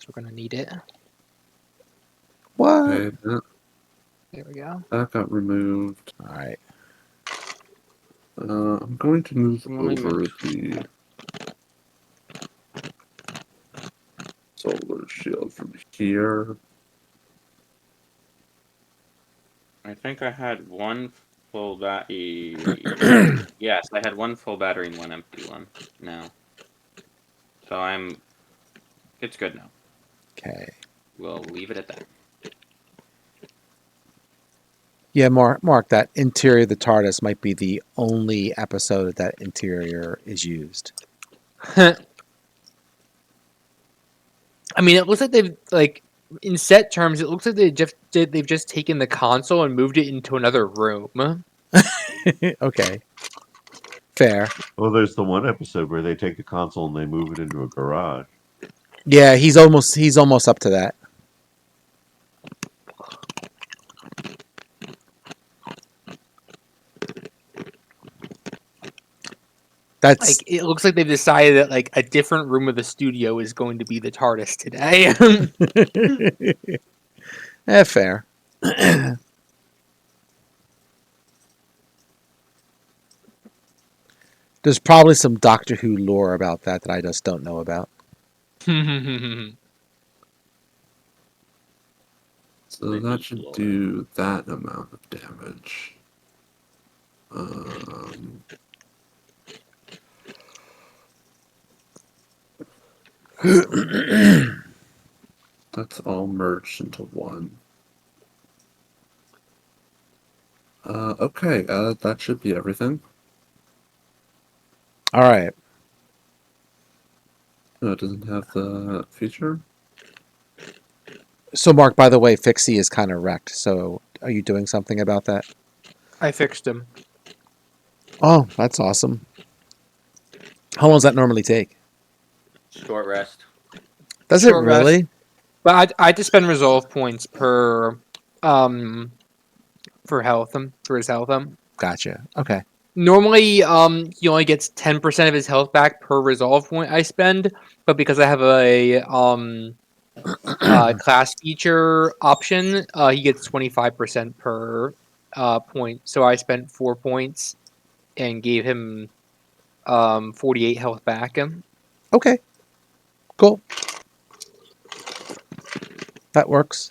because we're gonna need it. What? Okay, There we go. that got removed. All right. I'm going to move Let me over move. the solar shield from here. I think I had one full battery. Yes, I had one full battery and one empty one now. So it's good now. Okay. We'll leave it at that. Yeah, Mark, that interior of the TARDIS might be the only episode that interior is used. I mean, it looks like in set terms, it looks like they've just taken the console and moved it into another room. Okay. Fair. Well, there's the one episode where they take the console and they move it into a garage. Yeah, he's almost up to that. That's Like, it looks like they've decided that like a different room of the studio is going to be the TARDIS today. fair. There's probably some Doctor Who lore about that I just don't know about. So Maybe that should lower. do that amount of damage. That's all merged into one. Okay, that should be everything. All right. No, it doesn't have the feature. So, Mark, by the way, Fixie is kind of wrecked. So, are you doing something about that? I fixed him. Oh, that's awesome. How long does that normally take? Short rest. Does Short it rest. really? But I just spend resolve points per for health for his health. Gotcha. Okay. Normally, he only gets 10% of his health back per resolve point I spend, but because I have a class feature option, he gets 25% per point. So I spent 4 points and gave him 48 health back. Okay. Cool. That works.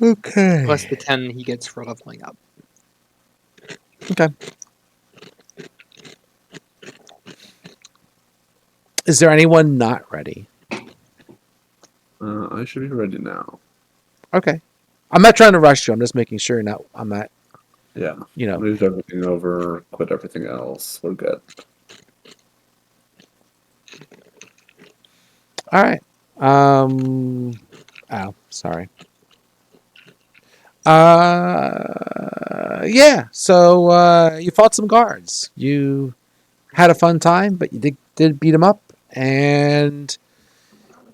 Okay. Plus the 10 he gets for leveling up. Okay. Is there anyone not ready? I should be ready now. Okay. I'm not trying to rush you. I'm just making sure I'm not, Yeah, you know. moved everything over, quit everything else. We're good. All right. Oh, sorry. Yeah. So you fought some guards. You had a fun time, but you did beat them up, and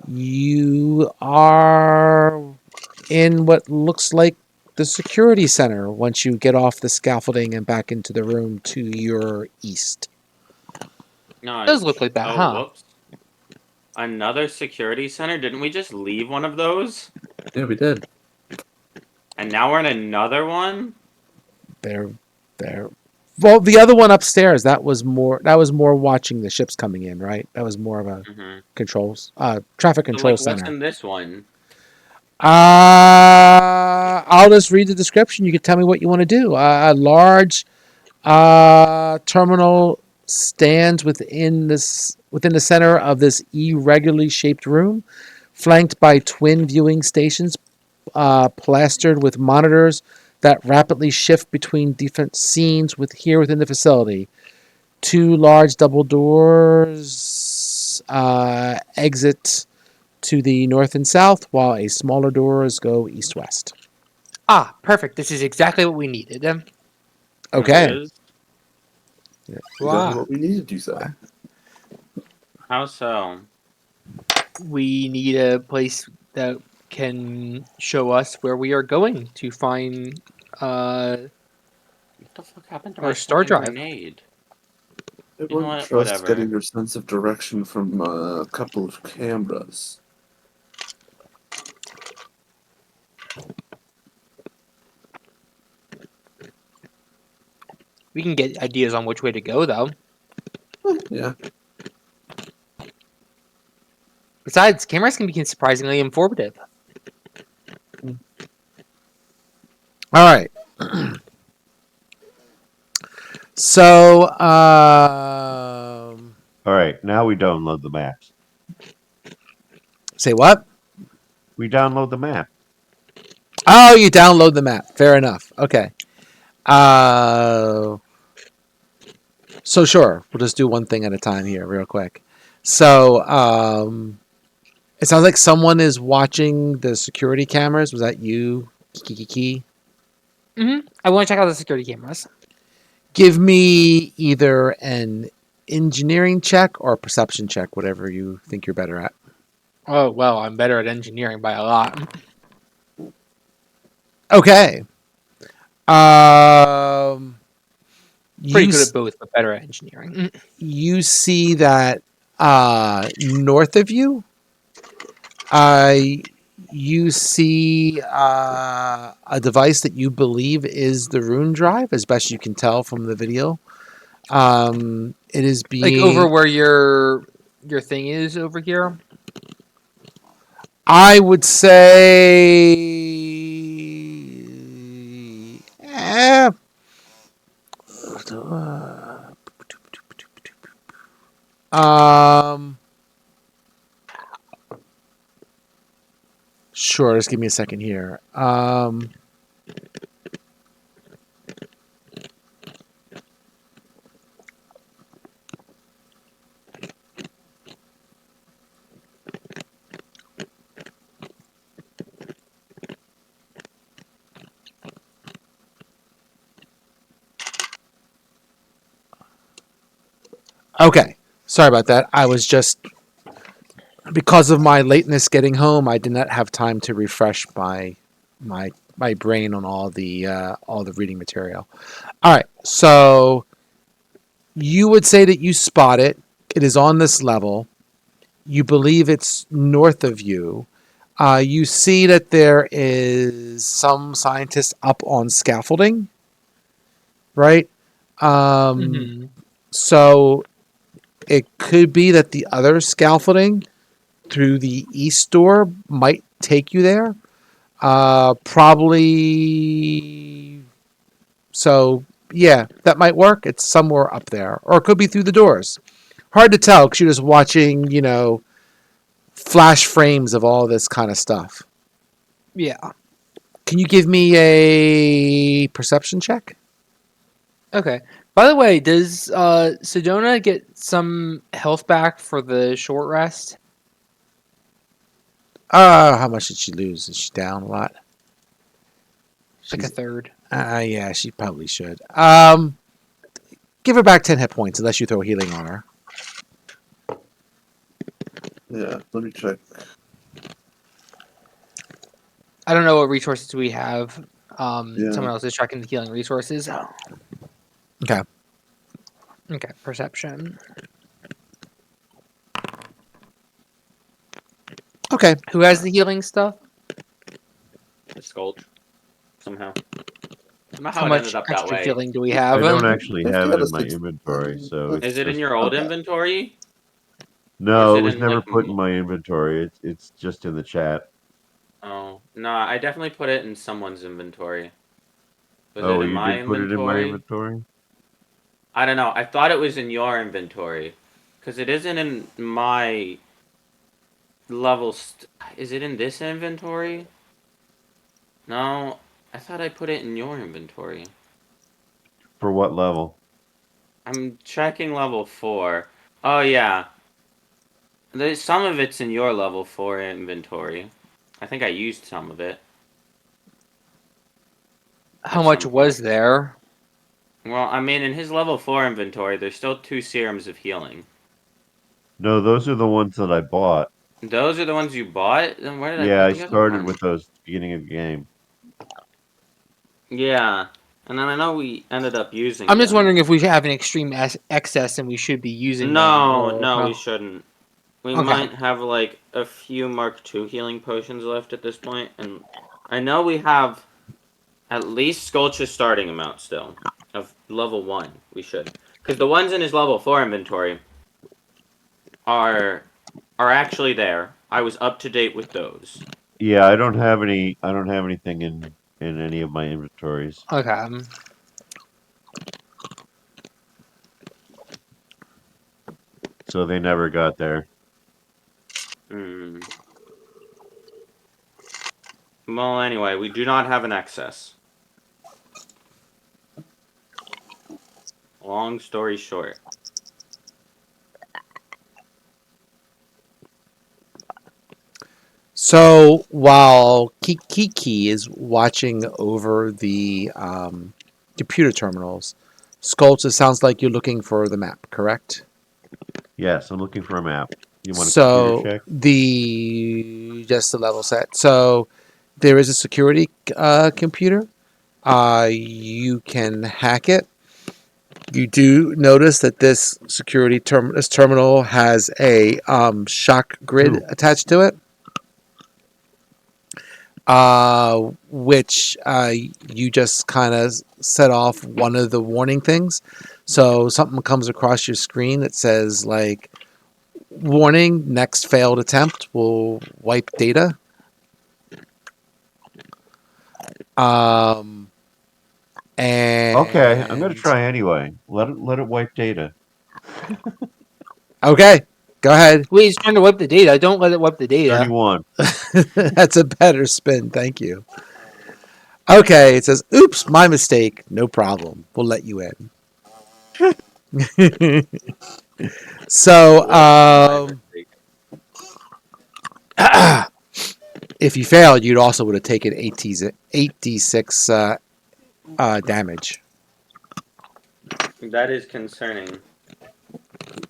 you are in what looks like the security center once you get off the scaffolding and back into the room to your east. No, It does look like that, huh? Whoops. Another security center? Didn't we just leave one of those? Yeah, we did. And now we're in another one? There. Well, the other one upstairs, that was more watching the ships coming in, right? That was more of a traffic control What's center. in this one? I'll just read the description. You can tell me what you want to do. A large terminal stands within the center of this irregularly shaped room, flanked by twin viewing stations, plastered with monitors that rapidly shift between different scenes within the facility. 2 large double doors exit to the north and south, while a smaller doors go east-west. Ah, perfect. This is exactly what we needed. Okay. Is? Exactly what we needed, you say. How so? We need a place that can show us where we are going to find What the fuck happened to our my star fucking drive. grenade? I You know wouldn't what? trust Whatever. getting your sense of direction from a couple of cameras. We can get ideas on which way to go, though. Yeah. Besides, cameras can be surprisingly informative. All right. So, All right, now we download the maps. say what? We download the map. Oh, you download the map. Fair enough. Okay. So sure, we'll just do one thing at a time here, real quick. So, it sounds like someone is watching the security cameras. Was that you, Kiki? I want to check out the security cameras. Give me either an engineering check or a perception check, whatever you think you're better at. Oh, well, I'm better at engineering by a lot. Okay. Pretty You good at both, but better at engineering. you see that north of you, you see a device that you believe is the rune drive, as best you can tell from the video. It is being Like over where your thing is over here. I would say, sure. Just give me a second here. Okay. Sorry about that. I was just, because of my lateness getting home, I did not have time to refresh my brain on all the reading material. All right. So you would say that you spot it. It is on this level. You believe it's north of you. You see that there is some scientist up on scaffolding, right? Mm-hmm. So it could be that the other scaffolding through the east door might take you there. Probably. So yeah, that might work. It's somewhere up there, or it could be through the doors. Hard to tell because you're just watching, flash frames of all this kind of stuff. Yeah. Can you give me a perception check? Okay. By the way, does Sedona get some health back for the short rest? How much did she lose? Is she down a lot? Like a She's, third. yeah, she probably should. Give her back 10 hit points unless you throw healing on her. Yeah, let me check. I don't know what resources we have. Yeah. Someone else is tracking the healing resources. Okay. Okay, perception. Okay. Who has the healing stuff? The Skulch. Somehow. Somehow How it much ended up that extra way. healing do we have? I don't actually 50 have out it of in my 60. inventory, so Is it's Is it in just, your old Okay. inventory? no, Or it is it was in, never like, put in my inventory. It's just in the chat. Oh. No, I definitely put it in someone's inventory. Was it Oh, in you my did put it in my inventory? inventory? I don't know. I thought it was in your inventory. Because it isn't in my level. Is it in this inventory? No. I thought I put it in your inventory. For what level? I'm checking level 4. Oh, yeah. Some of it's in your level 4 inventory. I think I used some of it. How At much some was point. there? Well, I mean, in his level 4 inventory, there's still 2 serums of healing. No, those are the ones that I bought. Those are the ones you bought? Then where did I Yeah, I put the other started ones? with those at the beginning of the game. Yeah. And then I know we ended up using I'm just them. wondering if we have an extreme excess and we should be using No, them. no, we shouldn't. We Okay. might have like a few Mark II healing potions left at this point, and I know we have at least Sculpture's starting amount still of level 1. We should, because the ones in his level 4 inventory are actually there. I was up to date with those. Yeah, I don't have any. I don't have anything in any of my inventories. Okay. So they never got there. Hmm. Well, anyway, we do not have an excess. Long story short. So while Kiki is watching over the computer terminals, Skulls, it sounds like you're looking for the map, correct? Yes, I'm looking for a map. You want a So computer check? just the level set. So there is a security computer. You can hack it. You do notice that this this terminal has a shock grid Ooh. attached to it, which you just kind of set off one of the warning things. So something comes across your screen that says like, "Warning: next failed attempt will wipe data." And Okay, I'm gonna try anyway. Let it wipe data. Okay, go ahead. Wait, he's trying to wipe the data. Don't let it wipe the data. 31. That's a better spin. Thank you. Okay, it says, "Oops, my mistake. No problem. We'll let you in." So, if you failed, you'd also would have taken 8d6 damage. That is concerning.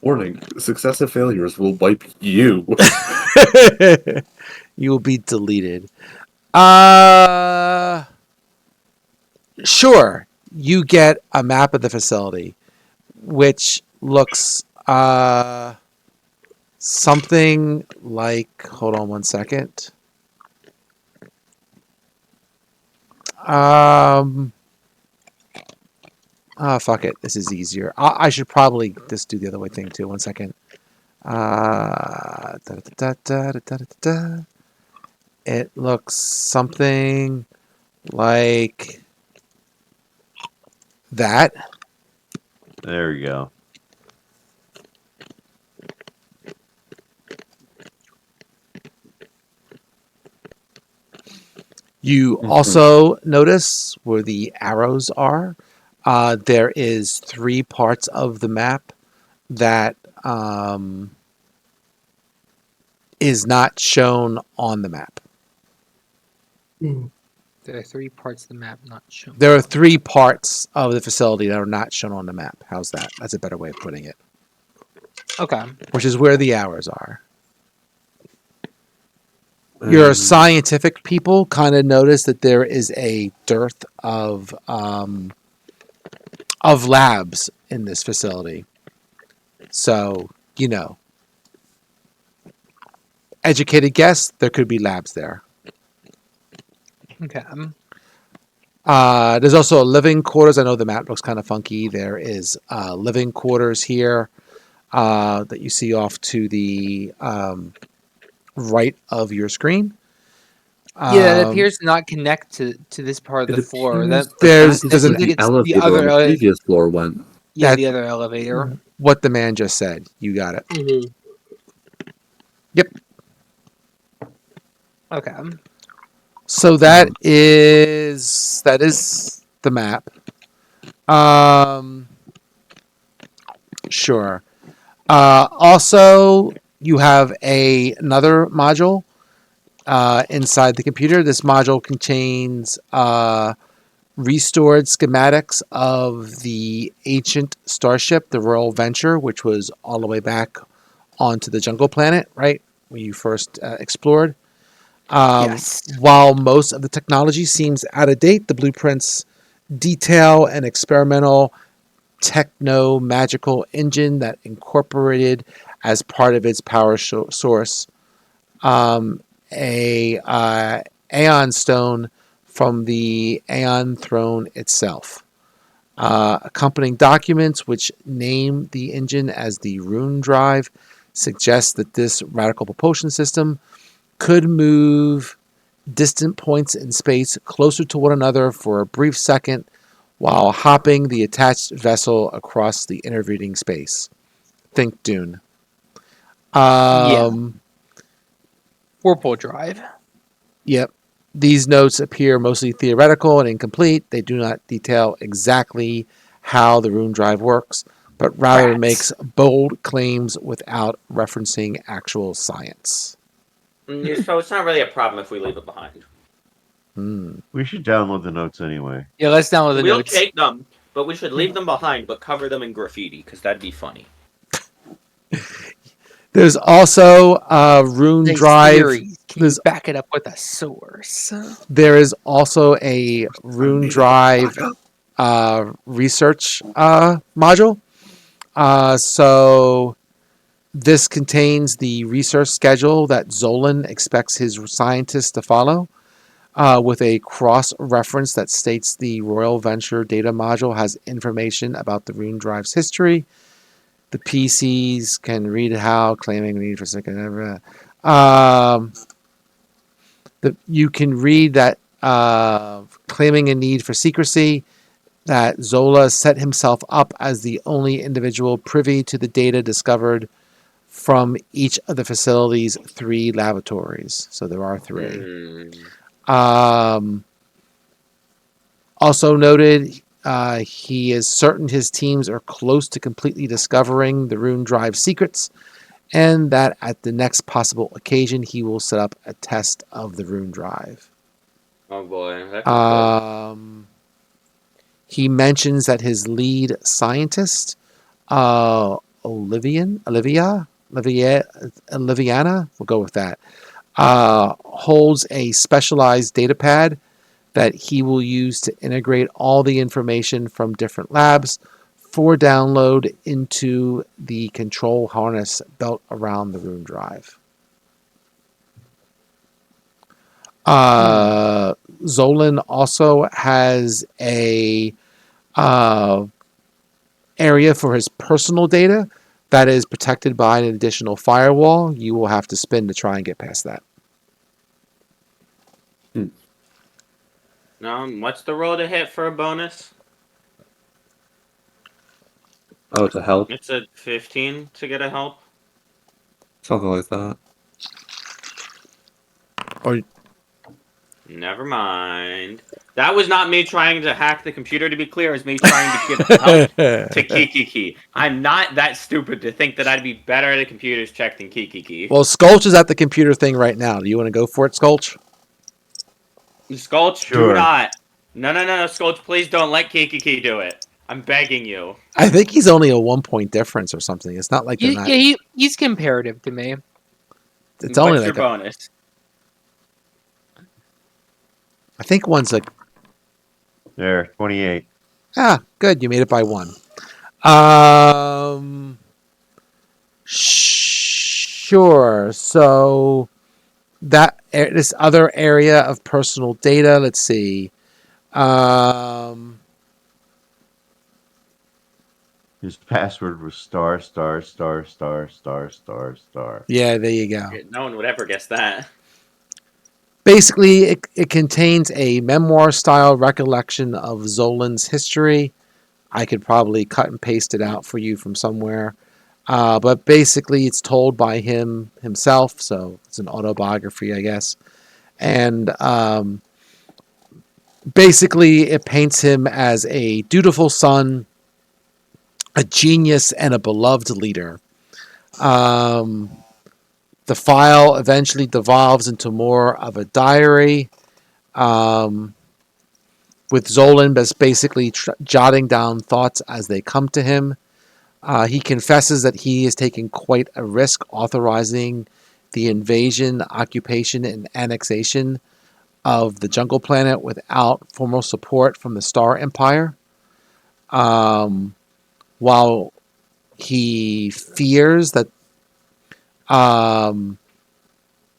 Warning: successive failures will wipe you. You will be deleted. Sure. You get a map of the facility, which looks something like. Hold on one second. Fuck it. This is easier. I should probably just do the other way thing too. 1 second. It looks something like that. There you go. You also notice where the arrows are. There is 3 parts of the map that is not shown on the map. There are 3 parts of the map not shown. There are 3 parts of the facility that are not shown on the map. How's that? That's a better way of putting it. Okay. Which is where the arrows are. Your scientific people kind of notice that there is a dearth of labs in this facility. So, educated guess, there could be labs there. Okay. There's also a living quarters. I know the map looks kind of funky. There is living quarters here that you see off to the right of your screen. Yeah, it appears to not connect to this part of the floor. there's seems an like the it's elevator on the previous floor went. Yeah, That- the other elevator. what the man just said. You got it. Mm-hmm. Yep. Okay. So that is the map. Sure. Also, you have another module inside the computer. This module contains restored schematics of the ancient starship, the Royal Venture, which was all the way back onto the jungle planet, right, when you first explored. Yes. While most of the technology seems out of date, the blueprints detail an experimental techno-magical engine that incorporated as part of its power source a Aeon stone from the Aeon throne itself. Accompanying documents which name the engine as the Rune Drive suggest that this radical propulsion system could move distant points in space closer to one another for a brief second while hopping the attached vessel across the intervening space. Think Dune. Yeah. Four-pole drive. Yep. These notes appear mostly theoretical and incomplete. They do not detail exactly how the Rune Drive works, but rather Rats. makes bold claims without referencing actual science. So it's not really a problem if we leave it behind. We should download the notes anyway. Yeah, let's download the We'll notes. take them, but we should leave them behind, but cover them in graffiti, because that'd be funny. There's also a Rune Say Drive. Siri, can you There's- back it up with a source? There is also a Rune Drive research module. So this contains the research schedule that Zolan expects his scientists to follow, with a cross-reference that states the Royal Venture data module has information about the Rune Drive's history. The PCs can read how, claiming need for second. You can read that claiming a need for secrecy, that Zola set himself up as the only individual privy to the data discovered from each of the facility's 3 laboratories. So there are 3. Also noted, he is certain his teams are close to completely discovering the Rune Drive secrets, and that at the next possible occasion he will set up a test of the Rune Drive. Oh boy. That's good. He mentions that his lead scientist, Oliviana, we'll go with that, holds a specialized data pad that he will use to integrate all the information from different labs for download into the control harness built around the Rune Drive. Zolan also has a area for his personal data that is protected by an additional firewall. You will have to spin to try and get past that. What's the roll to hit for a bonus? Oh, to help? It's a 15 to get a help. Something like that. Or Never mind. That was not me trying to hack the computer, to be clear. It was me trying to give help to Kiki. I'm not that stupid to think that I'd be better at a computer's check than Kiki. Well, Skulch is at the computer thing right now. Do you want to go for it, Skulch? Skulch, Sure. do not. No, Skulch, please don't let Kiki do it. I'm begging you. I think he's only a 1-point difference or something. It's not like they're not. He's comparative to me. It's only What's like your bonus? I think one's like, There, 28. good. You made it by 1. Sure. So that this other area of personal data. Let's see. His password was star. Yeah, there you go. No one would ever guess that. Basically, it contains a memoir-style recollection of Zolan's history. I could probably cut and paste it out for you from somewhere. But basically, it's told by himself, so it's an autobiography, I guess. And basically, it paints him as a dutiful son, a genius, and a beloved leader. The file eventually devolves into more of a diary, with Zolan basically jotting down thoughts as they come to him. He confesses that he is taking quite a risk authorizing the invasion, occupation, and annexation of the jungle planet without formal support from the Star Empire. While he fears that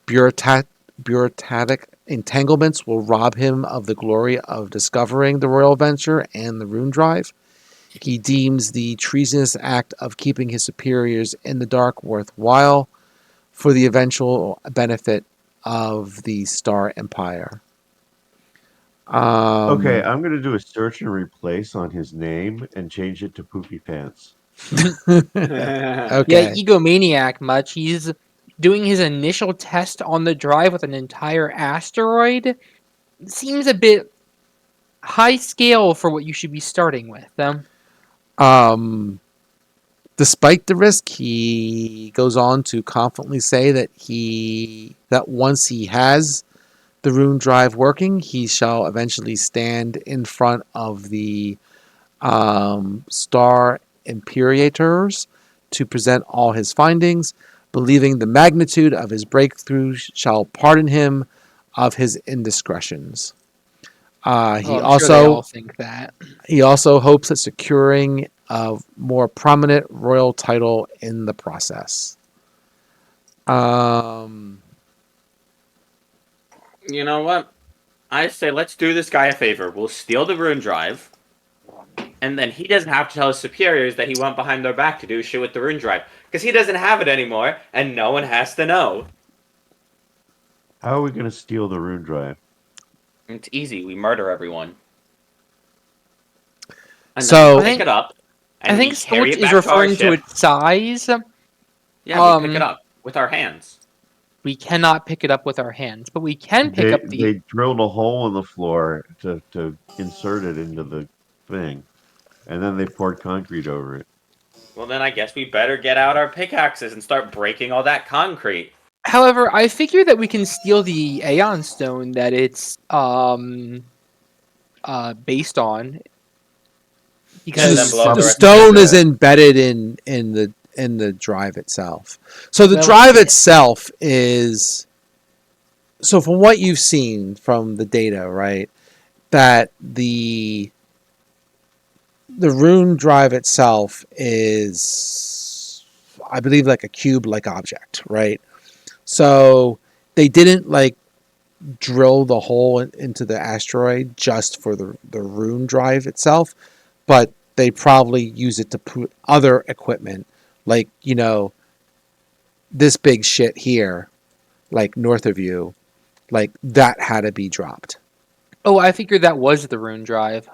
bureaucratic entanglements will rob him of the glory of discovering the royal venture and the rune drive, he deems the treasonous act of keeping his superiors in the dark worthwhile for the eventual benefit of the Star Empire. Okay, I'm going to do a search and replace on his name and change it to Poopy Pants. Yeah, Okay. egomaniac much. He's doing his initial test on the drive with an entire asteroid. Seems a bit high scale for what you should be starting with. Despite the risk, he goes on to confidently say that once he has the rune drive working, he shall eventually stand in front of the Star Imperators to present all his findings, believing the magnitude of his breakthrough shall pardon him of his indiscretions. He I'm sure they all also think that. he also hopes that securing a more prominent royal title in the process. You know what? I say let's do this guy a favor. We'll steal the rune drive, and then he doesn't have to tell his superiors that he went behind their back to do shit with the rune drive. Because he doesn't have it anymore, and no one has to know. How are we going to steal the rune drive? It's easy. We murder everyone. And So- then we I pick think- it up, and I think we carry Storch it is back to our referring to ship. its size. Yeah, we pick it Um, up with our hands. We cannot pick it up with our hands, but we can pick They up the. they drilled a hole in the floor to insert it into the thing, and then they poured concrete over it. Well, then I guess we better get out our pickaxes and start breaking all that concrete. However, I figure that we can steal the Aeon stone that it's based on. And then Because blow up the the rest of stone the- is embedded in the drive itself. So the Well, drive yeah. itself is, so from what you've seen from the data, right, that the rune drive itself is, I believe, like a cube-like object, right? So they didn't like drill the hole into the asteroid just for the rune drive itself, but they probably use it to put other equipment, like, you know, this big shit here, like north of you, like that had to be dropped. Oh, I figured that was the rune drive.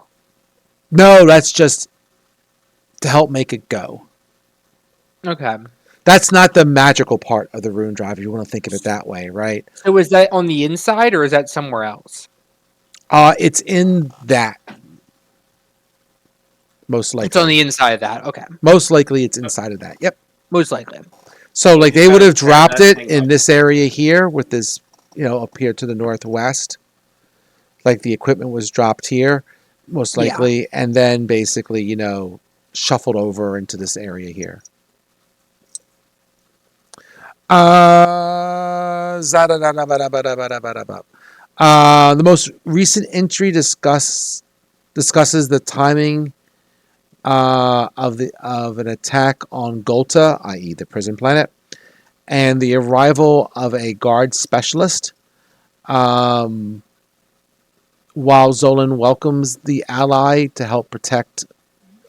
No, that's just to help make it go. Okay. That's not the magical part of the rune drive, if you want to think of it that way, right? So is that on the inside or is that somewhere else? It's in that. Most likely. It's on the inside of that. Okay. Most likely it's inside of that. Yep. Most likely. So like they would have Tear dropped that it thing in up. this area here with this, you know, up here to the northwest. Like the equipment was dropped here, most Yeah. likely, and then basically, you know, shuffled over into this area here. The most recent entry discusses the timing of an attack on Golta, i.e., the prison planet, and the arrival of a guard specialist. While Zolan welcomes the ally to help protect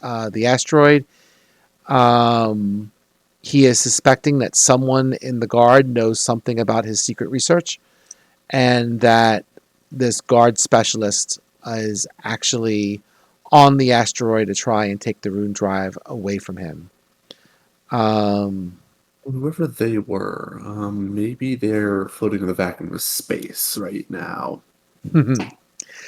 the asteroid, he is suspecting that someone in the guard knows something about his secret research, and that this guard specialist is actually on the asteroid to try and take the rune drive away from him. Whoever they were, maybe they're floating in the vacuum of space right now.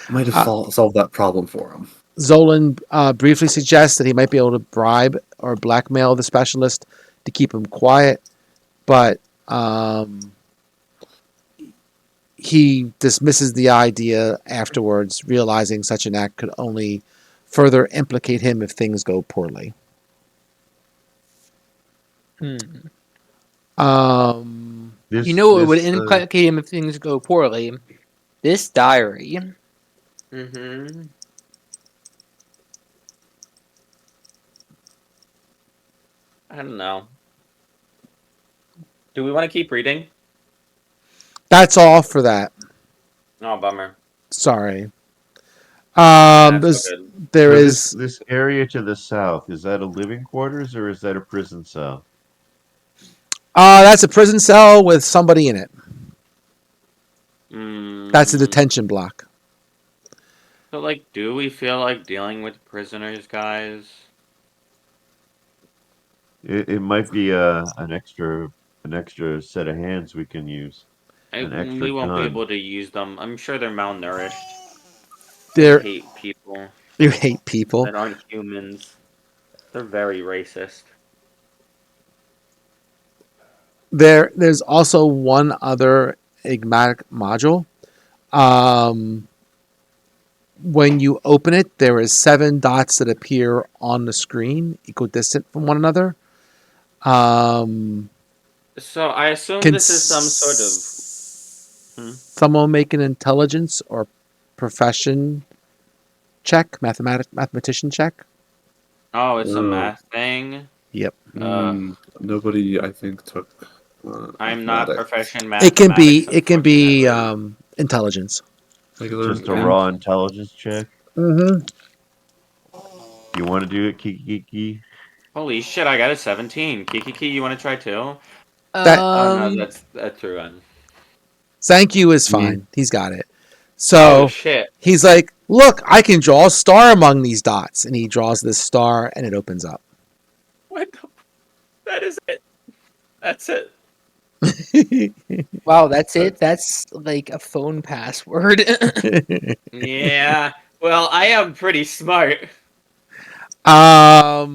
Might have solved that problem for him. Zolan briefly suggests that he might be able to bribe or blackmail the specialist to keep him quiet, but he dismisses the idea afterwards, realizing such an act could only further implicate him if things go poorly. You know, it would implicate him if things go poorly. This diary. Mm-hmm. I don't know. Do we want to keep reading? That's all for that. Oh, bummer. Sorry. That's so This, good. there So is. this area to the south, is that a living quarters or is that a prison cell? That's a prison cell with somebody in it. That's a Mm, detention block. so, like, do we feel like dealing with prisoners, guys? It might be an extra set of hands we can use. An extra We won't be gun. able to use them. I'm sure they're malnourished. I There, hate people you hate people. that aren't humans. They're very racist. There's also one other enigmatic module. Um, when you open it, there is 7 dots that appear on the screen, equidistant from one another. So I assume Can this is some sort of. someone make an intelligence or profession check, mathematician check? Oh, it's a Oh. math thing. Yep. Nobody, I think, took I'm not mathematics. profession It can be mathematics. intelligence. Regular Just a math? raw intelligence check. Mm-hmm. You want to do it, Kiki? Holy shit! I got a 17. Kiki, you want to try too? That Oh no, that's true one. thank you is Yeah. fine. He's got it. Oh So shit! he's like, look, I can draw a star among these dots. And he draws this star and it opens up. What? That is it. That's it. Wow, that's it. That's like a phone password. Yeah. Well, I am pretty smart. All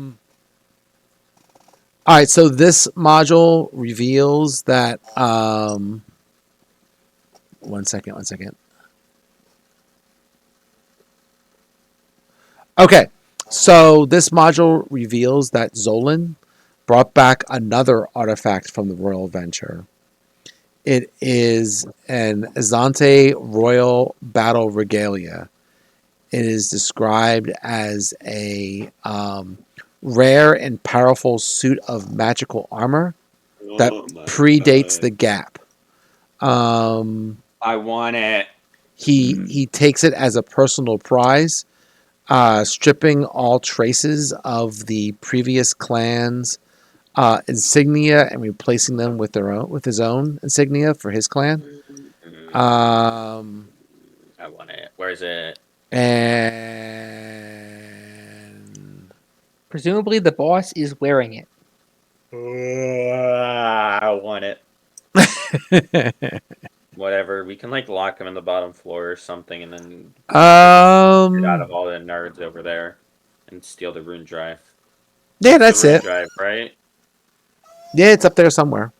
right, so this module reveals that one second. Okay. So this module reveals that Zolan brought back another artifact from the Royal Venture. It is an Azante Royal Battle Regalia. It is described as a rare and powerful suit of magical armor that Oh my predates God. the Gap. I want it. He takes it as a personal prize, stripping all traces of the previous clan's insignia and replacing them with his own insignia for his clan. Um, I want it. Where is it? and Presumably, the boss is wearing it. I want it. Whatever. We can like lock him in the bottom floor or something, and then get out of all the nerds over there and steal the rune drive. Yeah, It's that's the rune it. drive, right? Yeah, it's up there somewhere.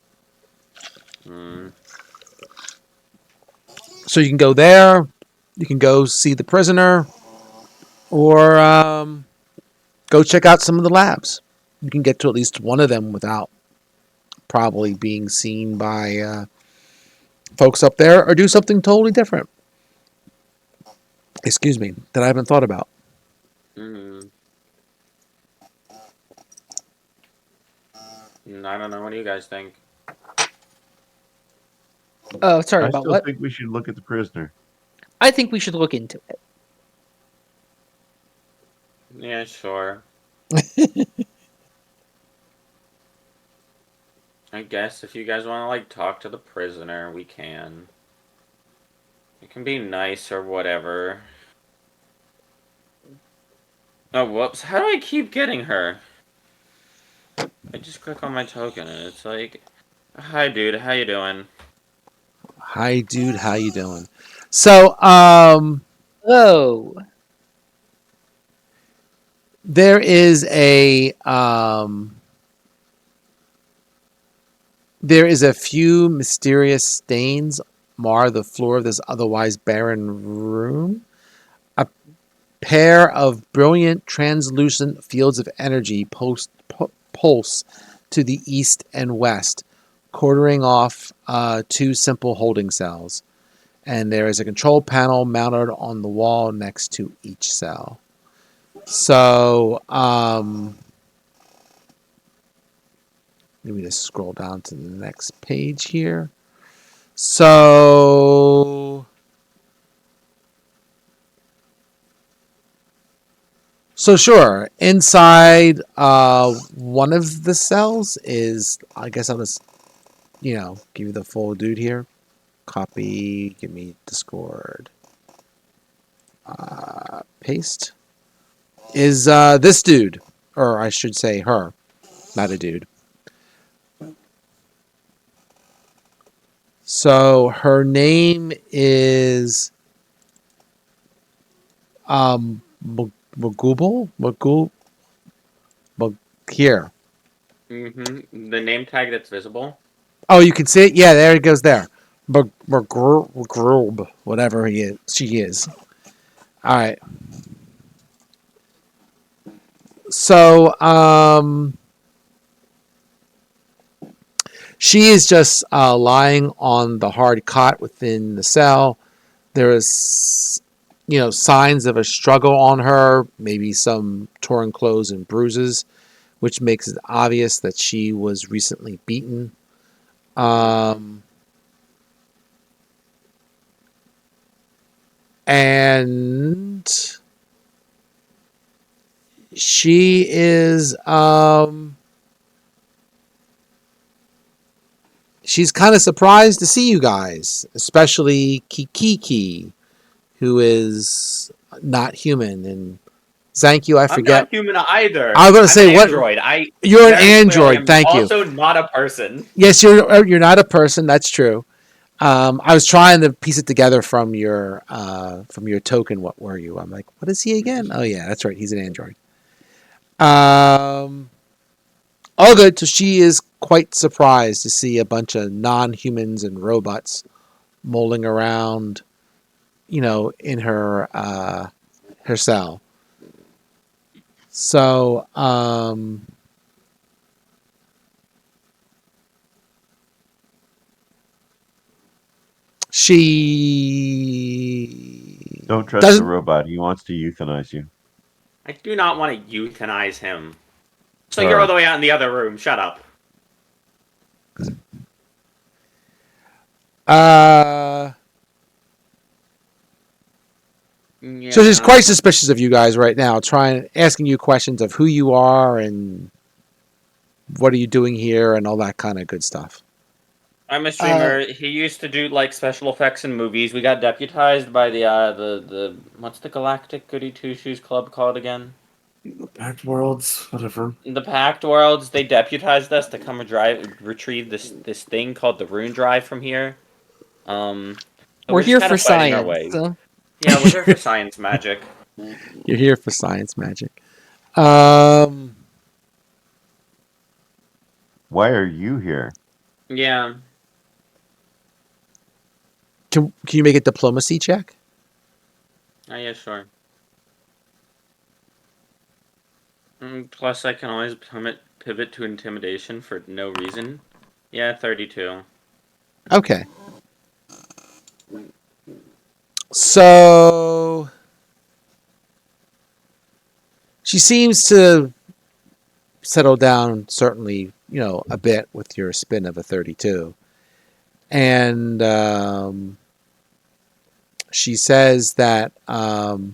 So you can go there. You can go see the prisoner, or go check out some of the labs. You can get to at least one of them without probably being seen by folks up there, or do something totally different. Excuse me, that I haven't thought about. I don't know. What do you guys think? Oh, sorry I about still what? think we should look at the prisoner. I think we should look into it. Yeah, sure. I guess if you guys want to like talk to the prisoner, we can. It can be nice or whatever. Oh, whoops. How do I keep getting her? I just click on my token and it's like, hi dude, how you doing? Hi, dude. How you doing? So, Oh, there is a few mysterious stains mar the floor of this otherwise barren room. A pair of brilliant, translucent fields of energy pulse to the east and west, quartering off 2 simple holding cells. and there is a control panel mounted on the wall next to each cell. So, let me just scroll down to the next page here. So sure. Inside one of the cells is, I guess I'll just, give you the full dude here. Copy, give me Discord. Paste. Is this dude, or I should say her, not a dude. So her name is Magubal? Here. The name tag that's visible. Oh, you can see it? Yeah, there it goes there. Magrub, whatever she is. All right. So, she is just lying on the hard cot within the cell. There is, signs of a struggle on her, maybe some torn clothes and bruises, which makes it obvious that she was recently beaten. And she is she's kind of surprised to see you guys, especially Kikiki, who is not human. And Zanku, I I'm forget. not human either. I was going to say, an what? Android. You're an very clearly android. am Thank you. Also, not a person. Yes, you're not a person. That's true. I was trying to piece it together from your token. What were you? I'm like, what is he again? Oh yeah, that's right. He's an android. All good. So she is quite surprised to see a bunch of non-humans and robots mulling around, in her cell. So, she Don't trust doesn't. the robot. He wants to euthanize you. I do not want to euthanize him. So you're all the way out in the other room. Shut up. Yeah. So she's quite suspicious of you guys right now, asking you questions of who you are and what are you doing here and all that kind of good stuff. I'm a streamer. He used to do like special effects in movies. We got deputized by the what's the Galactic Goody Two Shoes Club called again? Packed Worlds, whatever. The Packed Worlds. They deputized us to come retrieve this thing called the Rune Drive from here. So We're just here kinda for fighting our science. way. So. Yeah, we're here for science magic. You're here for science magic. Why are you here? Yeah. Can you make a diplomacy check? Oh, yeah, sure. Plus, I can always pivot to intimidation for no reason. Yeah, 32. Okay. So she seems to settle down, certainly, a bit with your spin of a 32. And she says that we'll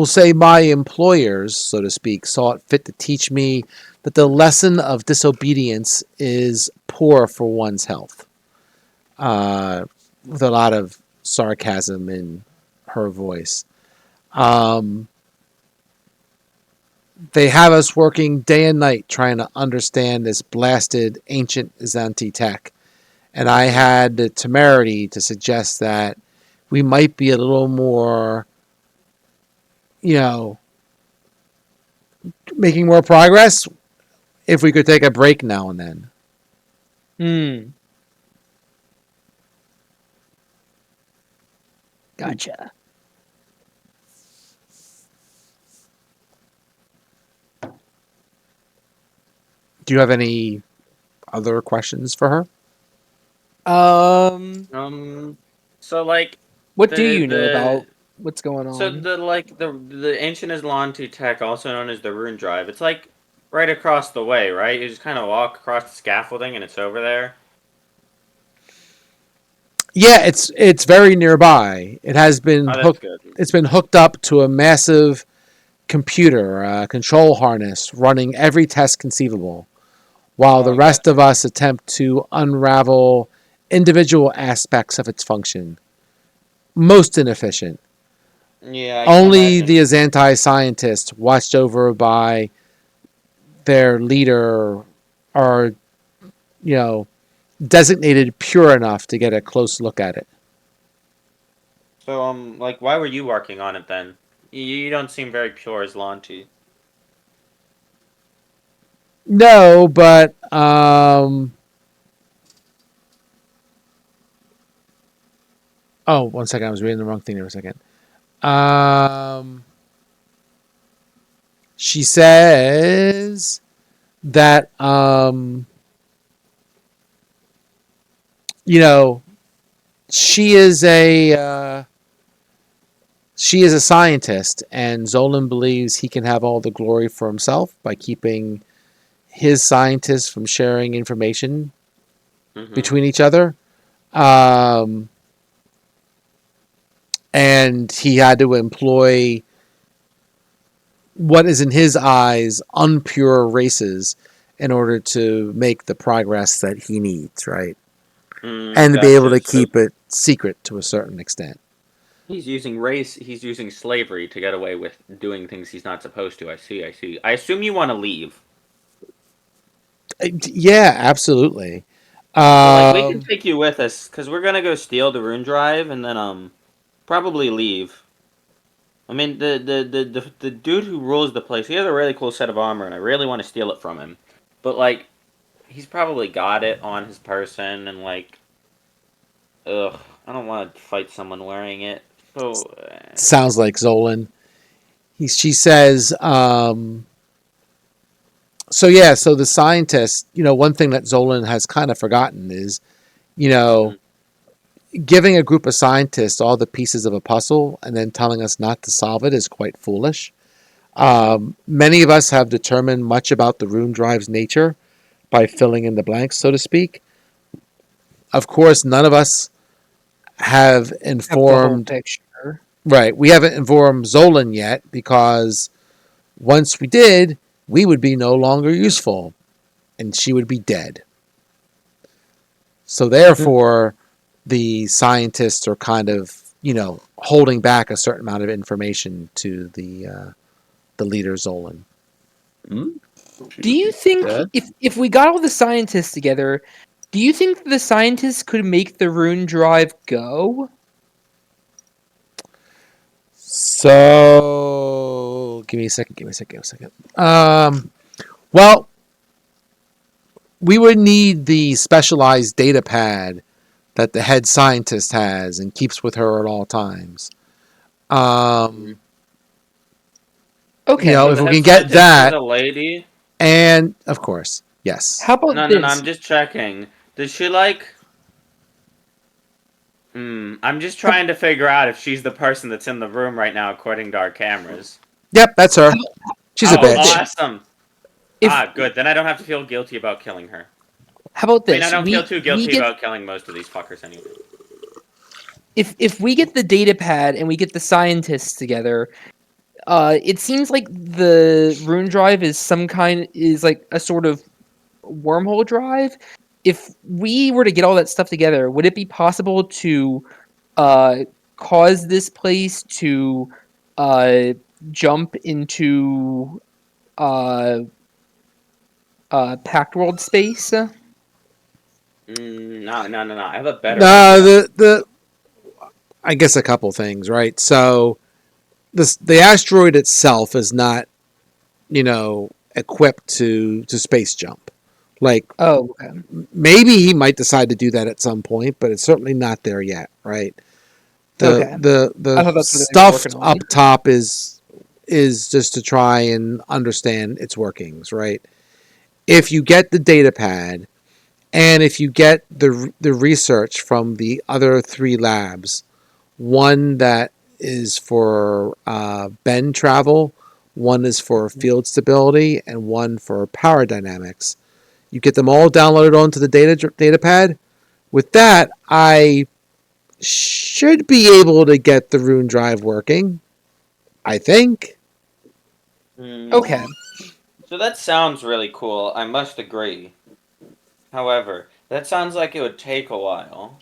say my employers, so to speak, saw it fit to teach me that the lesson of disobedience is poor for one's health. With a lot of sarcasm in her voice. They have us working day and night trying to understand this blasted ancient Azanti tech. And I had the temerity to suggest that we might be a little more, making more progress if we could take a break now and then. Gotcha. Do you have any other questions for her? So like What do the you know the about what's going so on? the ancient Islanti tech, also known as the Rune Drive, it's like right across the way, right? You just kind of walk across the scaffolding and it's over there. Yeah, it's very nearby. It has been Oh, that's hooked. good. It's been hooked up to a massive computer control harness running every test conceivable, while the Oh, rest of gotcha. us attempt to unravel individual aspects of its function. Most inefficient. Yeah, I can Only imagine. the Azanti scientists, watched over by their leader, are you know designated pure enough to get a close look at it. So like, why were you working on it then? You don't seem very pure as Lanti. No, but oh, one second. I was reading the wrong thing there for a second. She says that you know she is a scientist, and Zolan believes he can have all the glory for himself by keeping his scientists from sharing information Mm-hmm. between each other. Um, and he had to employ what is in his eyes unpure races in order to make the progress that he needs, right? And to be able Gotcha. to So keep it secret to a certain extent. he's using race. He's using slavery to get away with doing things he's not supposed to. I see. I see. I assume you want to leave. Yeah, absolutely. So like, we can Um, take you with us because we're gonna go steal the rune drive and then probably leave. I mean, the dude who rules the place, he has a really cool set of armor, and I really want to steal it from him. But like, he's probably got it on his person, and like, ugh, I don't want to fight someone wearing it. So, sounds like Zolan. She says, so yeah, so the scientist, one thing that Zolan has kind of forgotten is, you know, mhm. giving a group of scientists all the pieces of a puzzle and then telling us not to solve it is quite foolish. Many of us have determined much about the rune drive's nature by filling in the blanks, so to speak. Of course, none of us have Have the whole informed, picture. right, we haven't informed Zolan yet because once we did, we would be no longer useful and she would be dead. So therefore, the scientists are kind of, holding back a certain amount of information to the leader Zolan. Hmm? Do you think Dead? if we got all the scientists together, do you think the scientists could make the rune drive go? So give me a second. Well, we would need the specialized data pad that the head scientist has and keeps with her at all times. Okay. So If the we head can get scientist is that, a lady. and of course, yes. How about No, no, no. this? I'm just checking. Did she like? I'm just How, trying to figure out if she's the person that's in the room right now, according to our cameras. Yep, that's her. She's how a Oh, about this? bitch. awesome. If Good. Then I don't have to feel guilty about killing her. how about I mean, I this? don't feel too We guilty get about killing most of these fuckers anyway. if we get the data pad and we get the scientists together, it seems like the rune drive is like a sort of wormhole drive. If we were to get all that stuff together, would it be possible to uh, cause this place to uh, jump into uh, Pact World space? No, no, no, no. I have a better No, idea. the I guess a couple things, right? So the asteroid itself is not, equipped to space jump. Like Oh, okay. maybe he might decide to do that at some point, but it's certainly not there yet, right? The Okay. the I the thought that's what they were stuff working on. up top is just to try and understand its workings, right? if you get the data pad, and if you get the research from the other 3 labs, one that is for bend travel, one is for field stability, and one for power dynamics. You get them all downloaded onto the data pad. With that, I should be able to get the Rune Drive working. I think. Okay. So that sounds really cool, I must agree. However, that sounds like it would take a while.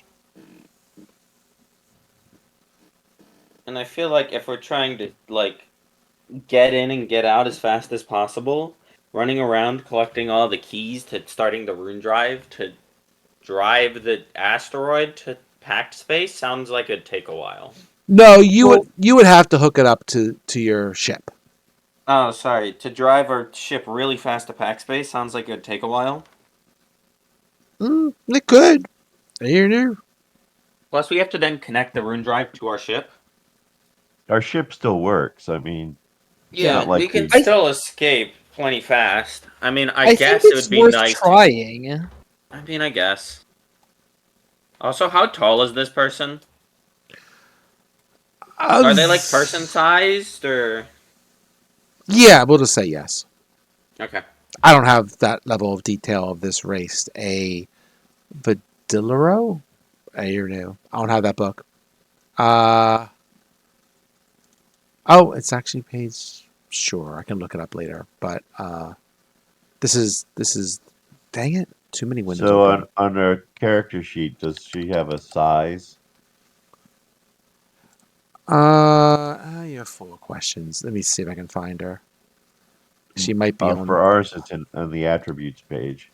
And I feel like if we're trying to, like, get in and get out as fast as possible, running around collecting all the keys to starting the rune drive to drive the asteroid to packed space sounds like it'd take a while. No, Well- you would have to hook it up to your ship. Oh, sorry. To drive our ship really fast to pack space sounds like it'd take a while. It could. Here, there. Plus, we have to then connect the rune drive to our ship. Our ship still works. I mean, Yeah, not like we can we- still escape plenty fast. I mean, I think guess it it's would be worth nice. trying. I mean, I guess. Also, how tall is this person? Are they like person sized or? Yeah, we'll just say yes. Okay. I don't have that level of detail of this race. A Vadilero? You're new. I don't have that book. Oh, it's actually page. Sure, I can look it up later. But this is. Dang it! Too many windows. So open. on her character sheet, does she have a size? You're full of questions. Let me see if I can find her. She might be on. For ours, it's on the attributes page.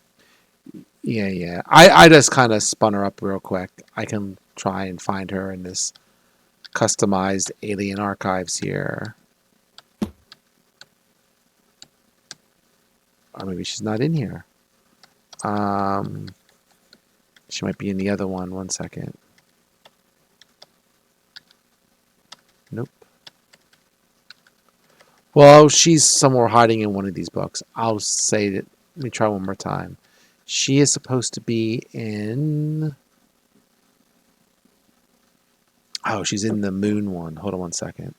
Yeah. I just kind of spun her up real quick. I can try and find her in this customized alien archives here. Or maybe she's not in here. She might be in the other one. 1 second. Nope. Well, she's somewhere hiding in one of these books. I'll say that. Let me try one more time. She is supposed to be in. Oh, she's in the moon one. Hold on 1 second.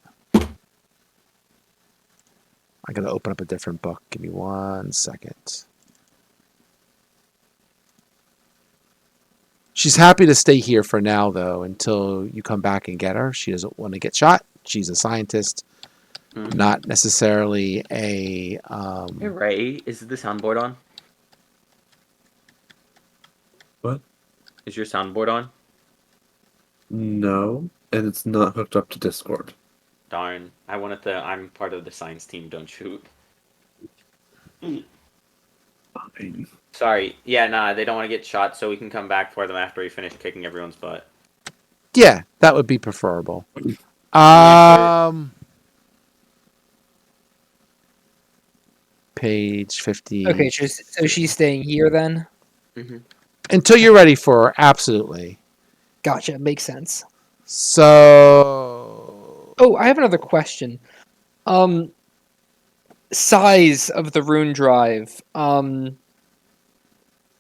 I gotta open up a different book. Give me 1 second. She's happy to stay here for now, though, until you come back and get her. She doesn't want to get shot. She's a scientist, not necessarily a. Hey Ray, is the soundboard on? What? Is your soundboard on? No, and it's not hooked up to Discord. Darn. I wanted to. I'm part of the science team, don't shoot. Fine. Sorry. Yeah, nah, they don't want to get shot, so we can come back for them after we finish kicking everyone's butt. Yeah, that would be preferable. Page 50. Okay, so she's staying here then? Mm-hmm. Until you're ready for her, absolutely. Gotcha, makes sense. So. Oh, I have another question. Size of the rune drive.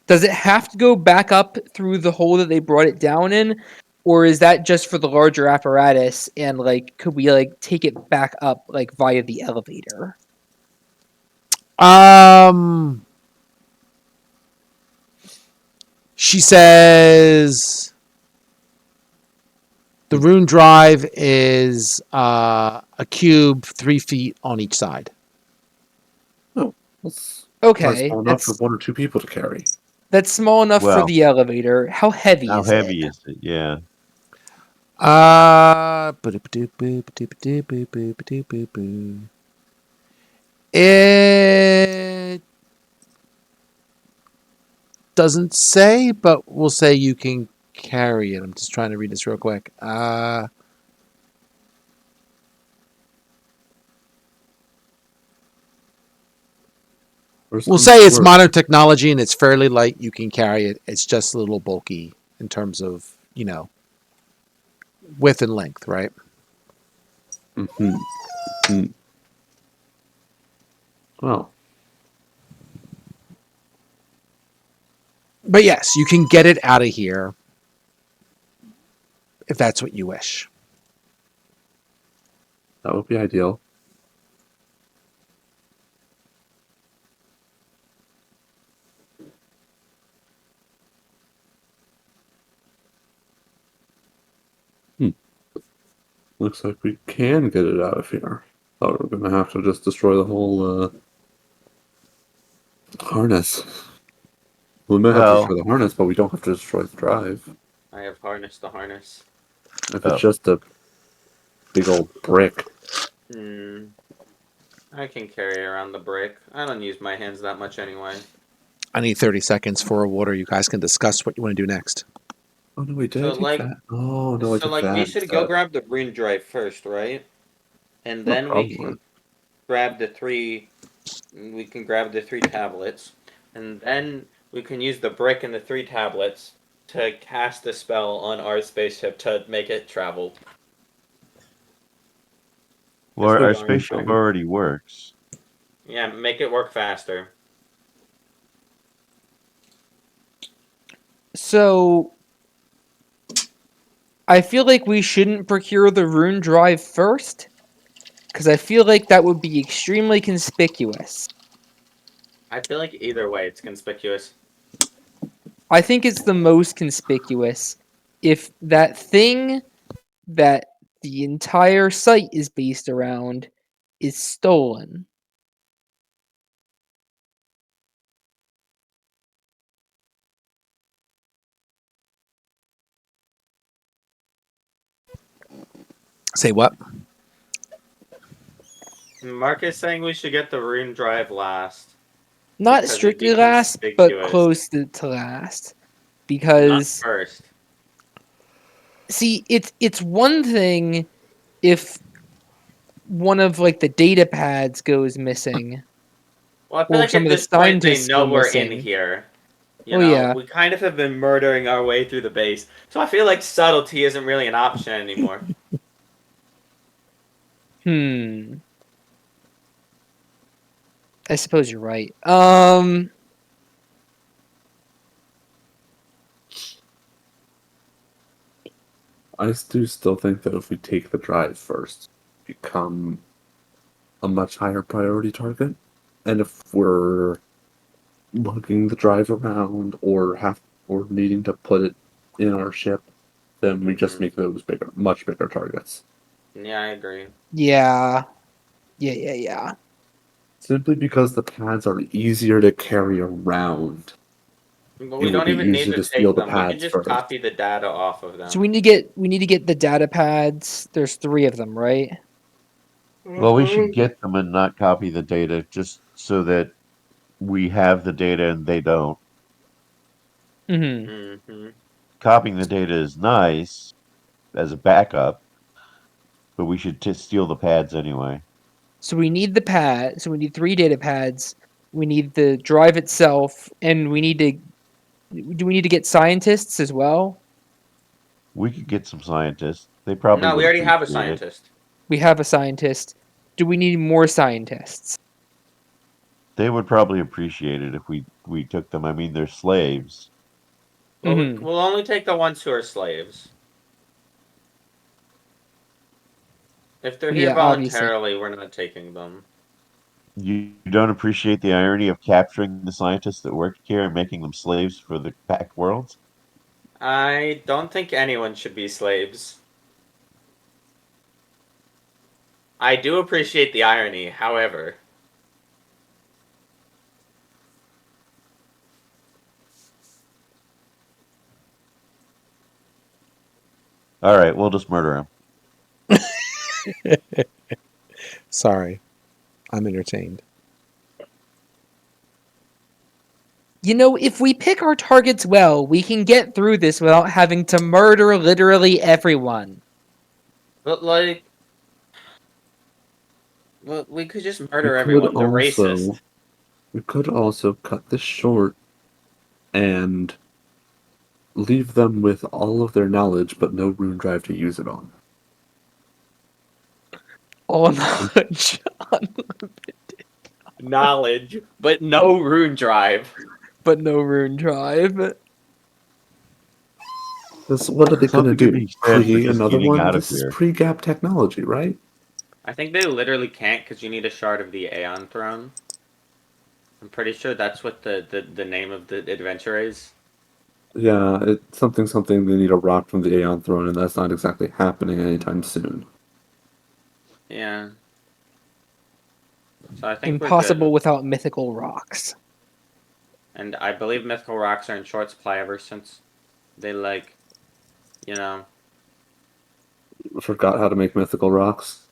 Does it have to go back up through the hole that they brought it down in? Or is that just for the larger apparatus and like could we like take it back up like via the elevator? She says the rune drive is a cube 3 feet on each side. That's Okay, small enough that's for 1 or 2 people to carry. that's small enough for Well, the elevator. How heavy How is heavy it? is it? Yeah. It doesn't say, but we'll say you can carry it. I'm just trying to read this real quick. We'll say it's modern technology and it's fairly light. You can carry it. It's just a little bulky in terms of, width and length, right? Mm-hmm. Well, But yes, you can get it out of here if that's what you wish. That would be ideal. Looks like we can get it out of here. Thought we were gonna have to just destroy the whole harness. We might have to Well, destroy the harness, but we don't have to destroy the drive. I have harnessed the harness. If Oh. it's just a big old brick, I can carry around the brick. I don't use my hands that much anyway. I need 30 seconds for a water. You guys can discuss what you want to do next. oh no, wait, did So, I take like- that? Oh no, I So, took like, that. we should go instead. grab the rune drive first, right? And No then we problem. can grab the three. We can grab the 3 tablets, and then we can use the brick and the 3 tablets to cast a spell on our spaceship to make it travel. well, That's our what I'm spaceship saying. already works. Yeah, make it work faster. So I feel like we shouldn't procure the rune drive first, because I feel like that would be extremely conspicuous. I feel like either way, it's conspicuous. I think it's the most conspicuous if that thing that the entire site is based around is stolen. Say what? Mark is saying we should get the rune drive last. Not Because it'd strictly be last, but conspicuous. close to last. Not Because first. see, it's one thing if one of like the data pads goes missing. Well, I feel Or like some at of the this point they scientists know go we're in missing. here. You Oh, know, yeah. we kind of have been murdering our way through the base. So I feel like subtlety isn't really an option anymore. I suppose you're right. I do still think that if we take the drive first, become a much higher priority target. And if we're lugging the drive around or needing to put it in our ship, then we just make those bigger, much bigger targets. Yeah, I agree. Yeah. Yeah. Simply because the pads are easier to carry around. But It we would don't be even need easier to to steal take the them. We can pads just first. copy the data off of them. So we need to get the data pads. There's 3 of them, right? Well, we should get them and not copy the data just so that we have the data and they don't. Mm-hmm. Copying the data is nice as a backup, but we should steal the pads anyway. So we need the pad. So we need 3 data pads. We need the drive itself, and we need to. Do we need to get scientists as well? We could get some scientists. They probably No, we would already have a appreciate it. scientist. We have a scientist. Do we need more scientists? They would probably appreciate it if we took them. I mean, they're slaves. Well, Mhm. we'll only take the ones who are slaves. If they're here Yeah, obviously. voluntarily, we're not taking them. You don't appreciate the irony of capturing the scientists that work here and making them slaves for the packed worlds? I don't think anyone should be slaves. I do appreciate the irony, however. All right, we'll just murder him. Sorry. I'm entertained. You know, if we pick our targets well, we can get through this without having to murder literally everyone. But, like... Well, we could just We murder could everyone. They're also racist. we could also cut this short and leave them with all of their knowledge but no rune drive to use it on. All knowledge. Knowledge, but no rune drive. but no rune drive. What are they going to Something in do? me says we're Create just another getting one? out of This is here. pre-gap technology, right? I think they literally can't because you need a shard of the Aeon throne. I'm pretty sure that's what the name of the adventure is. Yeah, it's something they need a rock from the Aeon throne, and that's not exactly happening anytime soon. Yeah. So I think we're Impossible good. without mythical rocks. And I believe mythical rocks are in short supply ever since they you know, Forgot how to make mythical rocks.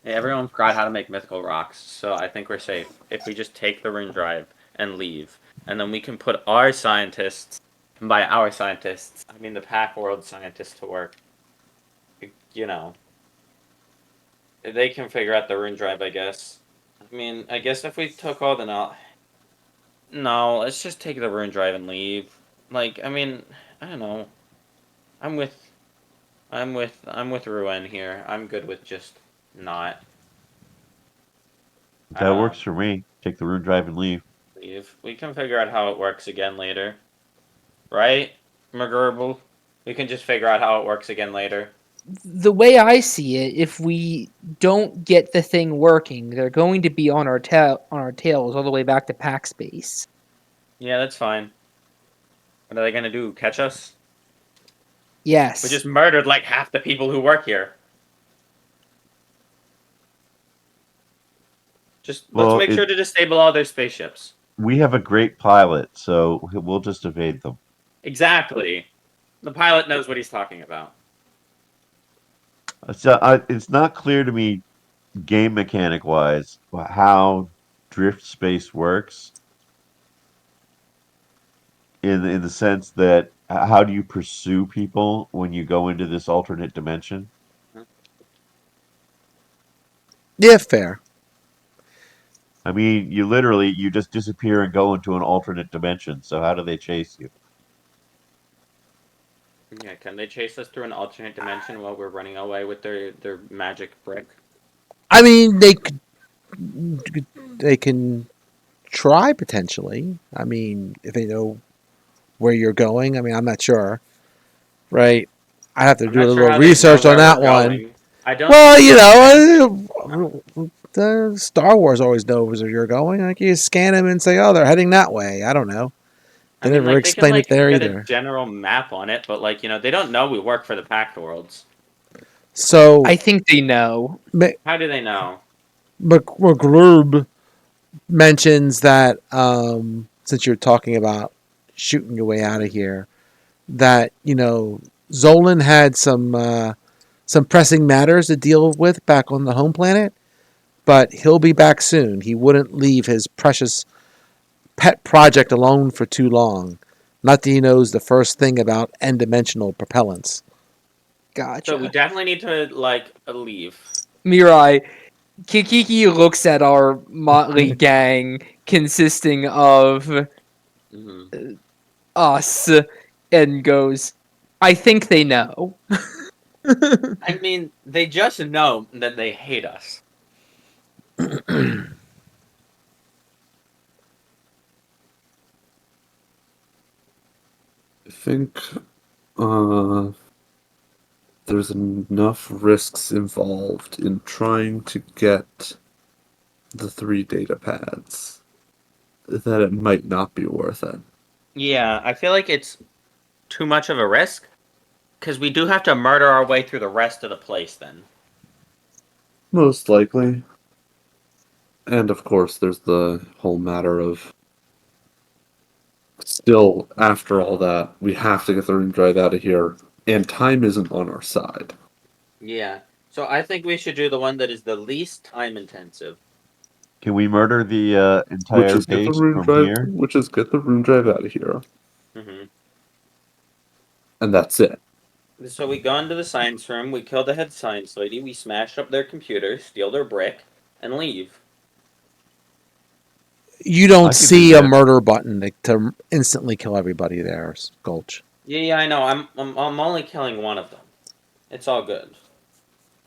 everyone forgot how to make mythical rocks. So I think we're safe if we just take the rune drive and leave, and then we can put our scientists, and by our scientists, I mean the Pack World scientists, to work. You know, they can figure out the rune drive, I guess. I mean, I guess if we took all the no, let's just take the rune drive and leave. Like, I mean, I don't know. I'm with I'm with Ruin here. I'm good with just not. I That don't know. works for me. Take the rune drive and leave. Leave. We can figure out how it works again later. Right? McGurble? We can just figure out how it works again later. The way I see it, if we don't get the thing working, they're going to be on our tails all the way back to pack space. Yeah, that's fine. What are they gonna do? Catch us? Yes. We just murdered like half the people who work here. Just let's Well, make sure to disable all their spaceships. we have a great pilot, so we'll just evade them. Exactly. The pilot knows what he's talking about. So it's not clear to me, game mechanic wise, how drift space works. In the sense that how do you pursue people when you go into this alternate dimension? Yeah, fair. I mean, you just disappear and go into an alternate dimension. So how do they chase you? Yeah, can they chase us through an alternate dimension while we're running away with their magic brick? I mean, they can try potentially. I mean, if they know where you're going. I mean, I'm not sure, right? I have to I'm do a not sure little how they know research on where that we're one. going. I don't Well, think you they can. know, the Star Wars always knows where you're going. Like you scan them and say, "Oh, they're heading that way." I don't know. I They mean, never like they can explain it like there get a either. general map on it, but they don't know we work for the Pact Worlds. So, I think they know. How do they know? McGlurb mentions that since you're talking about shooting your way out of here, that Zolan had some pressing matters to deal with back on the home planet, but he'll be back soon. He wouldn't leave his precious pet project alone for too long. Not that he knows the first thing about n-dimensional propellants. So we Gotcha. definitely need to leave. Mirai, Kikiki looks at our motley gang consisting of Hmm. us and goes, I think they know. I mean, they just know that they hate us. I think uh, there's enough risks involved in trying to get the 3 data pads that it might not be worth it. Yeah, I feel like it's too much of a risk because we do have to murder our way through the rest of the place. Then Most likely. And of course, there's the whole matter of still, after all that, we have to get the rune drive out of here, and time isn't on our side. yeah. So I think we should do the one that is the least time intensive. Can we murder the Which entire is get the base rune from drive, here? out of here, Hmm. and that's it. So we go into the science room, we kill the head science lady, we smash up their computer, steal their brick, and leave. You don't I could do see a that. murder button to instantly kill everybody there, Gulch. Yeah, I know. I'm only killing one of them. It's all good.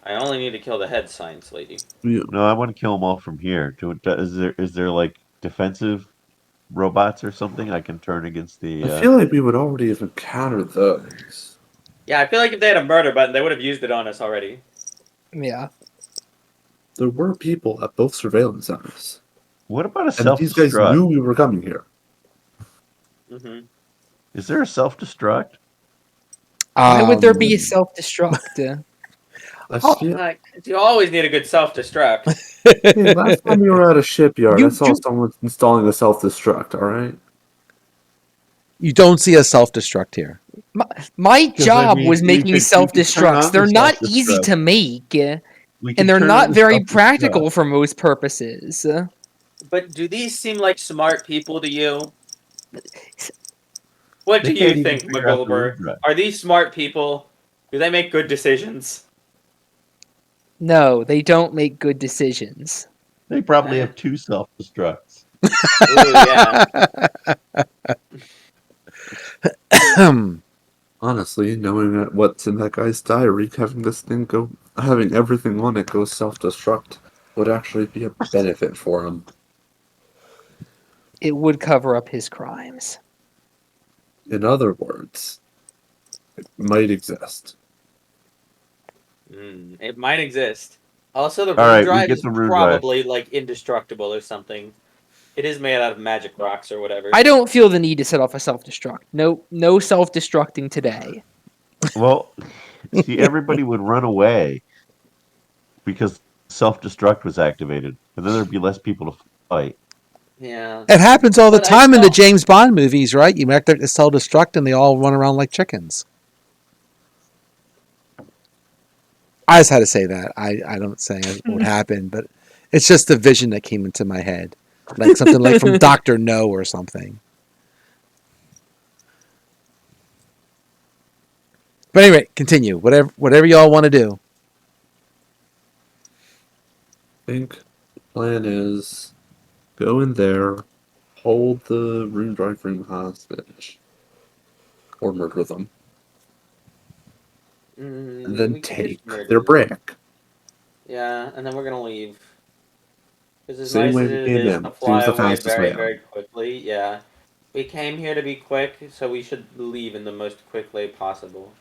I only need to kill the head science lady. Yeah. No, I want to kill them all from here. Is there like defensive robots or something I can turn against the. I feel like we would already have encountered those. Yeah, I feel like if they had a murder button, they would have used it on us already. Yeah. There were people at both surveillance centers. What about a And self these guys destruct? knew we were coming here. Mm-hmm. Is there a self destruct? Why would there be a Um, self-destruct? I Oh. feel, You always need a good self-destruct. hey, last time we were at a shipyard, I You saw do- someone installing a self-destruct, alright? You don't see a self-destruct here. My job was we making could turn self-destructs. on They're the not easy self-destruct. to make, We and could they're turn on not the very self-destruct. practical for most purposes. But do these seem like smart people to you? What They do you can't even think, figure out the room McGolber? drive. Are these smart people? Do they make good decisions? No, they don't make good decisions. They probably have 2 self destructs. Ooh, yeah. Honestly, knowing that what's in that guy's diary, having everything on it go self-destruct would actually be a benefit for him. It would cover up his crimes. In other words, it might exist. It might exist. Also, the All room right, we drive get is the room drive. probably like indestructible or something. It is made out of magic rocks or whatever. I don't feel the need to set off a self-destruct. No self-destructing today. Well, see, everybody would run away because self destruct was activated, and then there'd be less people to fight. Yeah. It happens all the But I time in the don't- James Bond movies, right? You make the self-destruct and they all run around like chickens. I just had to say that. I don't say it would happen, but it's just the vision that came into my head. Like something like from Dr. No or something. But anyway, continue. Whatever y'all want to do. I think the plan is go in there, hold the room drive room hostage, or murder them, and then we could take just murder their them. brick. Yeah, and then we're gonna leave. Because as Same nice way as we it came is in. to fly Seems the away fastest way very, out. very quickly, yeah. We came here to be quick, so we should leave in the most quick way possible.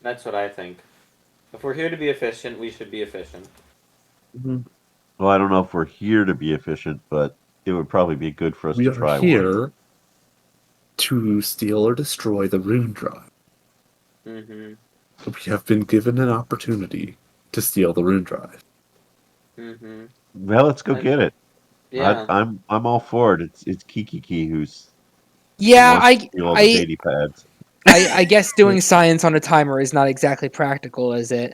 That's what I think. If we're here to be efficient, we should be efficient. Well, I don't know if we're here to be efficient, but it would probably be good for us We to are try one. here to steal or destroy the rune drive. Mm-hmm. We have been given an opportunity to steal the rune drive. Mm-hmm. Well, let's go get it. Yeah. I'm all for it. It's Kiki who Yeah, wants to steal all the data pads. I guess doing science on a timer is not exactly practical, is it?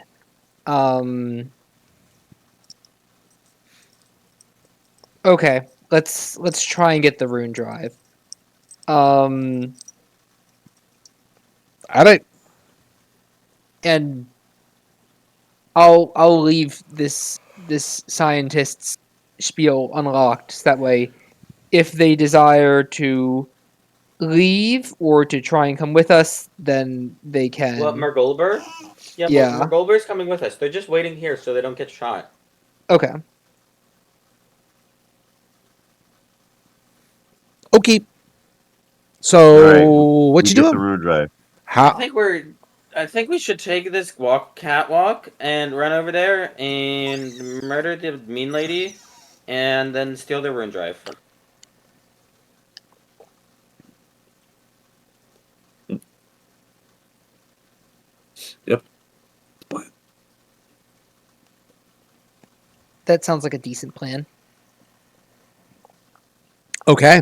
Okay, let's try and get the rune drive. All right. And I'll leave this scientist's spiel unlocked. So that way, if they desire to leave or to try and come with us, then they can. What, Mergulber? Yeah, Yeah. Mergulber's coming with us. They're just waiting here so they don't get shot. Okay. Okay. So All right, what we you get doing? the room drive. How? I think we should take this catwalk and run over there and murder the mean lady and then steal the rune drive. Yep. That sounds like a decent plan. Okay.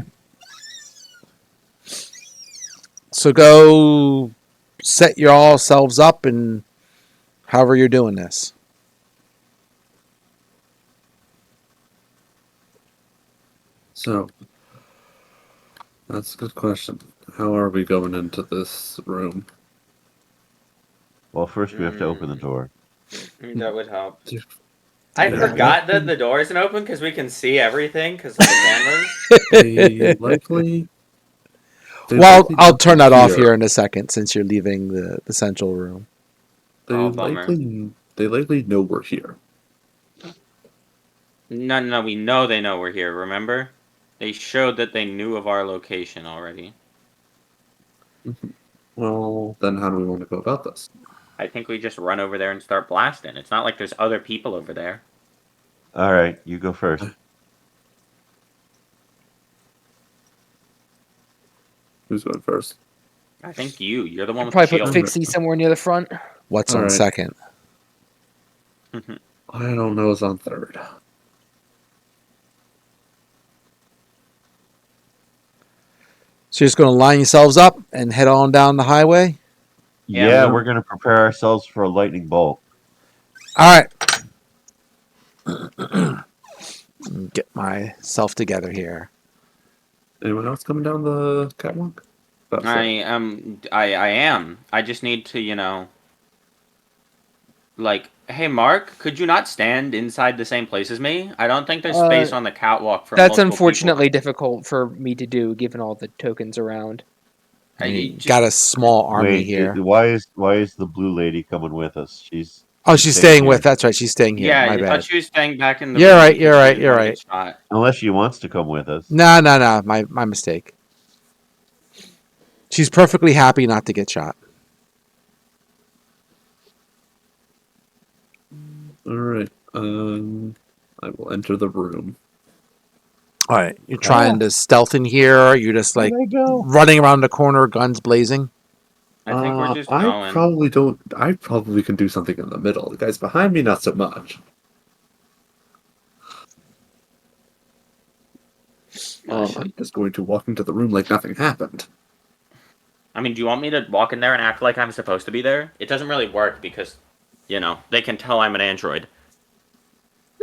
So go set your all selves up and however you're doing this. So, that's a good question. How are we going into this room? Well, first we have to open the door. That would help. Dude, I Yeah, forgot that nothing- the door isn't open because we can see everything because of the cameras. They likely. Well, likely I'll know turn we're that off here in a second since you're leaving the central room. Oh, bummer. They likely know we're here. No, we know they know we're here, remember? They showed that they knew of our location already. Well, then how do we want to go about this? I think we just run over there and start blasting. It's not like there's other people over there. All right, you go first. Who's going first? I think you're the one with the Probably put shield. Fixie somewhere near the front. What's All on right. second? I don't know who's on third. So you're just going to line yourselves up and head on down the highway? Yeah, Yeah, man. we're going to prepare ourselves for a lightning bolt. All right. Get myself together here. Anyone else coming down the catwalk? That's I it. am. I am. I just need to, like, hey, Mark, could you not stand inside the same place as me? I don't think there's space on the catwalk for That's multiple unfortunately difficult for me to do, given all the tokens around. people. You got a small army Wait, here. why is the blue lady coming with us? She's Staying here. with. That's right. She's staying here. Yeah, My I bad. thought she was staying back in the You're room right, because you're she right, didn't you're wanna right. get shot. Unless she wants to come with us. No. My mistake. She's perfectly happy not to get shot. All right. I will enter the room. All right. You're trying to stealth in here. You're just like running around the corner, guns blazing. I think we're just I going. probably don't. I probably can do something in the middle. The guys behind me, not so much. I'm just going to walk into the room like nothing happened. I mean, do you want me to walk in there and act like I'm supposed to be there? It doesn't really work because, they can tell I'm an android.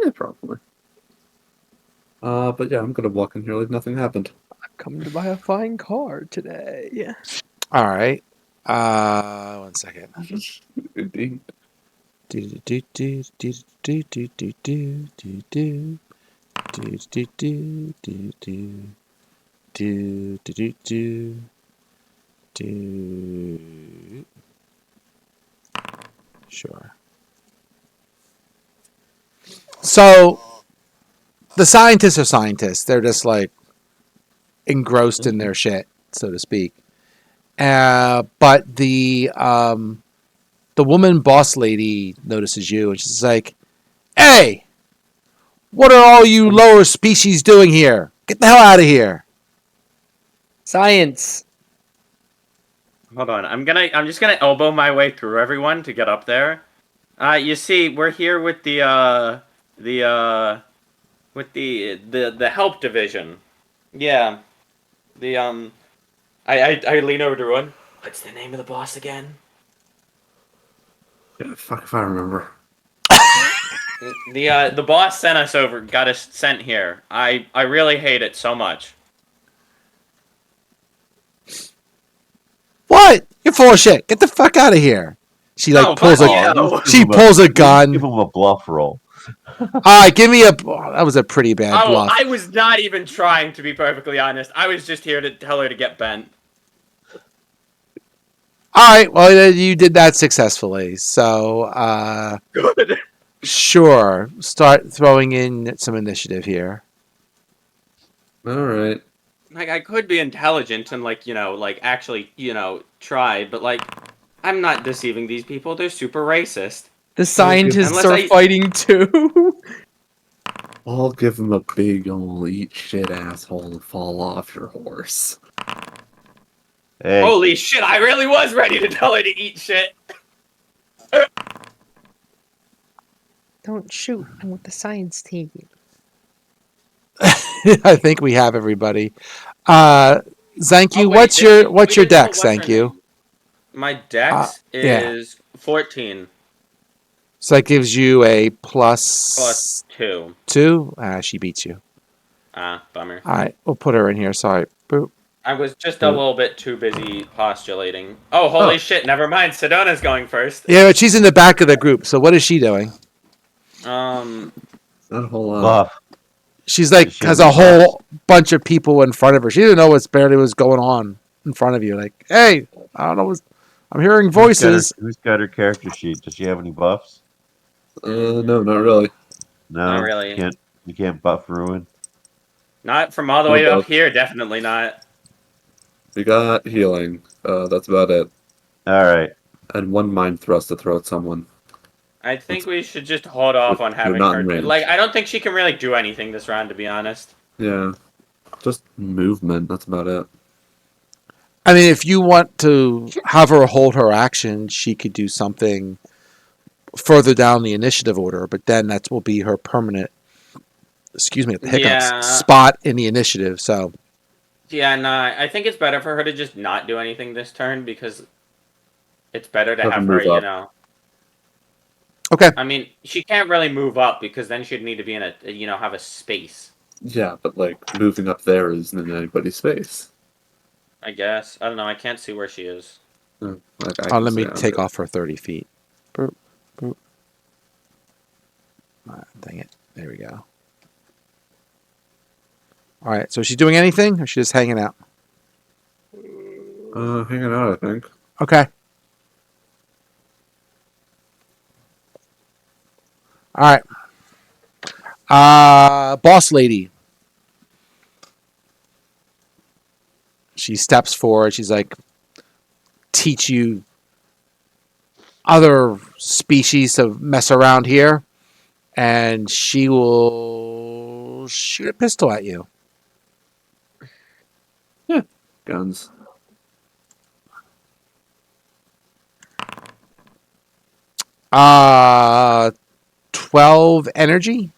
Yeah, probably. But yeah, I'm gonna walk in here like nothing happened. I'm coming to buy a fine car today. All right. 1 second. Indeed. Sure. So the scientists are scientists. They're just like engrossed in their shit, so to speak. But the woman boss lady notices you, and she's like, "Hey, what are all you lower species doing here? Get the hell out of here!" Science. Hold on, I'm just gonna elbow my way through everyone to get up there. You see, we're here with the help division. Yeah. I lean over to Ruin. What's the name of the boss again? Yeah, fuck if I remember. The boss sent us over, got us sent here. I really hate it so much. What? You're full of shit. Get the fuck out of here. She like pulls fuck a you. she pulls a gun. Give him a bluff roll. All right, give me a. That was a pretty bad bluff. I was not even trying, to be perfectly honest. I was just here to tell her to get bent. All right, well you did that successfully. So Good. sure, start throwing in some initiative here. All right. Like, I could be intelligent and, actually, try, but, I'm not deceiving these people. They're super racist. The scientists Unless are I- fighting too. I'll give him a big ol' eat shit asshole and fall off your horse. Hey, Holy shit, I really was ready to tell her to eat shit. Don't shoot. I'm with the science team. I think we have everybody. Thank you. Oh, wait, what's your dex? Thank you. name. My dex yeah. is 14 So that gives you a plus plus 2. 2. She beats you. Bummer. All right, we'll put her in here. Sorry. Boop. I was just a little bit too busy postulating. Oh, holy shit, never mind. Sedona's going first. Yeah, but she's in the back of the group. So what is she doing? Not a whole lot. buff. She's like She has has a whole bunch of people in front of her. She didn't know what's barely was going on in front of you. Like, hey, I don't know. I'm hearing voices. Who's got her character sheet? Does she have any buffs? No, not really. No, Not really. You can't buff Ruin. Not from all the way up here. Definitely not. We got healing. That's about it. All right. And one mind thrust to throw at someone. I think we should just hold off on They're having not her. in range. Like, I don't think she can really do anything this round, to be honest. Yeah. Just movement. That's about it. I mean, if you want to have her hold her action, she could do something further down the initiative order, but then that will be her permanent, excuse me, the hiccups, Yeah. spot in the initiative. So, Yeah, nah. I think it's better for her to just not do anything this turn because it's better to Have her have her, move up. okay. I mean, she can't really move up because then she'd need to be in a, have a space. Yeah, but like moving up there isn't in anybody's space. I guess. I don't know. I can't see where she is. Like, I Oh, can let me say on take it. off her 30 feet. Boop, boop. Ah, dang it. There we go. All right. So is she doing anything or is she just hanging out? Hanging out, I think. Okay. All right. Boss lady. She steps forward. She's like, teach you other species to mess around here. And she will shoot a pistol at you. Guns. Uh, 12 energy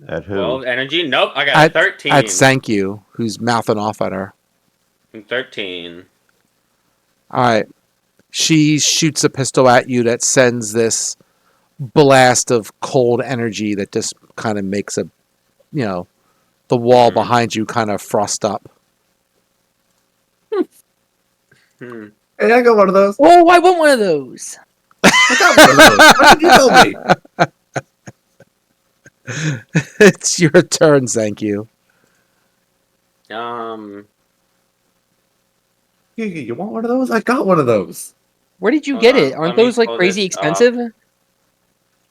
At who? 12 energy? Nope. I got a 13. at Sankyu, who's mouthing off at her. 13. All right. She shoots a pistol at you that sends this blast of cold energy that just kind of makes the wall behind you kind of frost up. Hmm. Hey, I got one of those. Oh, I want one of those. I got one of those. Why did you tell me? It's your turn, Sankyu. You want one of those? I got one of those. Where did you Hold get on, it? let Aren't me those like pull crazy this up. expensive?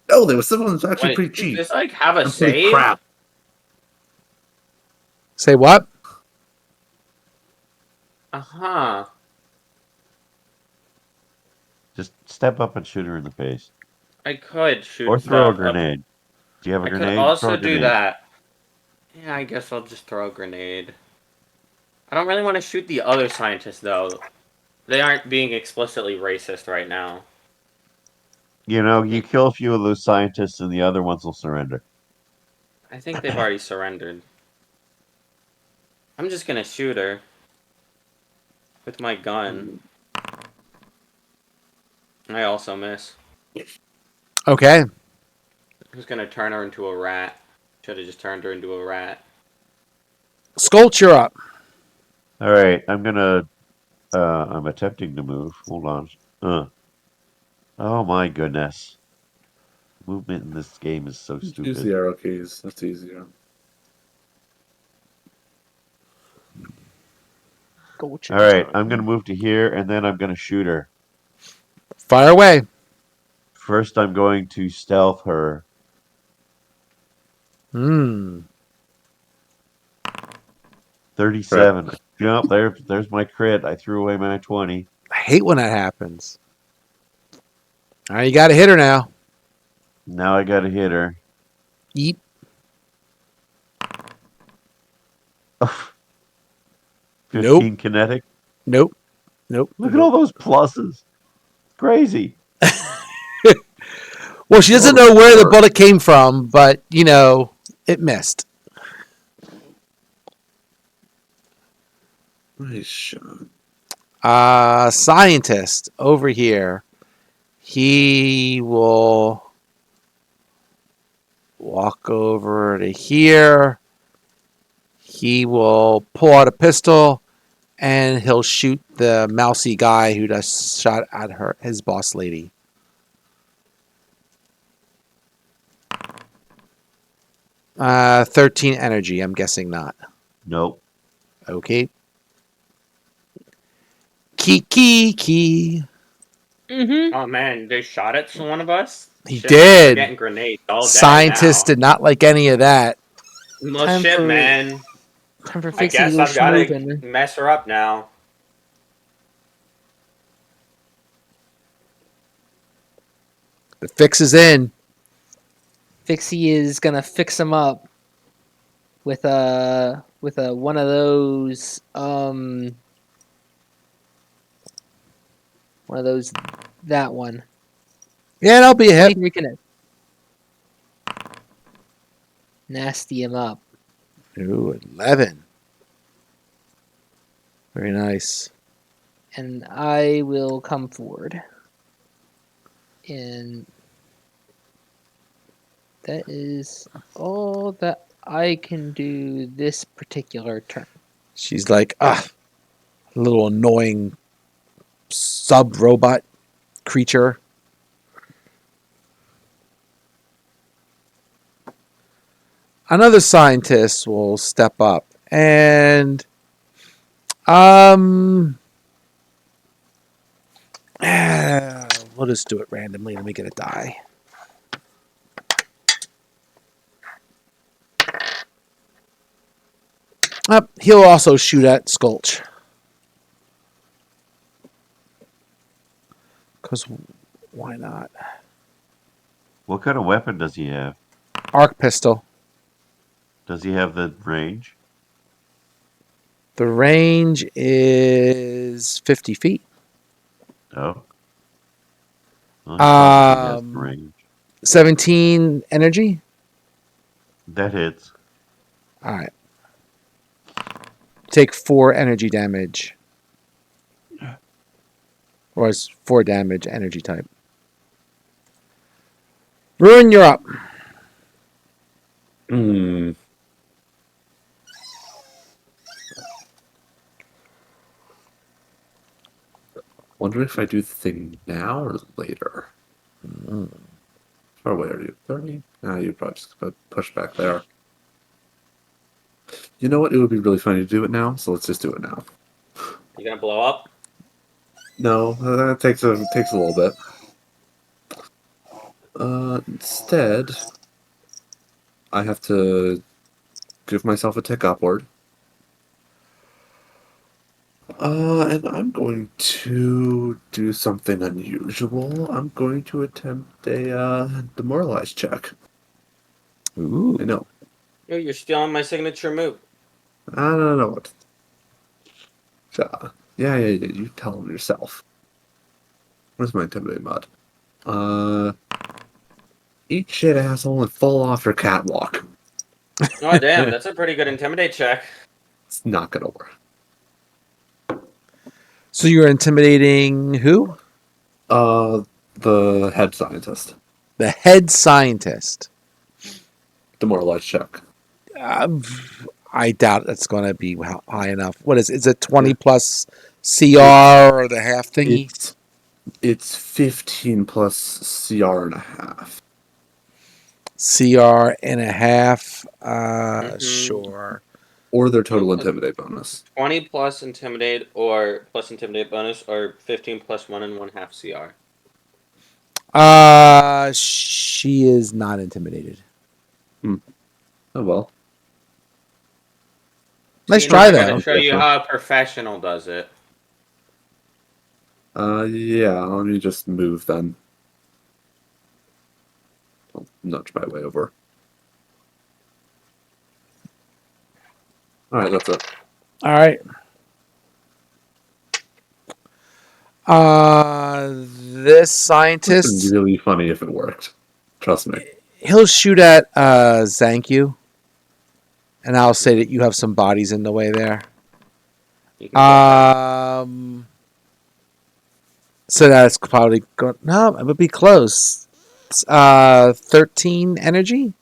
No, they were some of them actually Wait, pretty does cheap. this like have a I'm pretty save? crap. Say what? Uh-huh. Just step up and shoot her in the face. I could shoot Or throw a the- grenade. Do you have a I grenade? could Throw also a do grenade. that. Yeah, I guess I'll just throw a grenade. I don't really want to shoot the other scientists, though. They aren't being explicitly racist right now. You kill a few of those scientists and the other ones will surrender. I think they've already surrendered. I'm just gonna shoot her. With my gun. I also miss. Okay. Who's gonna turn her into a rat? Should have just turned her into a rat. Scolt, you're up. All right, I'm attempting to move. Hold on. Oh my goodness. Movement in this game is so Use stupid. the arrow keys. That's easier. All right, I'm going to move to here and then I'm going to shoot her. Fire away. First, I'm going to stealth her. 37. Jump. There's my crit. I threw away my 20. I hate when that happens. All right, you got to hit her now. Now I got to hit her. Eat. 15 kinetic. Nope. Look at all those pluses. Crazy. Well, she doesn't know where the bullet came from, but, it missed. Nice shot. Scientist over here. He will walk over to here. He will pull out a pistol and he'll shoot the mousy guy who just shot at his boss lady. Uh, 13 energy. I'm guessing not. Nope. Okay. Key. Mm-hmm. Oh man, they shot at one of us? He Shit, did. we're getting grenades all day Scientists now. did not like any of that. Well, Time shit, for- man. Time for I Fixie to guess go I've got to schmooping. mess her up now. The fix is in. Fixie is gonna fix him up with a one of those that one. Yeah, that'll be a hit. 23 connect. Nasty him up. Ooh, 11. Very nice. And I will come forward. And that is all that I can do this particular turn. She's like, a little annoying sub-robot creature. Another scientist will step up and we'll just do it randomly. Let me get a die. He'll also shoot at Skulch. Because why not? What kind of weapon does he have? Arc pistol. Does he have the range? The range is 50 feet. Oh. Well, he probably has the Um, range. 17 energy. That hits. All right. Take 4 energy damage. Or it's 4 damage energy type. Ruin, you're up. Hmm. Wonder if I do the thing now or later. Far away are you? 30? Nah, you'd probably just push back there. You know what? It would be really funny to do it now, so let's just do it now. You gonna blow up? No, that takes a little bit. Instead, I have to give myself a tick upward. And I'm going to do something unusual. I'm going to attempt a demoralize check. Ooh. I know. Oh, you're stealing my signature move. I don't know what. Yeah. You tell them yourself. Where's my intimidate mod? Eat shit, asshole, and fall off your catwalk. Oh damn, that's a pretty good intimidate check. It's not gonna work. So you're intimidating who? The head scientist. The head scientist. Demoralize check. I doubt that's going to be high enough. What is it 20 Yeah. plus CR or the half thingy? It's 15 plus CR and a half. CR and a half. Mhm. Sure. Or their total intimidate bonus. 20 plus intimidate or plus intimidate bonus, or 15 plus 1.5 CR. She is not intimidated. Oh well. Nice See, try, now I though. gotta show you how a professional does it. Yeah, let me just move then. I'll nudge my way over. Alright, that's it. All right. This It's scientist, really funny if it worked. Trust me. he'll shoot at Zanku, and I'll say that you have some bodies in the way there. You can get that. So that's probably going. No, it would be close. 13 energy.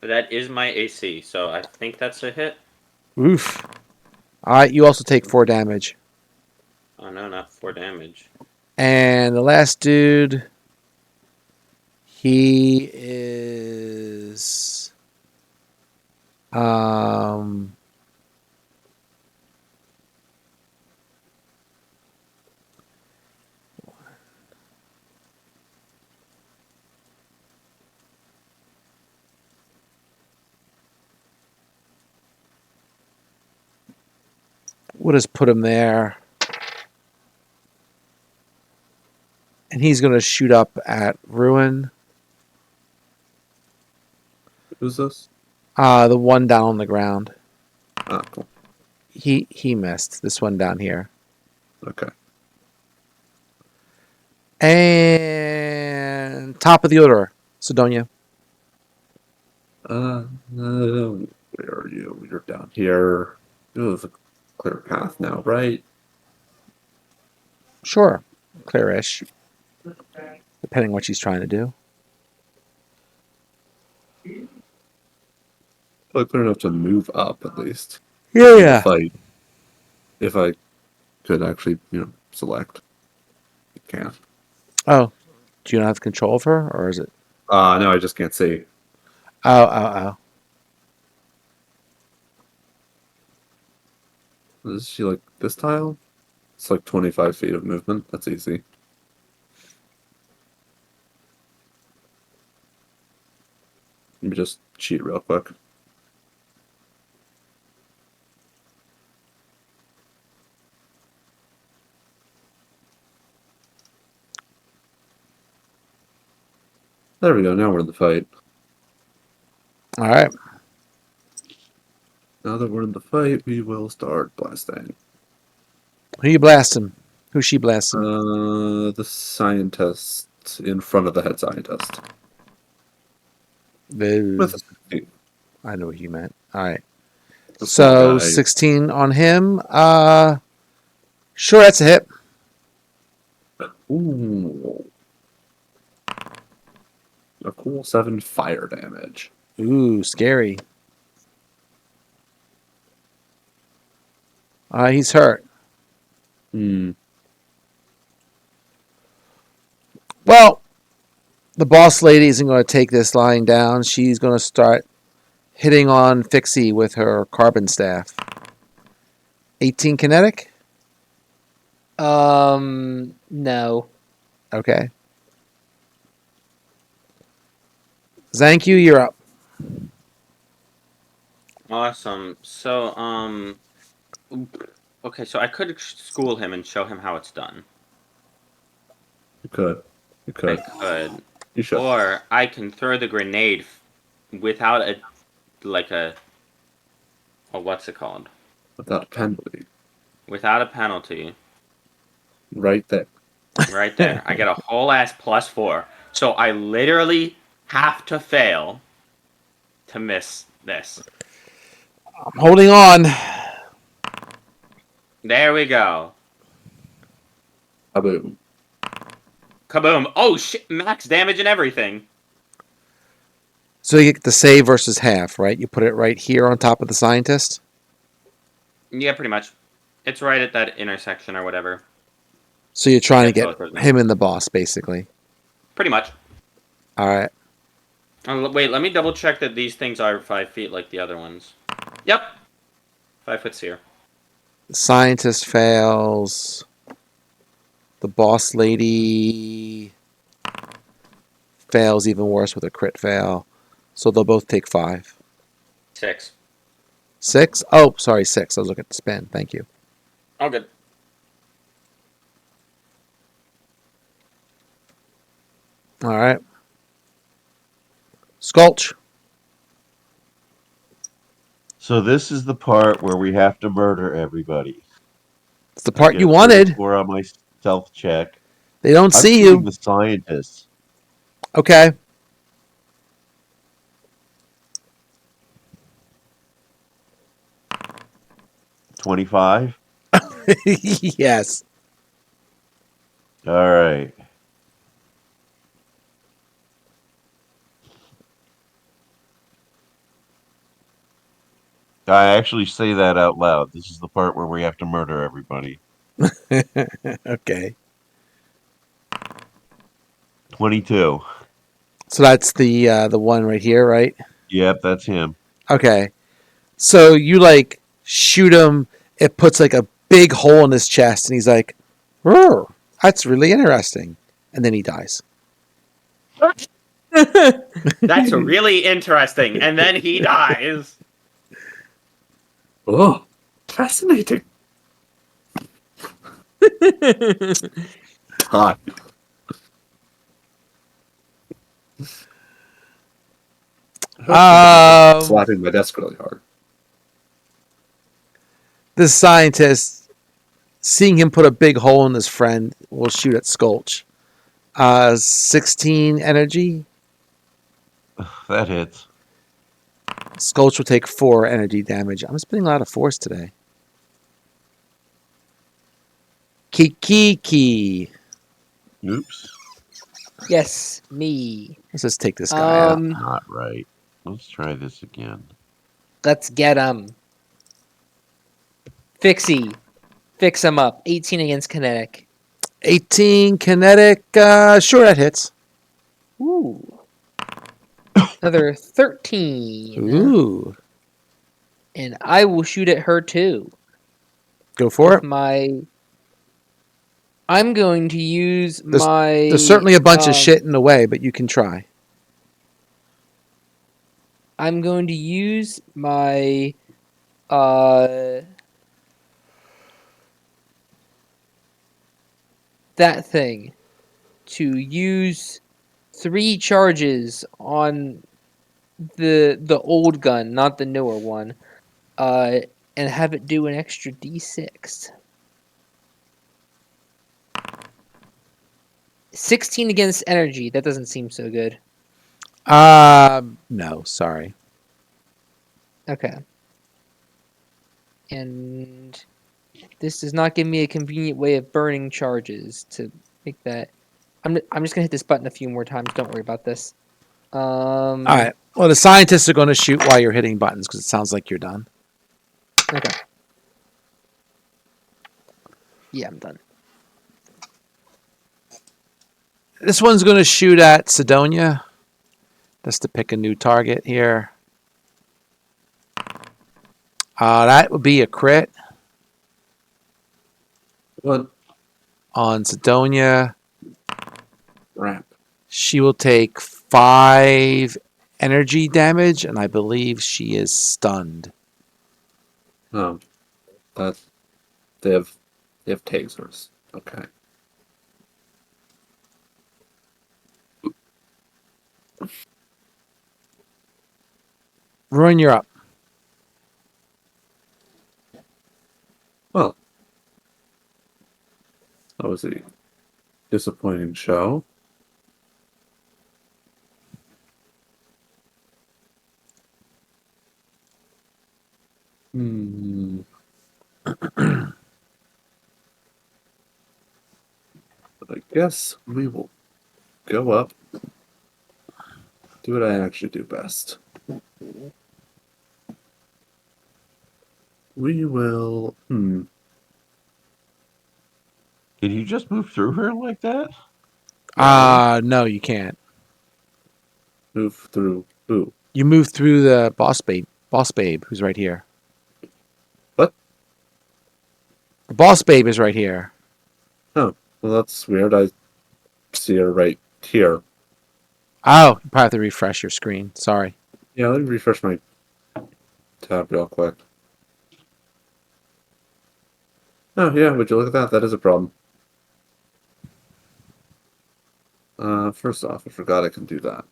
That is my AC, so I think that's a hit. Oof. All right, you also take 4 damage. Oh no, not 4 damage. And the last dude, he is We'll just put him there. And he's going to shoot up at Ruin. Who's this? The one down on the ground. Ah, cool. He missed. This one down here. Okay. And top of the order, Sidonia. Where are you? You're down here. You have a clear path now, right? Sure. Clearish. Depending what she's trying to do. Well, clear enough to move up at least. Yeah. Fight. If I could actually, select. I can't. Oh. Do you not have control of her? Or is it? No, I just can't see. Oh. Is she like this tile? It's like 25 feet of movement. That's easy. Let me just cheat real quick. There we go. Now we're in the fight. All right. Now that we're in the fight, we will start blasting. Who you blasting? Who's she blasting? The scientist in front of the head scientist. With a 16. I know what you meant. All right. The So small guy. 16 on him. Sure, that's a hit. Ooh. A cool 7 fire damage. Ooh, scary. He's hurt. Well, the boss lady isn't going to take this lying down. She's going to start hitting on Fixie with her carbon staff. 18 kinetic? No. Okay. Zanku, you're up. Awesome. So, okay, so I could school him and show him how it's done. You could. You I could. could. You should. Or I can throw the grenade without what's it called? Without a penalty. Without a penalty. Right there. Right there. I get a whole ass +4. So I literally have to fail to miss this. I'm holding on. There we go. Kaboom. Kaboom. Oh shit, max damage and everything. So you get the save versus half, right? You put it right here on top of the scientist? Yeah, pretty much. It's right at that intersection or whatever. So you're trying to Yeah, get both of them. him and the boss, basically. Pretty much. All right. Wait, let me double check that these things are 5 feet like the other ones. Yep. 5 foot here. The scientist fails. The boss lady fails even worse with a crit fail. So they'll both take 5. 6. 6? Oh, sorry, 6. I was looking at the spin. Thank you. All good. All right. Sculch. So this is the part where we have to murder everybody. It's the part I you get wanted. 34 on my stealth check. They don't I'm see shooting you. the scientists. Okay. $25. Yes. All right. I actually say that out loud. This is the part where we have to murder everybody. Okay. 22. So that's the one right here, right? Yep, that's him. Okay. So you like shoot him, it puts like a big hole in his chest, and he's like, "Roar, that's really interesting." And then he dies. That's really interesting. And then he dies. Oh, fascinating. Die. Slapping my desk really hard. This scientist, seeing him put a big hole in his friend, will shoot at Skulch. 16 energy. That hits. Skulch will take 4 energy damage. I'm spending a lot of force today. Kiki. Oops. Yes, me. Let's just take this guy out. Not right. Let's try this again. Let's get him. Fixie. Fix him up. 18 against kinetic. 18 kinetic. Sure, that hits. Ooh. Another 13. Ooh. And I will shoot at her too. Go for it. I'm going to use There's- my. There's certainly a bunch of shit in the way, but you can try. I'm going to use my that thing to use 3 charges on the old gun, not the newer one, and have it do an extra d6. 16 against energy. That doesn't seem so good. No, sorry. Okay. And this does not give me a convenient way of burning charges to make that. I'm just gonna hit this button a few more times. Don't worry about this. All right. Well, the scientists are going to shoot while you're hitting buttons because it sounds like you're done. Okay. Yeah, I'm done. This one's going to shoot at Sidonia. Just to pick a new target here. That would be a crit What? on Sidonia. Crap. She will take 5 energy damage, and I believe she is stunned. Oh. That. They have tasers. Okay. Ruin, you're up. Well. That was a disappointing show. But I guess we will go up. Do what I actually do best. We will. Can you just move through her like that? No, you can't. Move through. Who? You move through the boss babe, who's right here. What? The boss babe is right here. Oh, well, that's weird. I see her right here. Oh, you probably have to refresh your screen. Sorry. Yeah, let me refresh my tab real quick. Oh, yeah, would you look at that? That is a problem. First off, I forgot I can do that.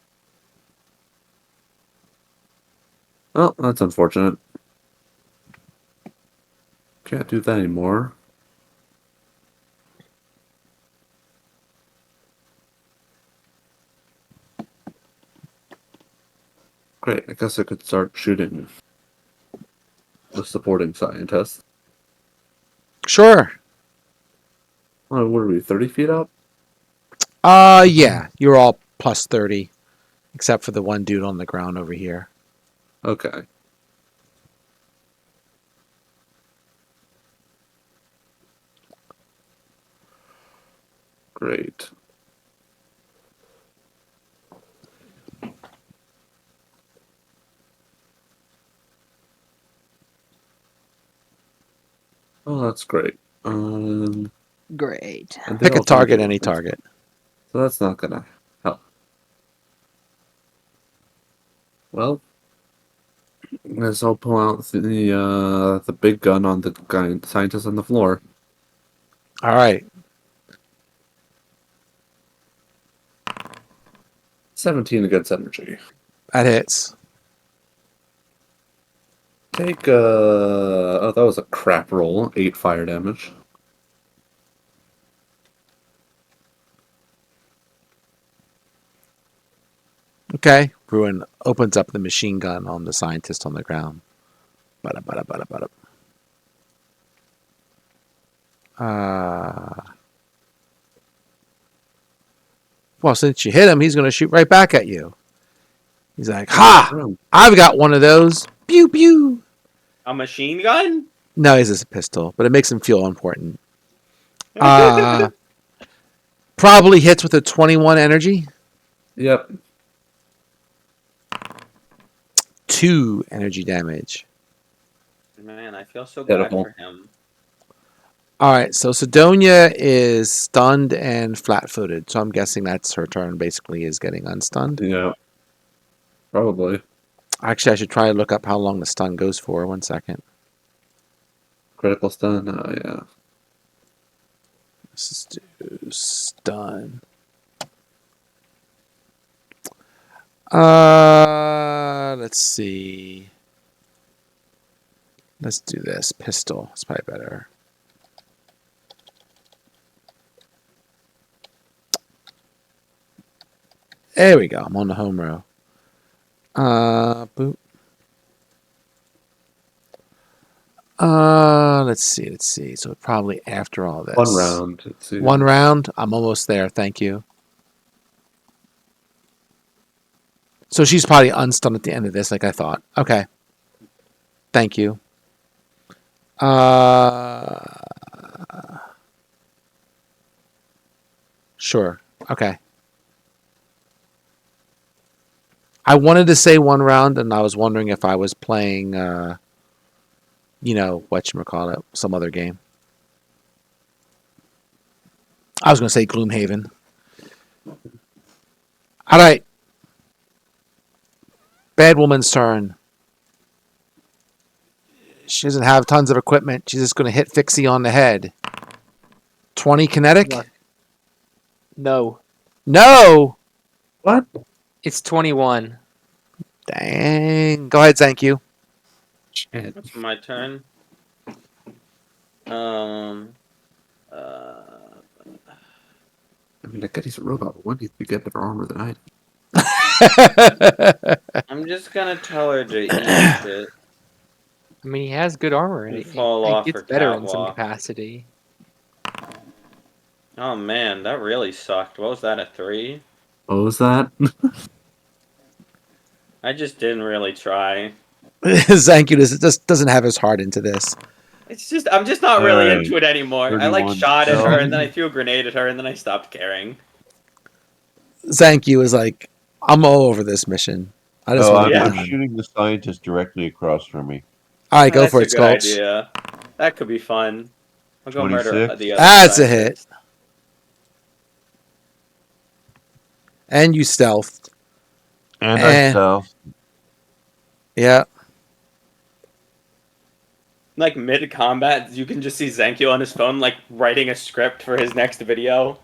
Oh, that's unfortunate. Can't do that anymore. Great, I guess I could start shooting the supporting scientist. Sure. Oh, what are we, 30 feet up? Yeah. You're all plus 30, except for the one dude on the ground over here. Okay. Great. Oh, that's great. Great. And they Pick a all target, do any it. target. So that's not gonna help. Well, I guess I'll pull out the big gun on the guy scientist on the floor. All right. 17 against energy. That hits. Take oh, that was a crap roll. 8 fire damage. Okay. Ruin opens up the machine gun on the scientist on the ground. Bada, bada, bada, bada. Well, since you hit him, he's going to shoot right back at you. He's like, ha! I've got one of those. Pew, pew. A machine gun? No, he's just a pistol, but it makes him feel important. Probably hits with a 21 energy. Yep. 2 energy damage. Man, I feel so bad Pitiful. for him. All right, so Sidonia is stunned and flat-footed, so I'm guessing that's her turn. Basically, is getting unstunned. Yeah. Probably. Actually, I should try to look up how long the stun goes for. 1 second. Critical stun. Oh yeah. Let's do stun. Let's see. Let's do this. Pistol. It's probably better. There we go. I'm on the home row. Boop. Let's see. So probably after all this. 1 round. Let's see. 1 round. I'm almost there. Thank you. So she's probably unstunned at the end of this, like I thought. Okay. Thank you. Sure. Okay. I wanted to say 1 round, and I was wondering if I was playing, whatchamacallit, some other game. I was going to say Gloomhaven. All right. Bad Woman's turn. She doesn't have tons of equipment. She's just going to hit Fixie on the head. 20 kinetic? Look. No. No! What? It's 21. Dang. Go ahead, thank you. Shit. It's my turn. I mean, I get he's a robot, but when do you get better armor than I do? I'm just gonna tell her to eat it. I mean, he has good armor, and And fall it off gets her better in some catwalk. capacity. Oh man, that really sucked. What was that, a 3? What was that? I just didn't really try. Zanku just doesn't have his heart into this. I'm just not really Alright, into it anymore. I 31 shot at her, stealth. and then I threw a grenade at her, and then I stopped caring. Zanku is like, I'm all over this mission. I just Oh, want to I'm be done. shooting the scientist directly across from me. All right, go That's for a it, good Skulch. idea. That could be fun. I'll go murder 26. the other That's a hit. scientist. And you stealthed. And I stealth. Yeah. Like mid-combat, you can just see Zankiel on his phone, like, writing a script for his next video.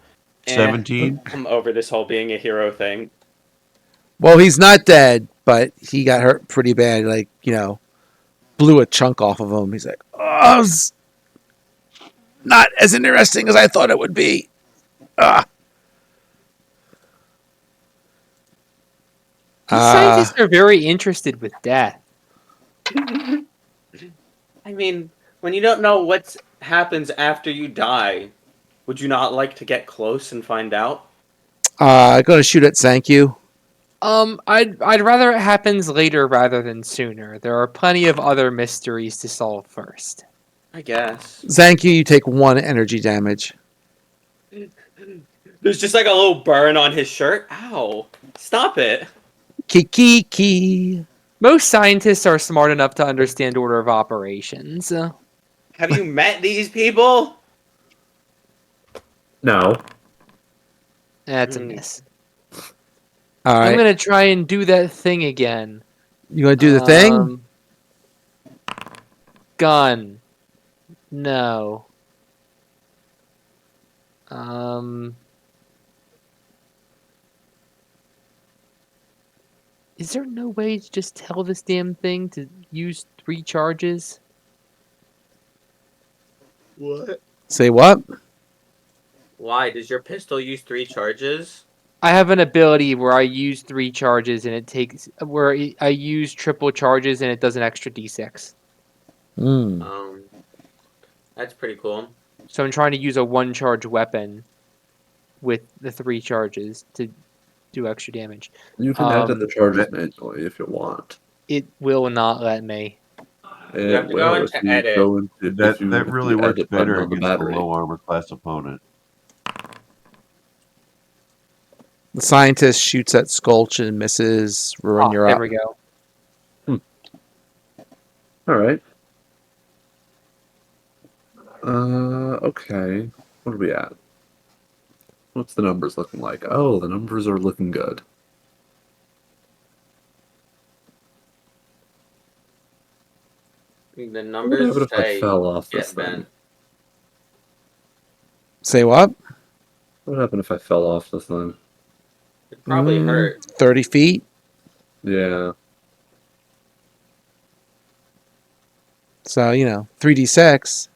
17. I'm over this whole being a hero thing. Well, he's not dead, but he got hurt pretty bad. Like, blew a chunk off of him. He's like, oh, it's not as interesting as I thought it would be. Ah. These scientists are very interested with death. I mean, when you don't know what happens after you die, would you not like to get close and find out? I'm going to shoot at Zanku. I'd rather it happens later rather than sooner. There are plenty of other mysteries to solve first. I guess. Zanku, you take 1 energy damage. There's just like a little burn on his shirt. Ow. Stop it. Kiki. Most scientists are smart enough to understand order of operations. Have you met these people? No. That's a miss. All I'm right. gonna try and do that thing again. You going to do the thing? Gun. No. Is there no way to just tell this damn thing to use 3 charges? What? Say what? Why does your pistol use 3 charges? I have an ability where I use 3 charges and it takes where I use triple charges and it does an extra d6. Mm. That's pretty cool. So I'm trying to use a 1 charge weapon with the 3 charges to do extra damage. You can add in the charges That- manually if you want. It will not let me. You have It to go will if into you edit. go into if you that hit really the works edit button better on the against a battery. low armor class opponent. The scientist shoots at Skulch and misses. Ruin, you're There up. we go. All right. Okay. What are we at? What's the numbers looking like? Oh, the numbers are looking good. The What would numbers happen if I say fell off get this thing? bent. Say what? What would happen if I fell off this thing? It probably hurt. 30 feet. Yeah. So, 3d6.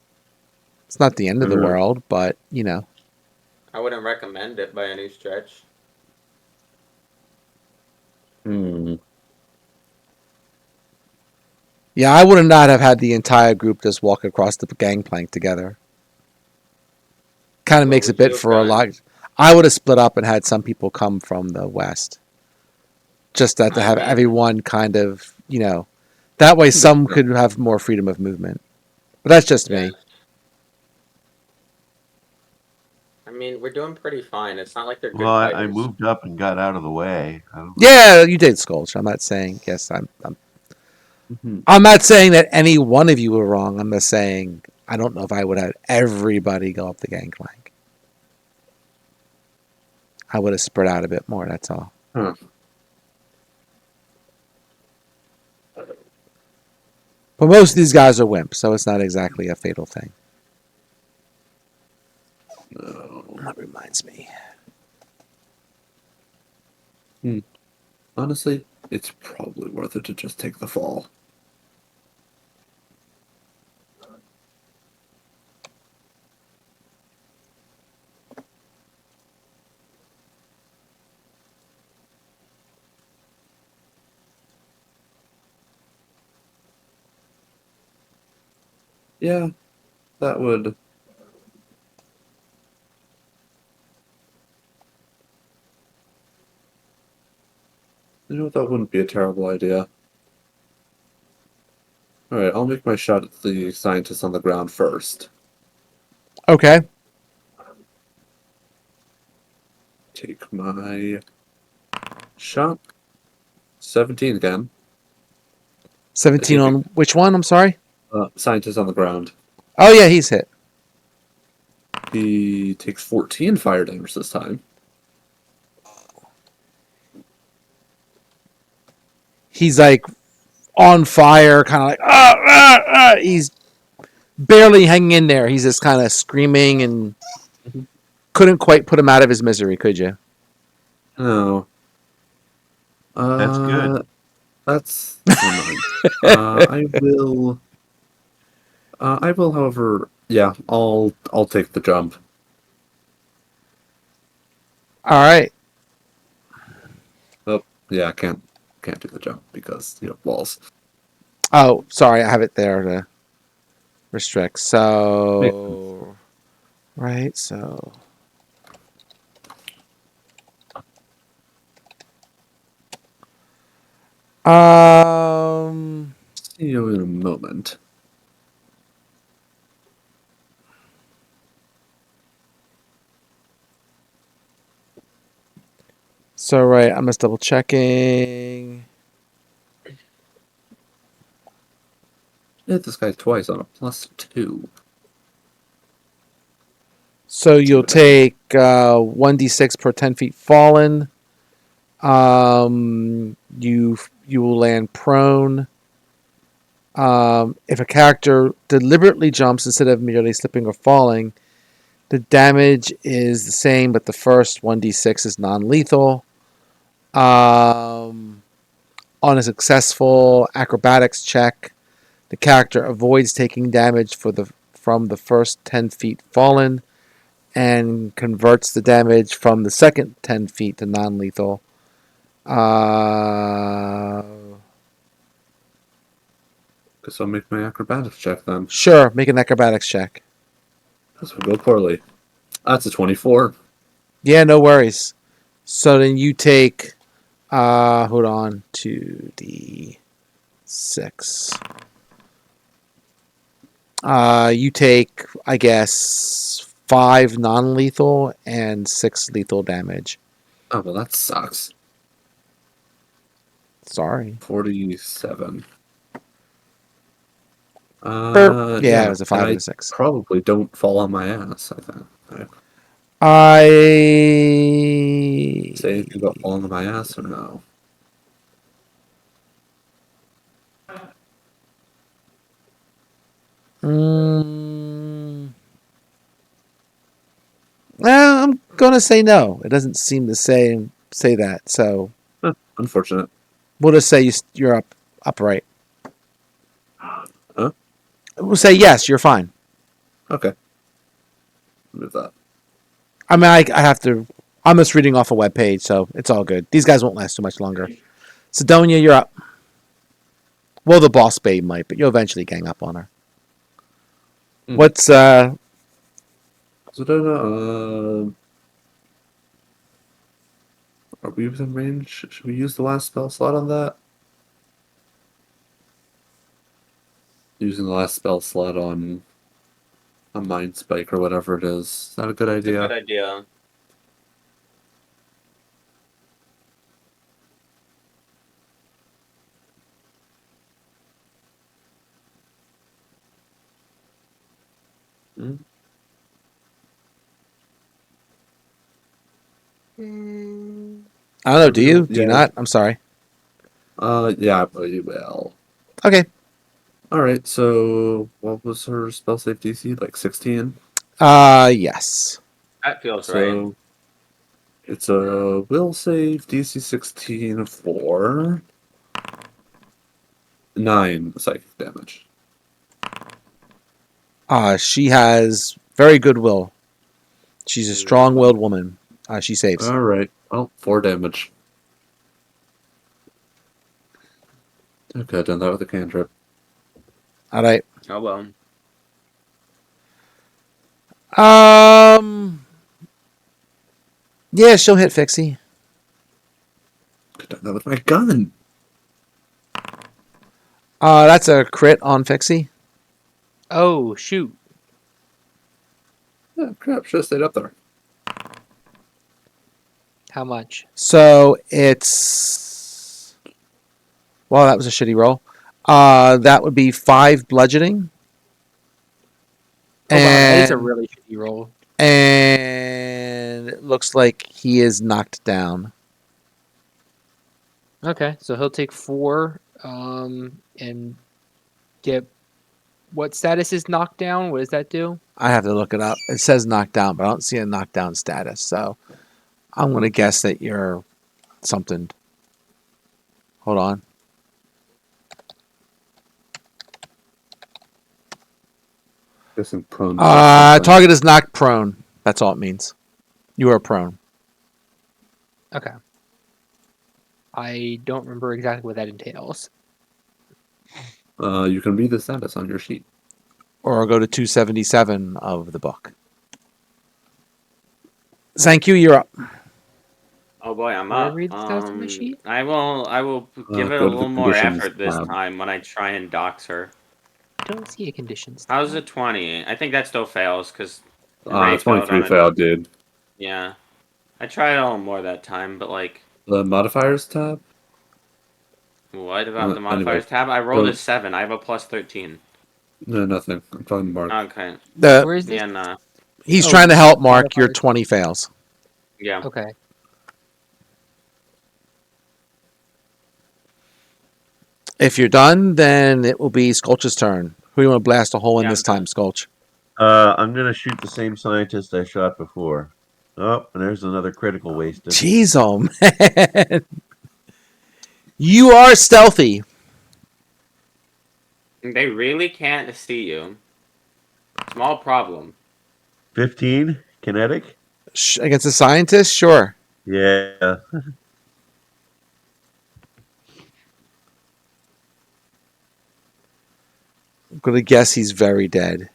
It's not the end of the Mhm. world, but, I wouldn't recommend it by any stretch. Yeah, I would not have had the entire group just walk across the gangplank together. Kind of What makes a would you bit have for a done? lot. I would have split up and had some people come from the west. Just that to I have mean- everyone kind of, that way some could have more freedom of movement. But that's just Yeah. me. I mean, we're doing pretty fine. It's not like they're good Well, I fighters. moved up and got out of the way. I don't know. Yeah, you did, Skulch. I'm not saying, yes, Mhm. I'm not saying that any one of you were wrong. I'm just saying I don't know if I would have everybody go up the gangplank. I would have spread out a bit more, that's all. Huh. But most of these guys are wimps, so it's not exactly a fatal thing. No. That reminds me. Honestly, it's probably worth it to just take the fall. Yeah, that would. You know what? That wouldn't be a terrible idea. Alright, I'll make my shot at the scientist on the ground first. Okay. Take my shot. 17 again. 17 on which one? I'm sorry. Scientist on the ground. Oh, yeah, he's hit. He takes 14 fire damage this time. He's like on fire, kind of like, he's barely hanging in there. He's just kind of screaming and couldn't quite put him out of his misery, could you? No. That's good. That's never mind. I will, however, yeah, I'll take the jump. All right. Oh, yeah, I can't do the jump because walls. Oh, sorry, I have it there to restrict. So, right, so. See you in a moment. So right, I'm just double checking. Hit this guy twice on a +2. So you'll take 1d6 per 10 feet fallen. You will land prone. If a character deliberately jumps instead of merely slipping or falling, the damage is the same, but the first 1d6 is non-lethal. On a successful acrobatics check, the character avoids taking damage from the first 10 feet fallen and converts the damage from the second 10 feet to non-lethal. Guess I'll make my acrobatics check then. Sure, make an acrobatics check. This will go poorly. That's a 24. Yeah, no worries. So then you take, hold on, 2d6. You take, I guess, 5 non-lethal and 6 lethal damage. Oh, well, that sucks. Sorry. 47. Burp. Yeah, it was a 5 and and I a 6. probably don't fall on my ass, I think. I Say anything about falling on my ass or no? Well, I'm gonna say no. It doesn't seem to say that. So Unfortunate. we'll just say you're upright. Huh? We'll say yes. You're fine. Okay. Move that. I mean, I have to. I'm just reading off a web page, so it's all good. These guys won't last too much longer. Sidonia, you're up. Well, the boss babe might, but you'll eventually gang up on her. What's So, are we within range? Should we use the last spell slot on that? Using the last spell slot on a Mind Spike or whatever it is. Is that a good idea? Good idea. Hmm? I don't know. Do you? Do you Yeah. not? I'm sorry. Yeah, but you will. Okay. Alright, so what was her spell save DC? Like 16? Yes. That feels right. So it's a will save DC 16 for 9 psychic damage. She has very good will. She's a strong-willed woman. She saves. Alright, well, 4 damage. Okay, done that with a cantrip. All right. Oh well. Yeah, she'll hit Fixie. Could done that with my gun. That's a crit on Fixie. Oh, shoot. Yeah, crap, should have stayed up there. How much? So it's. Well, that was a shitty roll. That would be 5 bludgeoning. Oh, wow, that is a And, really shitty roll. and it looks like he is knocked down. Okay, so he'll take 4 and get... What status is knocked down? What does that do? I have to look it up. It says knocked down, but I don't see a knockdown status. So I'm going to guess that you're something. Hold on. Guessing prone. Target is knocked prone. That's all it means. You are prone. Okay. I don't remember exactly what that entails. You can read the status on your sheet. Or go to 277 of the book. Thank you. You're up. Oh boy, I'm Where up. read the stats on the sheet? I will give it go a to the little more conditions effort this tab. time when I try and dox her. I don't see a conditions. How's tab. a 20? I think that still fails because 23 failed, dude. Yeah, I tried a little more that time, but like, The modifiers tab? what about the Anyway, modifiers tab? I rolled so- a 7. I have a plus 13. No, nothing. I'm talking Mark. Okay. Where is this? Yeah, nah. He's Oh, trying to help Mark. Your modifiers. 20 fails. Yeah. Okay. If you're done, then it will be Sculch's turn. Who do you want to blast a hole in Yeah, this I'm time, Sculch? I'm gonna shoot the same scientist I shot before. Oh, and there's another critical wasted. Jeez, oh man. You are stealthy. They really can't see you. Small problem. 15 kinetic. Against a scientist? Sure. Yeah. I'm going to guess he's very dead.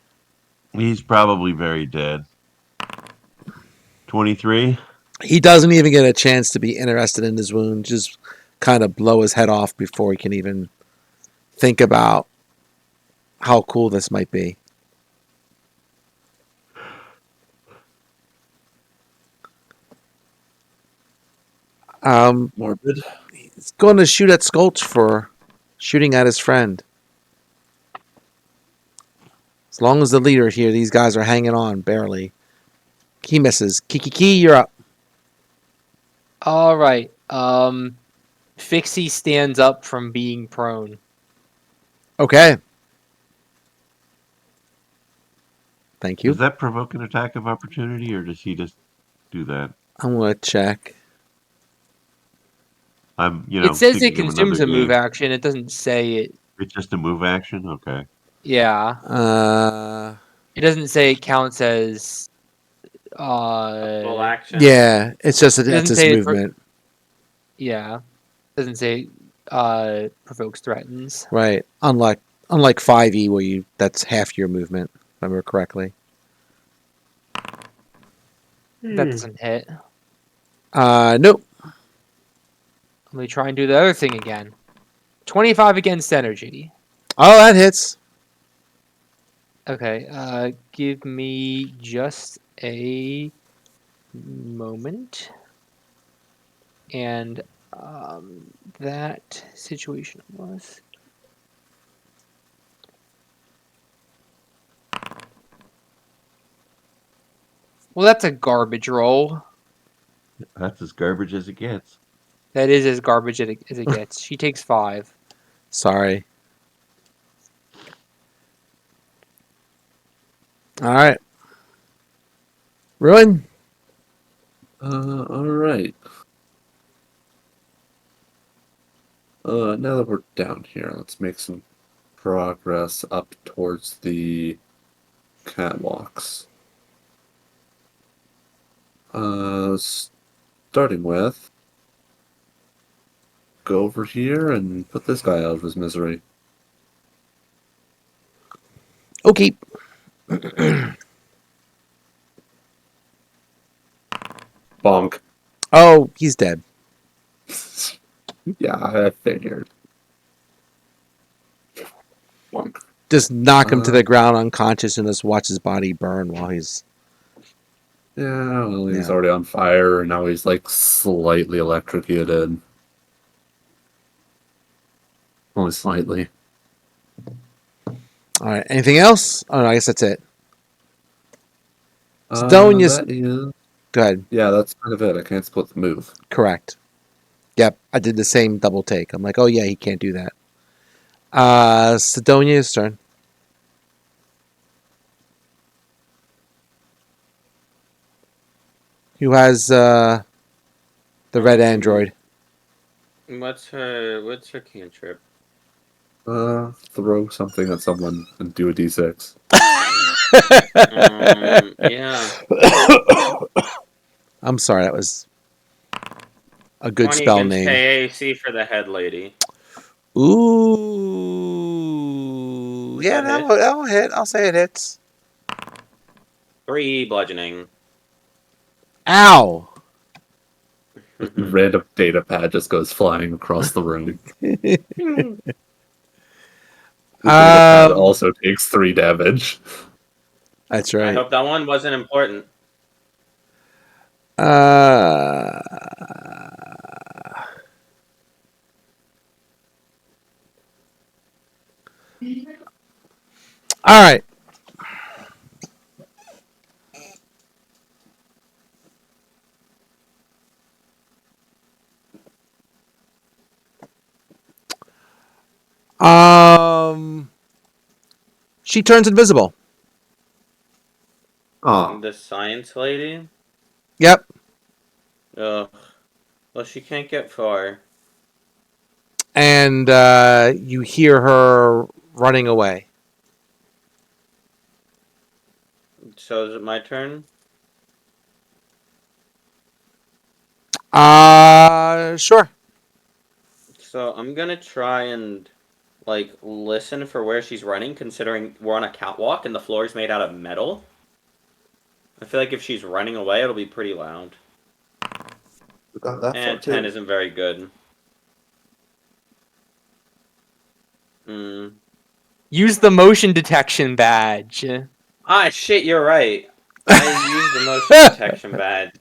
He's probably very dead. 23. He doesn't even get a chance to be interested in his wound. Just kind of blow his head off before he can even think about how cool this might be. Morbid. He's going to shoot at Skulch for shooting at his friend. As long as the leader here, these guys are hanging on barely. He misses. Kiki, you're up. All right. Fixie stands up from being prone. Okay. Thank you. Does that provoke an attack of opportunity, or does he just do that? I'm going to check. I'm, It says it thinking of another consumes a move game. action. It doesn't say it. It's just a move action. Okay. Yeah. It doesn't say it counts as. Full action. Yeah, it's just It that's doesn't his say movement. Yeah. It doesn't say provokes threatens. Right. Unlike 5e where that's half your movement, if I remember correctly. That doesn't hit. Nope. Let me try and do the other thing again. 25 against energy. Oh, that hits. Okay, give me just a moment. And that situation was. Well, that's a garbage roll. That's as garbage as it gets. That is as garbage as it gets. She takes 5. Sorry. All right. Ruin? All right. Now that we're down here, let's make some progress up towards the catwalks. Starting with, go over here and put this guy out of his misery. Okay. Bonk. Oh, he's dead. Yeah, I figured. Bonk. Just knock him to the ground unconscious and just watch his body burn while he's... Yeah, well, he's Yeah. already on fire, and now he's like slightly electrocuted. Only slightly. All right. Anything else? Oh, no, I guess that's it. Sidonia's... That is... Go ahead. Yeah, that's kind of it. I can't split the move. Correct. Yep. I did the same double take. I'm like, oh, yeah, he can't do that. Sidonia's turn. Who has the red android? What's her cantrip? Throw something at someone and do a d6. Yeah. I'm sorry, that was a good 20 spell against name. KAC for the head lady. Ooh. Yeah, that will hit. I'll say it hits. 3 bludgeoning. Ow. Random data pad just goes flying across the room. The data pad also takes 3 damage. That's I right. hope that one wasn't important. All right. She turns invisible. Oh, The science lady? Yep. Ugh. Well, she can't get far. and you hear her running away. So is it my turn? Sure. So I'm gonna try and like listen for where she's running, considering we're on a catwalk and the floor is made out of metal. I feel like if she's running away, it'll be pretty loud. We got that far And 10 too. isn't very good. Hmm. Use the motion detection badge. Ah, shit, you're right. I used the motion detection badge.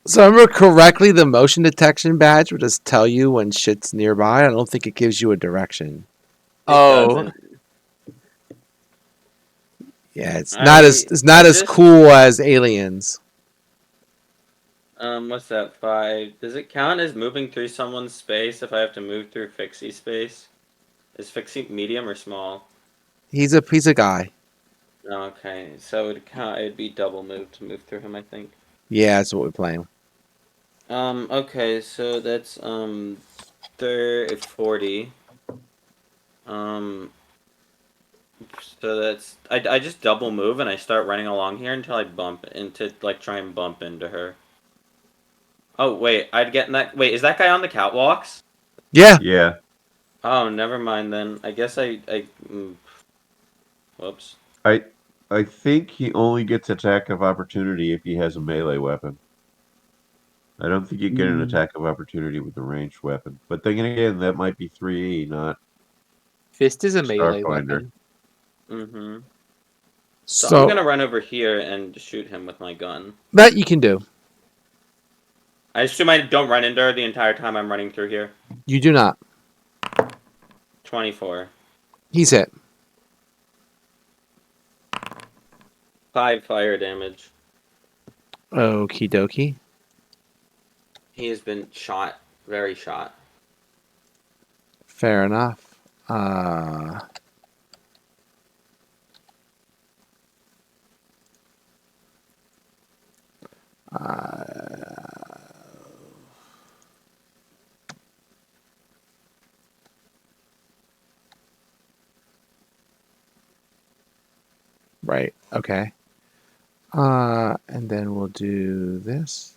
So, if I remember correctly, the motion detection badge will just tell you when shit's nearby. I don't think it gives you a direction. It Oh. doesn't. Yeah, it's not I as just cool as aliens. what's that? 5. Does it count as moving through someone's space if I have to move through Fixie space? Is Fixie medium or small? He's a guy. Okay, so it'd count. It'd be double move to move through him, I think. Yeah, that's what we're playing. Okay, so that's 40. Um, so that's I just double move and I start running along here until I bump into like try and bump into her. Oh wait, I'd get in that. Wait, is that guy on the catwalks? Yeah. Yeah. Oh, never mind then. I guess whoops. I think he only gets attack of opportunity if he has a melee weapon. I don't think you get an attack of opportunity with a ranged weapon. But then again, that might be 3E, not Fist is a melee Starfinder. weapon. Mm-hmm. So So I'm gonna run over here and shoot him with my gun. that you can do. I assume I don't run into her the entire time I'm running through here. You do not. 24. He's hit. 5 fire damage. Okie dokie. He has been shot. Very shot. Fair enough. Right. Okay. And then we'll do this.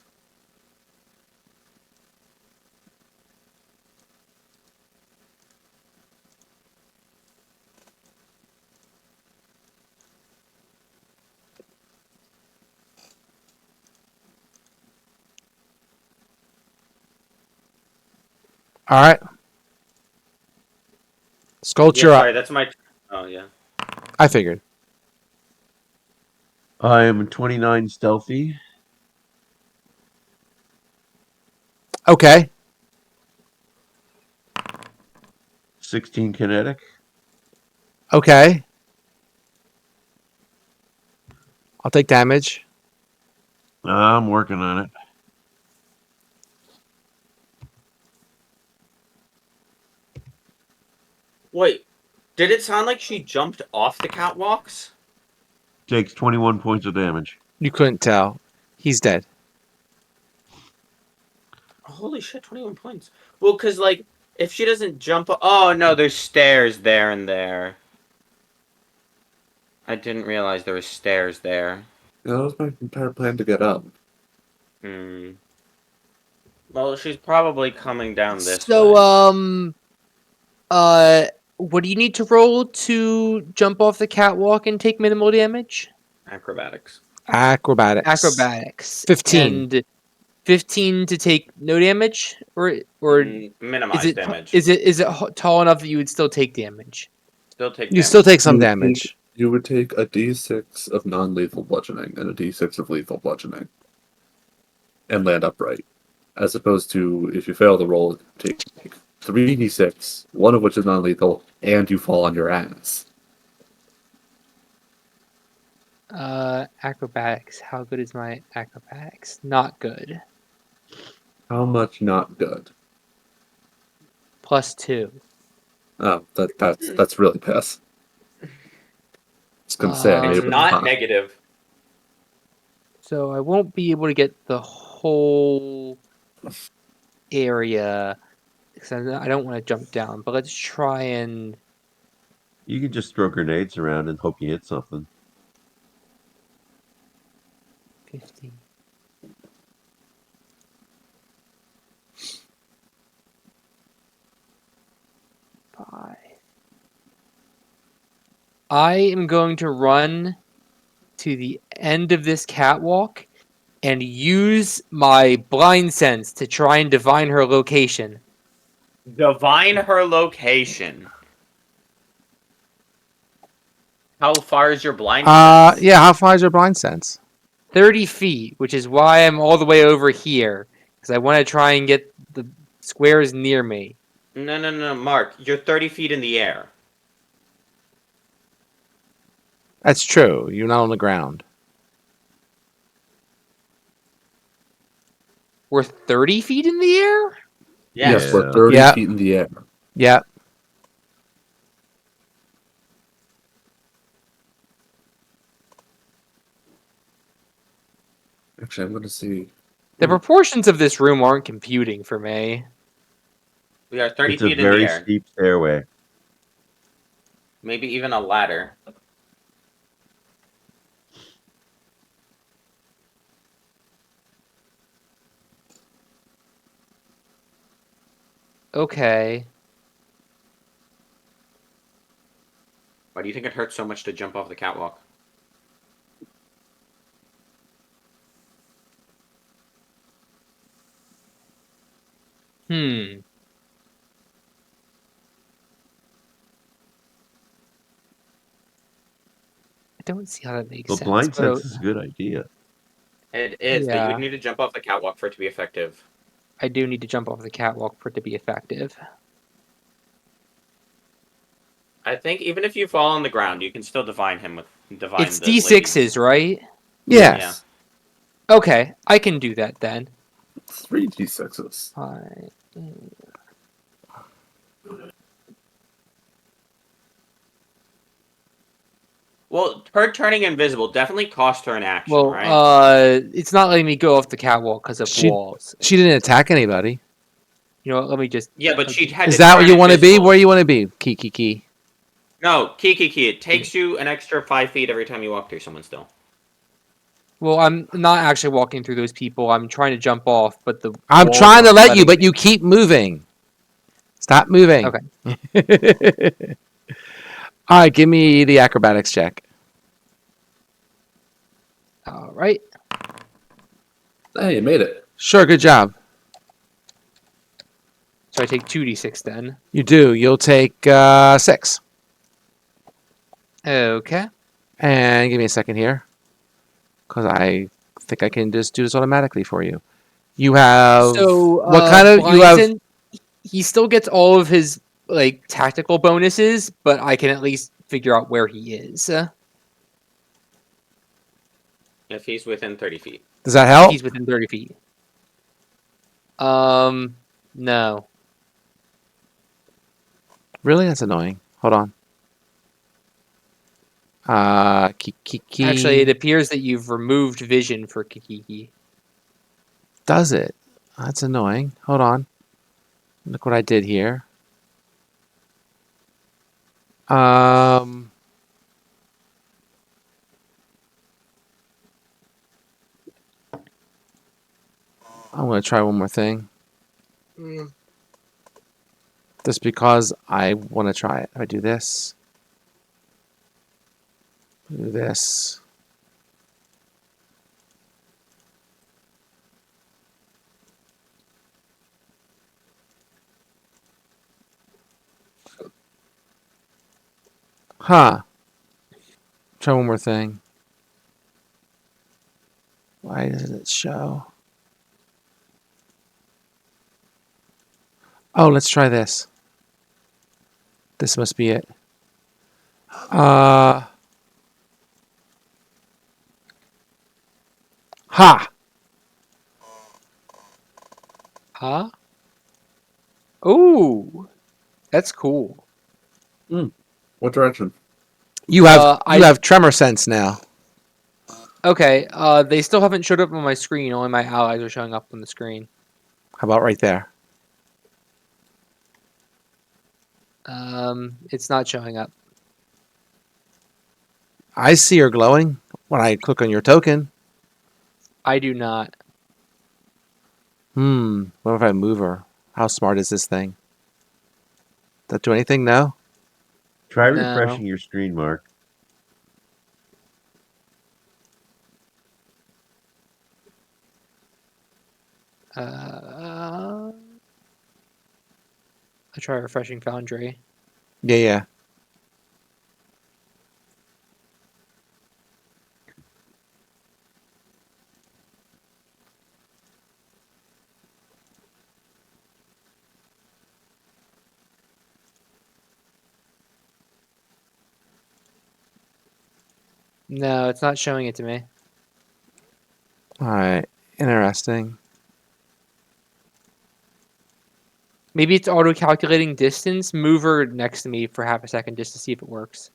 All right. Sculpture Yeah, up. sorry, that's my. Oh yeah. I figured. I am 29 stealthy. Okay. 16 kinetic. Okay. I'll take damage. I'm working on it. Wait, did it sound like she jumped off the catwalks? Takes 21 points of damage. You couldn't tell. He's dead. Holy shit, 21 points. Well, cause like if she doesn't jump, oh no, there's stairs there and there. I didn't realize there was stairs there. Yeah, that was my entire plan to get up. Hmm. Well, she's probably coming down this So, way. what do you need to roll to jump off the catwalk and take minimal damage? Acrobatics. Acrobatics. Acrobatics. 15. And 15 to take no damage, or Minimize is it damage. is it tall enough that you would still take damage? Still take You damage. still take some You would damage. You would take a d6 of non-lethal bludgeoning and a d6 of lethal bludgeoning, and land upright. As opposed to if you fail the roll, take 3d6, one of which is non-lethal, and you fall on your ass. Acrobatics. How good is my acrobatics? Not good. How much not good? +2. Oh, that's really piss. I was gonna say I made It's it with not high. negative. So I won't be able to get the whole area. 'Cause I don't want to jump down, but let's try and. You can just throw grenades around and hope you hit something. 50. I am going to run to the end of this catwalk and use my blind sense to try and divine her location. Divine her location. How far is your blind sense? Yeah. How far is your blind sense? 30 feet, which is why I'm all the way over here. Because I want to try and get the squares near me. No, Mark. You're 30 feet in the air. That's true. You're not on the ground. We're 30 feet in the air? Yes, Yeah. we're 30 Yeah. feet in the air. Yeah. Actually, I'm going to see. The proportions of this room aren't computing for me. We are 30 It's a feet in the very air. steep stairway. Maybe even a ladder. Okay. Why do you think it hurts so much to jump off the catwalk? Hmm. I don't see how that makes The sense. blind but sense is a good idea. It is, but you Yeah. would need to jump off the catwalk for it to be effective. I do need to jump off the catwalk for it to be effective. I think even if you fall on the ground, you can still divine him with divine It's the lady. D6s, right? Yes. Okay, I can do that then. 3d6s. Fine. Well, her turning invisible definitely cost her an action, Well, right? it's not letting me go off the catwalk because of She- walls. She didn't attack anybody. You know what? Let me just. Yeah, but she had Is to that what turn you want to be? invisible. Where you want to be? Key. No, Kiki. It takes you an extra 5 feet every time you walk through someone still. Well, I'm not actually walking through those people. I'm trying to jump off, but the. I'm walls trying to aren't let you, letting but me. you keep moving. Stop moving. Okay. All right, give me the acrobatics check. All right. Hey, you made it. Sure, good job. So I take 2d6 then. You do. You'll take 6. Okay. And give me a second here, because I think I can just do this automatically for you. You have So what kind of you have? Blyton, he still gets all of his like tactical bonuses, but I can at least figure out where he is. If he's within 30 feet. Does that If help? he's within 30 feet. No. Really? That's annoying. Hold on. Kiki. Actually, it appears that you've removed vision for Kikiki. Does it? That's annoying. Hold on. Look what I did here. I'm gonna try one more thing. Just because I want to try it. I do this. Do this. Huh. Try one more thing. Why doesn't it show? Oh, let's try this. This must be it. Ha! Huh? Ooh. That's cool. What direction? You have I- you have tremor sense now. Okay, they still haven't showed up on my screen. Only my allies are showing up on the screen. How about right there? It's not showing up. I see her glowing when I click on your token. I do not. What if I move her? How smart is this thing? Does that do anything? No? Try No. refreshing your screen, Mark. I try refreshing Foundry. Yeah. No, it's not showing it to me. All right. Interesting. Maybe it's auto-calculating distance. Move her next to me for half a second just to see if it works.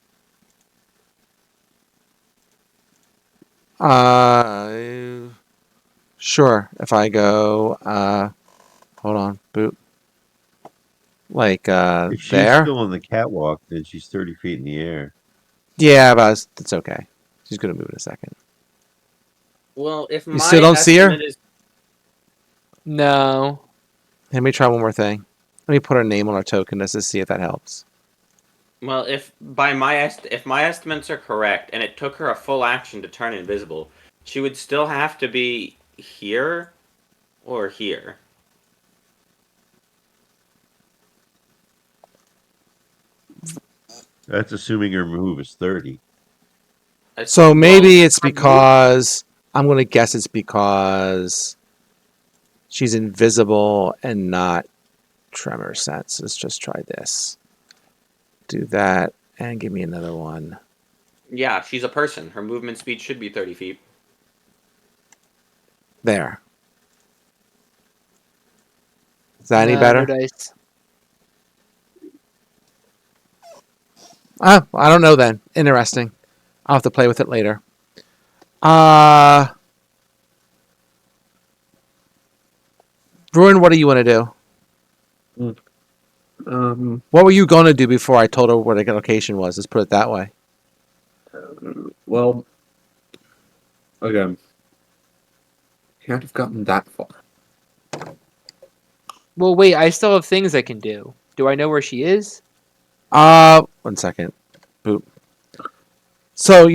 Sure. If I go, hold on, boot. Like, If she's there? still on the catwalk, then she's 30 feet in the air. Yeah, but it's okay. She's going to move in a second. Well, if You still my don't see her? estimate is No. Let me try one more thing. Let me put her name on our token just to see if that helps. well, if my estimates are correct, and it took her a full action to turn invisible, she would still have to be here or here. That's assuming her move is 30. So maybe Well, it's her move- because I'm going to guess it's because she's invisible and not tremor sense. Let's just try this. Do that and give me another one. Yeah, she's a person. Her movement speed should be 30 feet. There. Is that any No better? dice. I don't know then. Interesting. I'll have to play with it later. Ruin, what do you want to do? What were you going to do before I told her where the location was? Let's put it that way. Well, again, can't have gotten that far. Well, wait. I still have things I can do. Do I know where she is? 1 second. Boop. So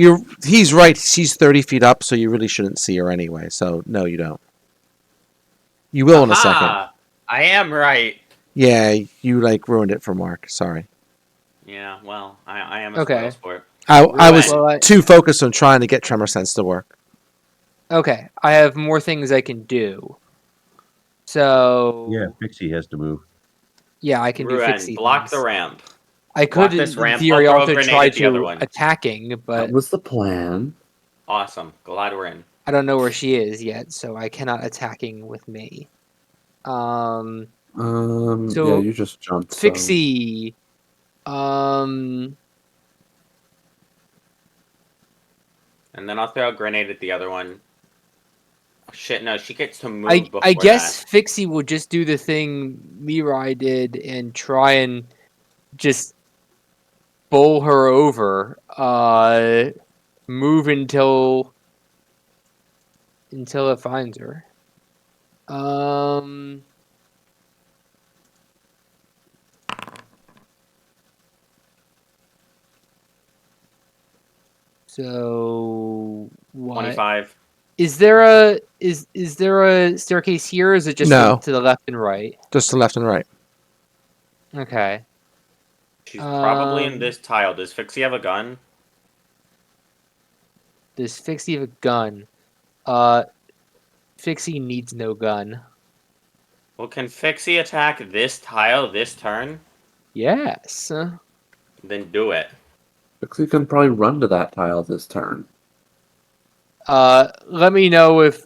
he's right. She's 30 feet up, so you really shouldn't see her anyway. So no, you don't. You will in a second. Aha! I am right. Yeah, you ruined it for Mark. Sorry. Yeah, well, I am a Okay. spoil sport. I was Well, too focused on trying to get tremor sense to work. Okay. I have more things I can do. So Yeah, Pixie has to move. yeah, I can do Ruin, fixie block things. the ramp. I block could, this in ramp, theory, I'll throw a also grenade try at the other to one. attacking, That but was the plan. Awesome. Glad we're in. I don't know where she is yet, so I cannot attacking with me. Yeah, So you just jumped. So. Fixie, And then I'll throw a grenade at the other one. Oh, shit, no, she gets to move before I guess that. Fixie will just do the thing Leroy did and try and just bowl her over. Move until it finds her. So what 25. is there a is there a staircase here? Or is it just No. to the left and right? Just to left and right. Okay. She's probably in Um, this tile. Does Fixie have a gun? Does Fixie have a gun? Fixie needs no gun. Well, can Fixie attack this tile this turn? Yes. Then do it. Pixie can probably run to that tile this turn. Let me know if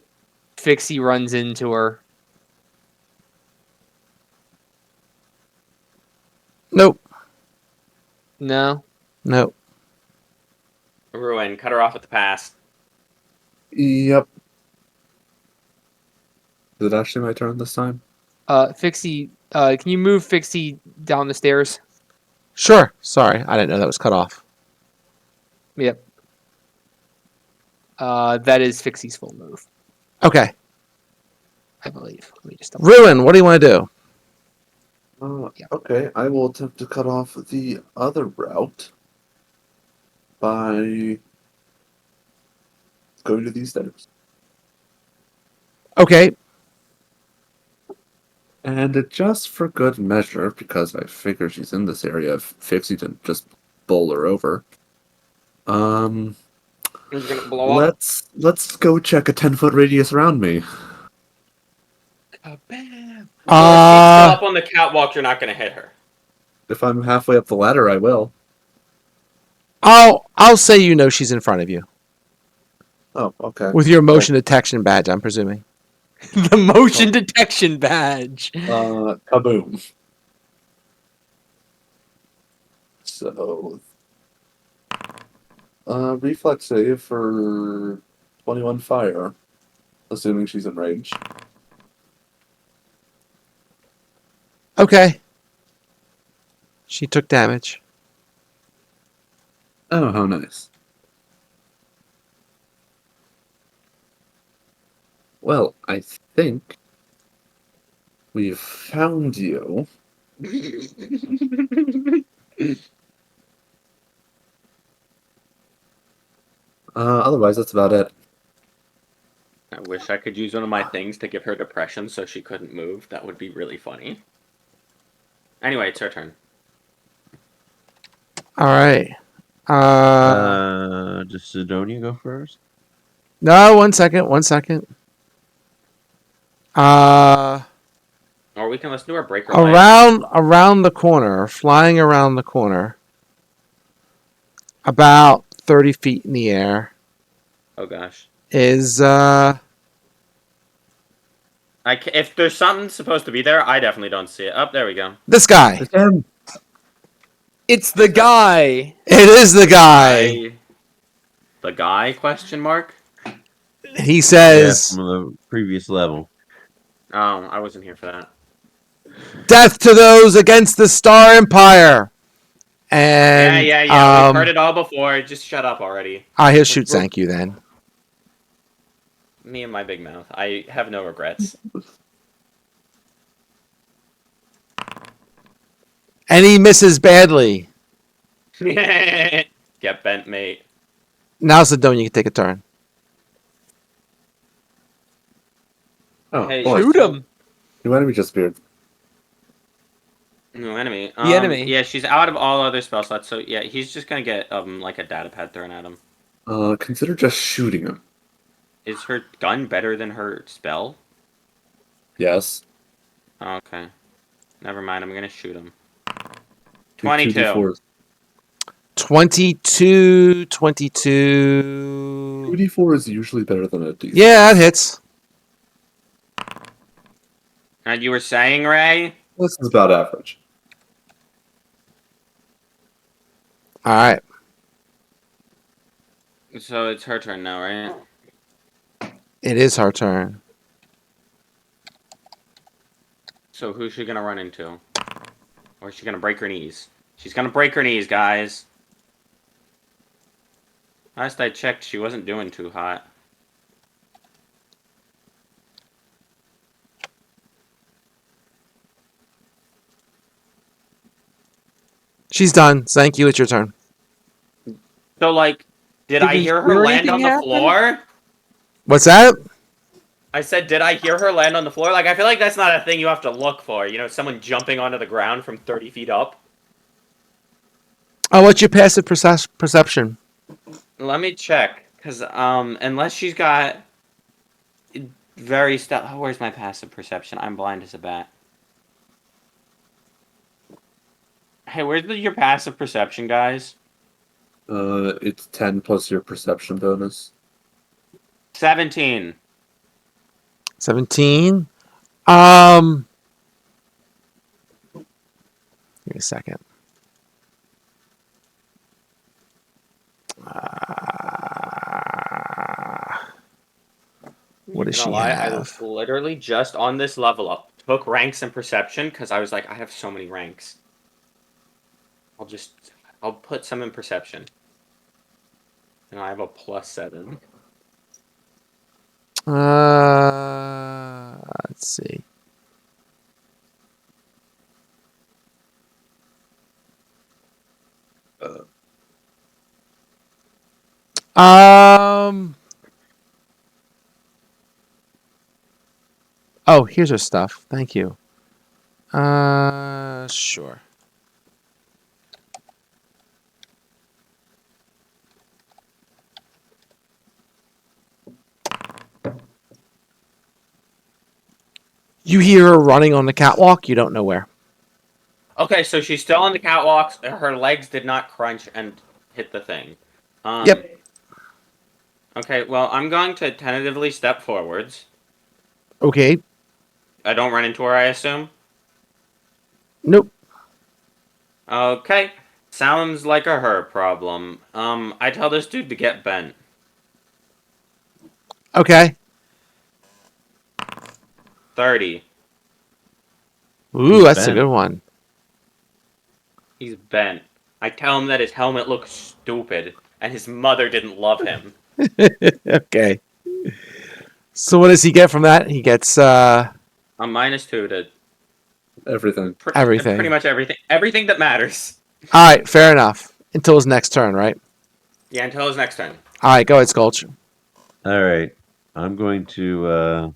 Fixie runs into her. Nope. No. Nope. Ruin, cut her off at the pass. Yep. Is it actually my turn this time? Fixie, can you move Fixie down the stairs? Sure. Sorry, I didn't know that was cut off. Yep. That is Fixie's full move, Okay. I believe. Let me just Ruin, what do you want to do? Yeah. Okay, I will attempt to cut off the other route by going to these stairs. Okay. And just for good measure, because I figure she's in this area, if Fixie didn't just bowl her over. Who's gonna blow up? Let's go check a 10-foot radius around me. Kabam! Well, if she's still up on the catwalk, you're not gonna hit her. If I'm halfway up the ladder, I will. I'll say you know she's in front of you Oh, okay. with your motion detection badge. I'm presuming. The motion detection badge. Kaboom. So, reflex save for 21 fire, assuming she's in range. Okay. She took damage. Oh, how nice. Well, I think we've found you. Otherwise, that's about it. I wish I could use one of my things to give her depression so she couldn't move. That would be really funny. Anyway, it's her turn. All right. Does Sidonia go first? No, 1 second. 1 second. Or we can listen to her break her leg. Around the corner, flying around the corner, about 30 feet in the air, Oh gosh. is If there's something supposed to be there, I definitely don't see it. Oh, there we go. this guy. It's the guy. It is the guy. The guy? Question mark. He Yeah, says, from the previous level. Oh, I wasn't here for that. "Death to those against the Star Empire." And Yeah. We've heard it all before. Just shut up already. He'll shoot thank you then. Me and my big mouth. I have no regrets. And he misses badly. Get bent, mate. Now Sidonia can take a turn. Oh, Hey, boy. Shoot him. New enemy just appeared. New enemy. The enemy. Yeah, she's out of all other spell slots, so yeah, he's just gonna get like a data pad thrown at him. Consider just shooting him. Is her gun better than her spell? Yes. Okay. Never mind, I'm gonna shoot him. Take 22. 2d4s. 22. 2d4 is usually better than a d6. Yeah, that hits. And you were saying, Ray? This is about average. All right. So it's her turn now, right? It is her turn. So who's she gonna run into? Or is she gonna break her knees? She's gonna break her knees, guys. Last I checked, she wasn't doing too hot. She's done. Thank you. It's your turn. So, like, did I we hear her hear land on anything the happen? floor? What's that? I said, did I hear her land on the floor? Like, I feel like that's not a thing you have to look for. You know, someone jumping onto the ground from 30 feet up. Oh, what's your passive perception? Let me check. Because, unless she's got very stealth... Oh, where's my passive perception? I'm blind as a bat. Hey, where's your passive perception, guys? It's 10 plus your perception bonus. 17. 17. Give me a second. What does she I have? was literally just on this level up. Took ranks in perception because I was like, I have so many ranks. I'll put some in perception. And I have a +7. Let's see. Oh, here's her stuff. Thank you. Sure. You hear her running on the catwalk. You don't know where. Okay, so she's still on the catwalk. Her legs did not crunch and hit the thing. Yep. Okay, well, I'm going to tentatively step forwards. Okay. I don't run into her, I assume? Nope. Okay. Sounds like a her problem. I tell this dude to get bent. Okay. 30. Ooh, He's that's a bent. good one. He's bent. I tell him that his helmet looks stupid, and his mother didn't love him. Okay. So what does he get from that? He gets I'm -2 to Everything. everything. pretty much everything. Everything that matters. All right, fair enough. Until his next turn, right? Yeah, until his next turn. All right, go ahead, Sculch. All right. I'm going to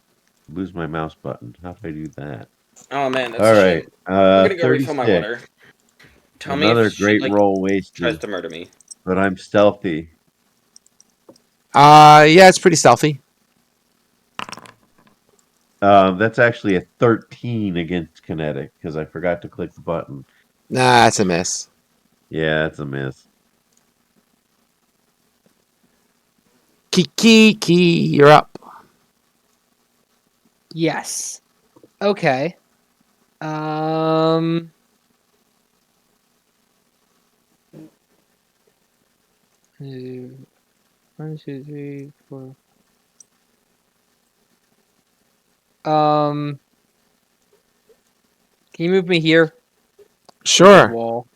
lose my mouse button. How do I do that? Oh man, that's All a right. shame. I'm gonna go 36. refill my water. Tell me Another if she great roll tries wasted, to murder me. but I'm stealthy. Yeah, it's pretty stealthy. That's actually a 13 against kinetic because I forgot to click the button. Nah, that's a miss. Yeah, it's a miss. Kiki, you're up. Yes. Okay. One, two, three, four. Can you move me here? Sure. Wall.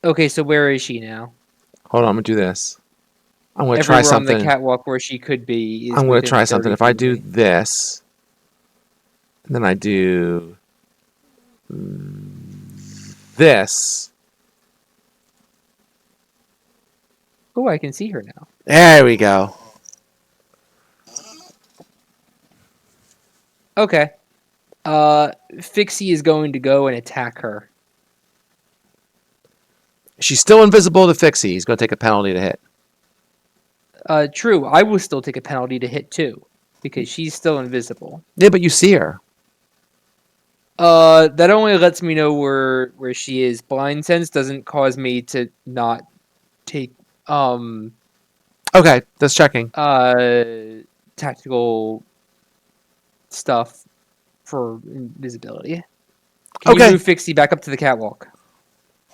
Okay, so where is she now? Hold on, I'm gonna do this. I'm gonna Everywhere try on the something. catwalk where she could be is I'm gonna within try something. 30 If I feet of do me. this, and then I do this. Oh, I can see her now. There we go. Okay. Fixie is going to go and attack her. She's still invisible to Fixie. He's gonna take a penalty to hit. True. I will still take a penalty to hit too, because she's still invisible. Yeah, but you see her. That only lets me know where she is. Blind sense doesn't cause me to not take Okay, that's checking. tactical stuff for invisibility. Can Okay. you move Fixie back up to the catwalk?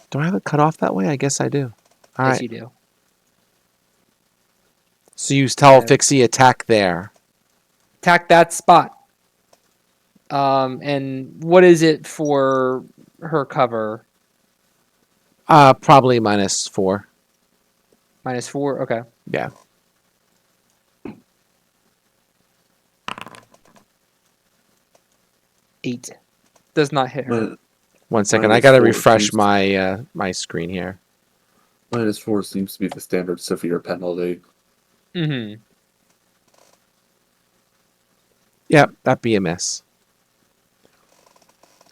Do I have it cut off that way? I guess I do. All Yes, right. you do. So you tell Yeah. Fixie attack there. Attack that spot. And what is it for her cover? Probably -4. -4? Okay. Yeah. Eight. Does not hit her. But 1 second. I gotta -4 refresh seems- my my screen here. -4 seems to be the standard severe penalty. Mm-hmm. Yep, that'd be a miss.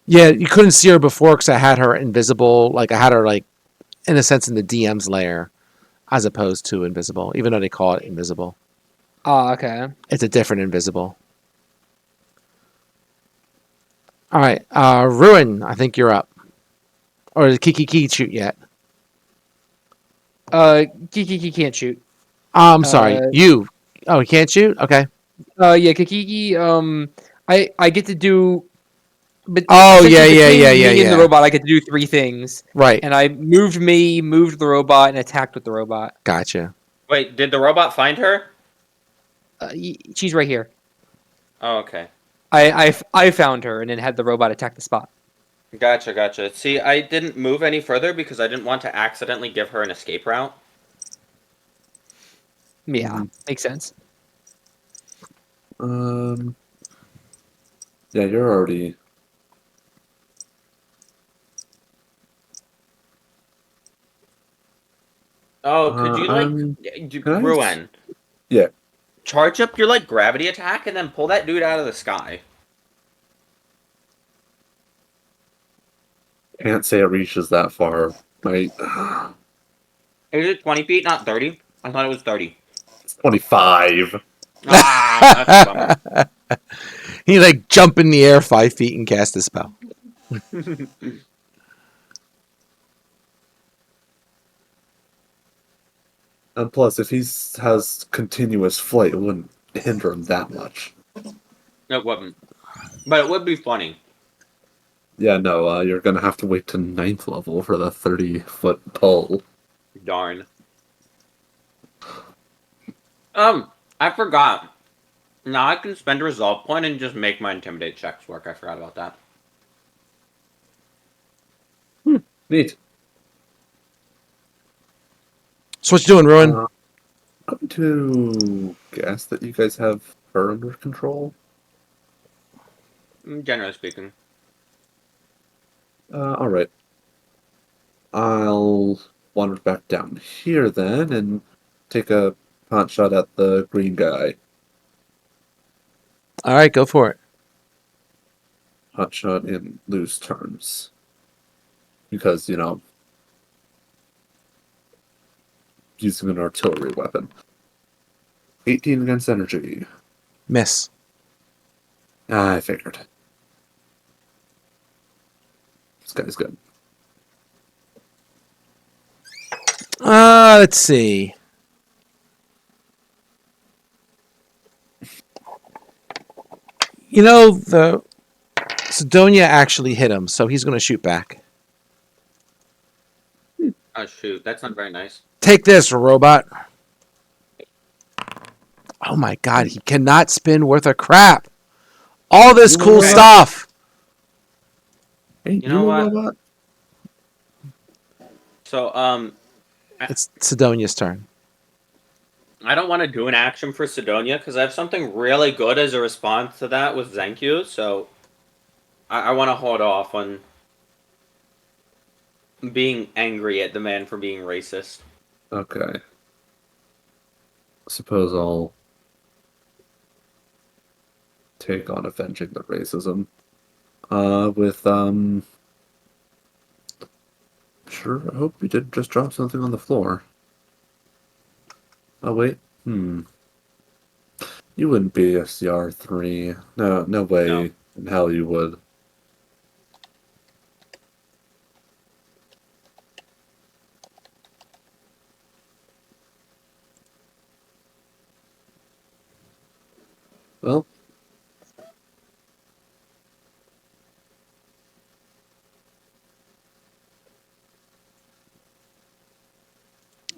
Yeah, you couldn't see her before because I had her invisible. Like I had her like, in a sense, in the DM's layer, as opposed to invisible. Even though they call it invisible, Okay. it's a different invisible. All right, Ruin. I think you're up. Or did Kiki shoot yet? Kiki can't shoot. I'm sorry. You. Oh, he can't shoot. Okay. Yeah, Kiki. I get to do. But Oh, essentially yeah. between me and the robot, I get to do 3 things. Right. And I moved the robot, and attacked with the robot. Gotcha. Wait, did the robot find her? She's right here. Oh, okay. I found her and then had the robot attack the spot. Gotcha. See, I didn't move any further because I didn't want to accidentally give her an escape route. Yeah, makes sense. Yeah, you're already. Oh, could you Can I? Ruin, Yeah, charge up your gravity attack and then pull that dude out of the sky? can't say it reaches that far. Right? Is it 20 feet, not 30? I thought it was 30. It's 25. Ah, that's a bummer. He like jump in the air 5 feet and cast a spell. And plus, if he has continuous flight, it wouldn't hinder him that much. It wouldn't. But it would be funny. Yeah, no, you're gonna have to wait to 9th level for the 30-foot pull. Darn. I forgot. Now I can spend a resolve point and just make my intimidate checks work. I forgot about that. Neat. So what you doing, Ruin? I'm going to guess that you guys have her under control. Generally speaking. Alright. I'll wander back down here then and take a pot shot at the green guy. All right, go for it. Hot shot in loose terms. Because, using an artillery weapon. 18 against energy. Miss. I figured. This guy's good. Let's see. The Sidonia actually hit him, so he's going to shoot back. Oh shoot, that's not very nice. Take this, robot. Oh my god, he cannot spin worth a crap. All this cool Okay. stuff. Hey, You know what? Robot? So, It's Sidonia's turn. I don't want to do an action for Sidonia because I have something really good as a response to that with Zenkyu, so I want to hold off on being angry at the man for being racist. Okay. Suppose I'll take on avenging the racism. Sure, I hope you didn't just drop something on the floor. Oh, wait. You wouldn't be a CR3. No way No. in hell you would. Well,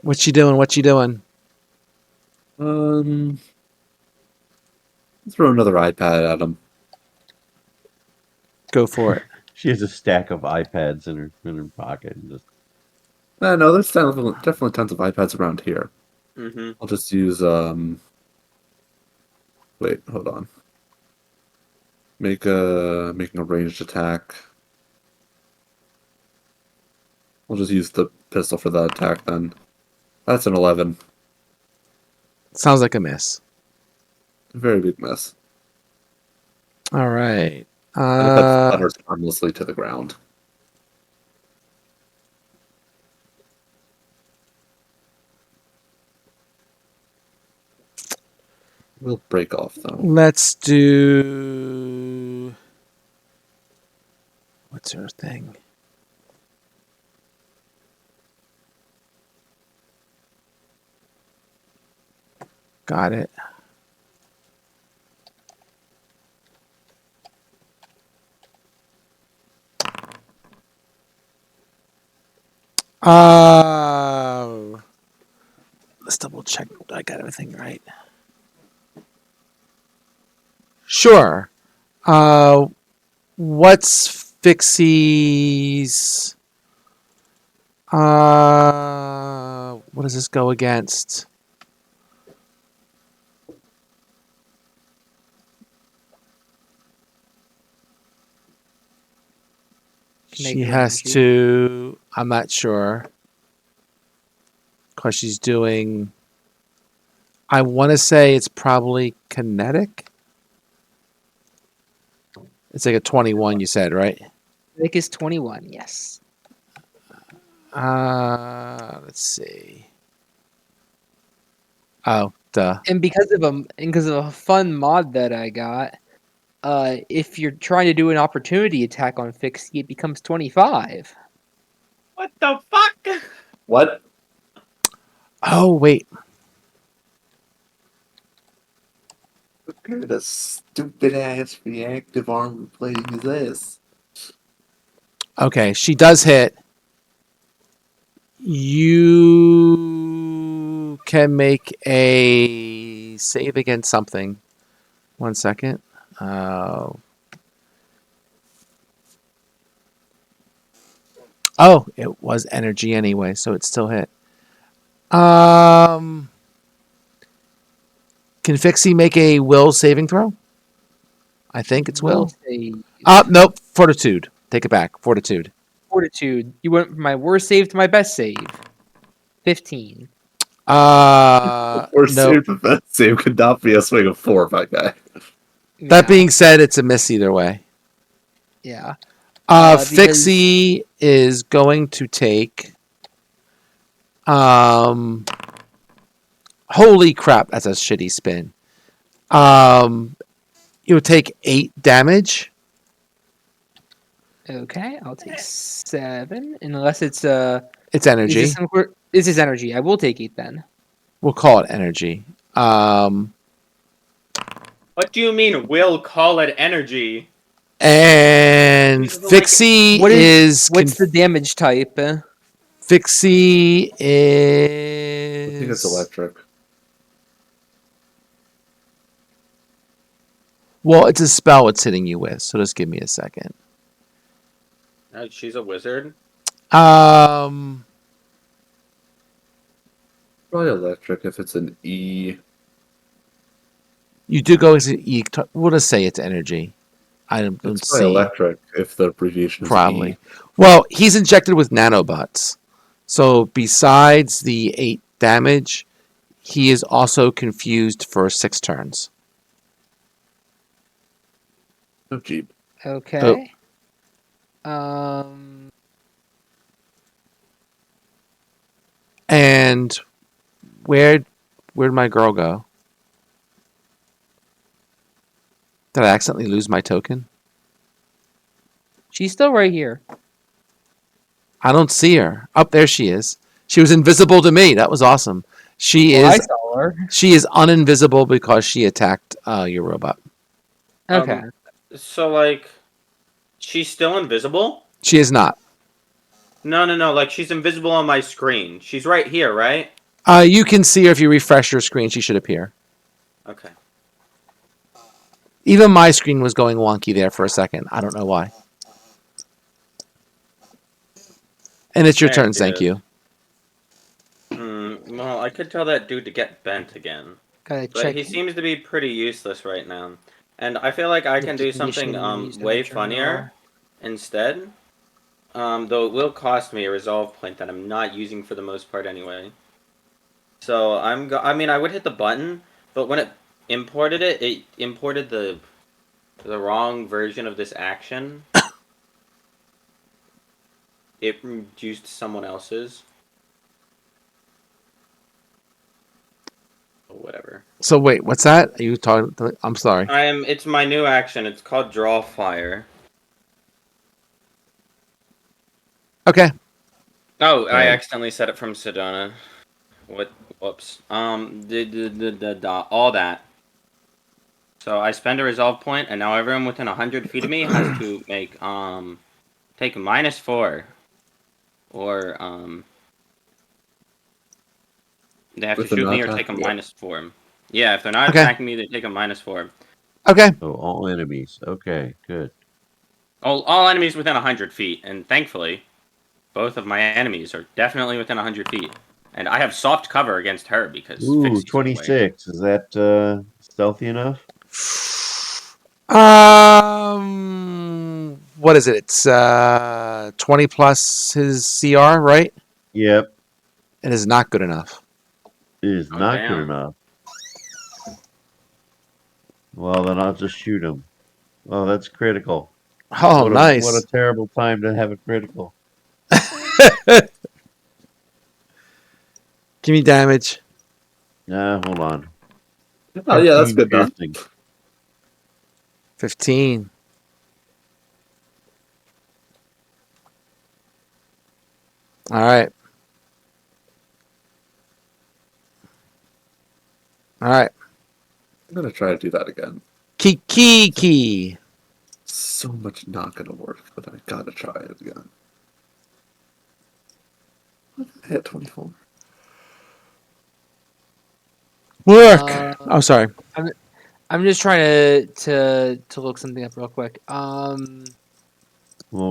What you doing? throw another iPad at him. Go for it. She has a stack of iPads in her pocket. And just No, there's definitely tons of iPads around here. Mm-hmm. I'll just use, wait, hold on. Making a ranged attack. I'll just use the pistol for that attack then. That's an 11. Sounds like a miss. Very big miss. All right. And that splatters harmlessly to the ground. We'll break off though. Let's do. What's her thing? Got it. Let's double check I got everything right. Sure. What's Fixie's? What does this go against? She Negative has energy. to. I'm not sure. Because she's doing. I want to say it's probably kinetic. It's like a 21, you said, right? Nick is 21. Yes. Let's see. Oh, duh. And because of a fun mod that I got, if you're trying to do an opportunity attack on Fixie, it becomes 25. What the fuck? What? Oh, wait. What kind of stupid ass reactive armor plating is this? Okay, she does hit. You can make a save against something. 1 second. Oh, it was energy anyway, so it still hit. Can Fixie make a will saving throw? I think it's will. Say Nope. Fortitude. Take it back. Fortitude. Fortitude. You went from my worst save to my best save. 15. Or No. save the best save could not be a swing of 4 by guy. That Yeah, being said, it's a miss either way. yeah. Because Fixie is going to take. Holy crap! That's a shitty spin. You would take 8 damage. okay, I'll take 7 unless it's It's energy. This is energy. I will take 8 then. We'll call it energy. What do you mean we'll call it energy? And Fixie What's the damage type? Fixie I think it's is. electric. Well, it's a spell it's hitting you with, so just give me a second. She's a wizard. Um, Probably electric if it's an E. you do go as an E. We'll just say it's energy. I don't It's see. probably electric if the abbreviation is Probably. E. Well, he's injected with nanobots. So besides the 8 damage, he is also confused for 6 turns. Oh, Jeep. Okay. And where'd my girl go? Did I accidentally lose my token? She's still right here. I don't see her. Up there she is. She was invisible to me. That was awesome. I saw her. She is uninvisible because she attacked your robot. Okay. So like, she's still invisible? She is not. No. Like she's invisible on my screen. She's right here, right? You can see her if you refresh your screen. She should appear. Okay. Even my screen was going wonky there for a second. I don't know why. And it's your There turn. it Thank is. you. Well, I could tell that dude to get bent again. Gotta But check. he seems to be pretty useless right now. And I feel like I the can do something conditions way that funnier instead. Though it will cost me a resolve point that I'm not using for the most part anyway. So I mean, I would hit the button, but when it imported the wrong version of this action. It used someone else's. Whatever. So wait, what's that? Are you talking? I'm sorry. It's my new action. It's called Draw Fire. Okay. Oh, I accidentally set it from Sedona. What? Whoops. All that. So I spend a resolve point, and now everyone within 100 feet of me has to make take -4, or they have If to they're shoot not me or take a attacking you. -4. Yeah, if they're not Okay. attacking me, they take a -4. Okay. Oh, all enemies. Okay, good. All enemies within 100 feet, and thankfully, both of my enemies are definitely within 100 feet. And I have soft cover against her because Ooh, Fixie's in the way. 26. Is that stealthy enough? What is it? It's 20 plus his CR, right? Yep. It is not good enough. It is Oh, not good damn. enough. Well, then I'll just shoot him. Oh, that's critical. Oh, What a nice. terrible time to have a critical. Give me damage. Hold on. Oh yeah, that's 15 good enough. piercing. 15. All right. All right. I'm gonna try to do that again. Key. So much not gonna work, but I gotta try it again. I hit 24. Work. Oh, sorry. I'm just trying to look something up real quick. We'll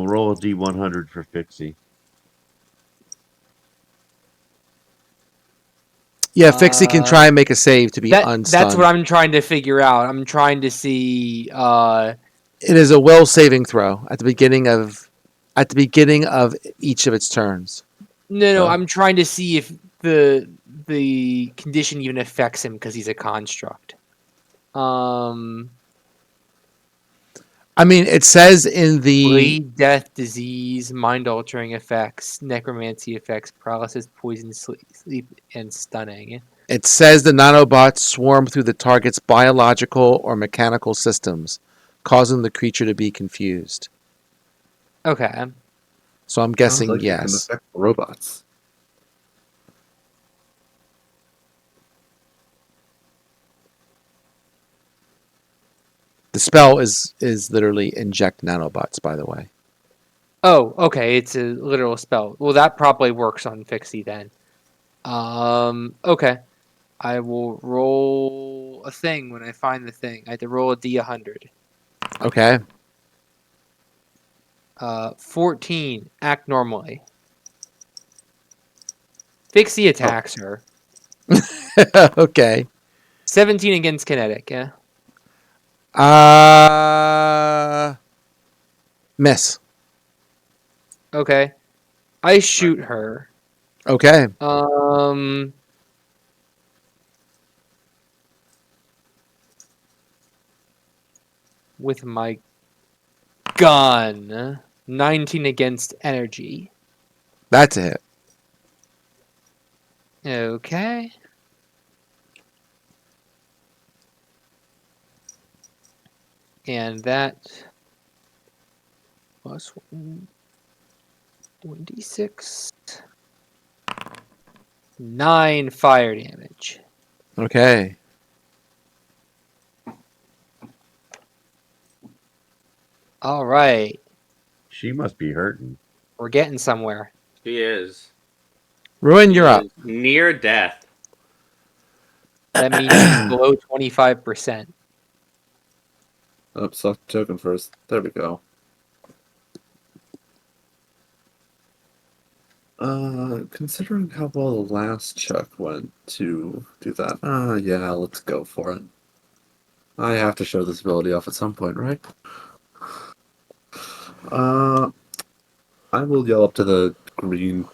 roll a D100 for Fixie. Yeah, Fixie can try and make a save to be unstunned. That's what I'm trying to figure out. I'm trying to see. It is a will saving throw at the beginning of each of its turns. No, Huh? I'm trying to see if the condition even affects him because he's a construct. I mean, it says in the Bleed, death, disease, mind-altering effects, necromancy effects, paralysis, poison, sleep, and stunning. it says the nanobots swarm through the target's biological or mechanical systems, causing the creature to be confused. Okay. So I'm Sounds guessing like it can yes. affect robots. The spell is literally inject nanobots, by the way. Oh, okay. It's a literal spell. Well, that probably works on Fixie then. Okay. I will roll a thing when I find the thing. I have to roll a D100. Okay. 14. Act normally. Fixie attacks her. Okay. 17 against kinetic. Yeah. Miss. Okay. I shoot her. Okay. With my gun. 19 against energy. That's a hit. Okay. And that plus 1d6. 9 fire damage. Okay. All right. She must be hurting. We're getting somewhere. She is. Ruin, She you're up. is near death. That means she's below 25%. Oh, select token first. There we go. Considering how well the last check went to do that, yeah, let's go for it. I have to show this ability off at some point, right? I will yell up to the green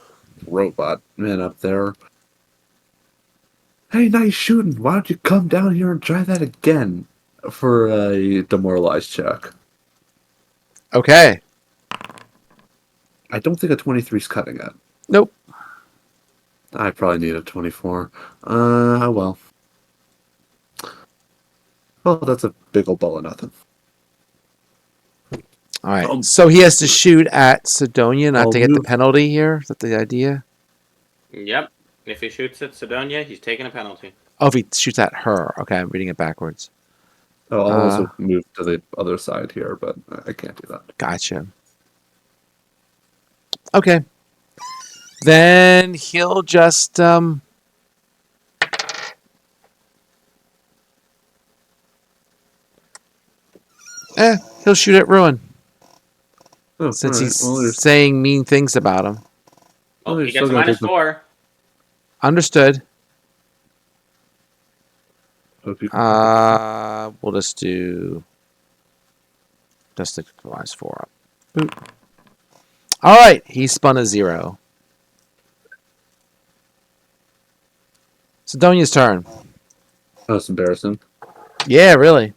robot man up there. Hey, nice shooting! Why don't you come down here and try that again for a demoralized check? Okay. I don't think a 23 is cutting it. Nope. I probably need a 24. Well. Well, that's a big old ball of nothing. All right. So he has to shoot at Sidonia not I'll to get the move- penalty here. Is that the idea? Yep. If he shoots at Sidonia, he's taking a penalty. Oh, if he shoots at her. Okay, I'm reading it backwards. I'll also move to the other side here, but I can't do that. Gotcha. Okay. Then he'll just He'll shoot at Ruin Oh, since alright. he's Well, you're, saying mean things about him. Oh, well, you're he still gets a gonna minus take the. 4. Understood. Hope you- We'll just do just the -4 up. Boop. All right, he spun a 0. Sidonia's turn. That's embarrassing. Yeah, really.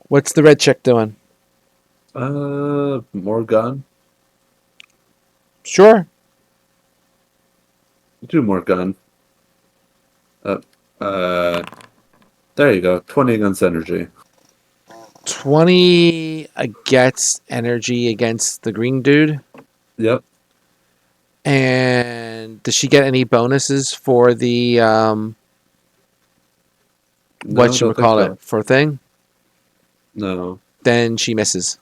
What's the red chick doing? More gun. Sure. Do more gun. There you go. 20 against energy. 20 against energy against the green dude. Yep. And does she get any bonuses for the No, what should we don't think call so. it for thing? No. Then she misses.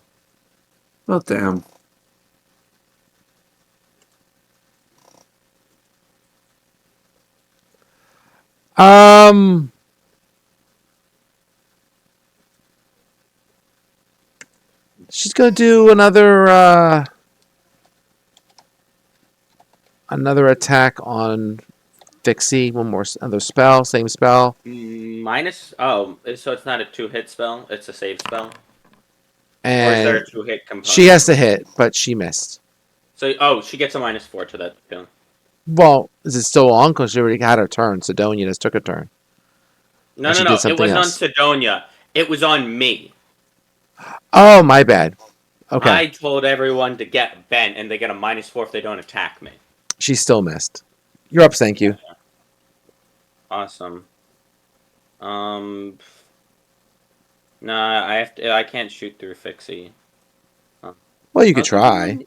Oh, damn. Um she's gonna do another attack on Fixie. One more other spell, same spell. Minus. Oh, so it's not a 2-hit spell. It's a save spell. Or is there And a 2-hit component? she has to hit, but she missed. So, she gets a -4 to that too. Well, is it still on? Because she already had her turn. Sidonia just took a turn. No, And she no, did no. It something wasn't on else. Sidonia. It was on me. Oh, my bad. Okay. I told everyone to get bent, and they get a -4 if they don't attack me. She still missed. You're up, thank you. Awesome. Nah, I have to. I can't shoot through Fixie. Well, you could Okay, try.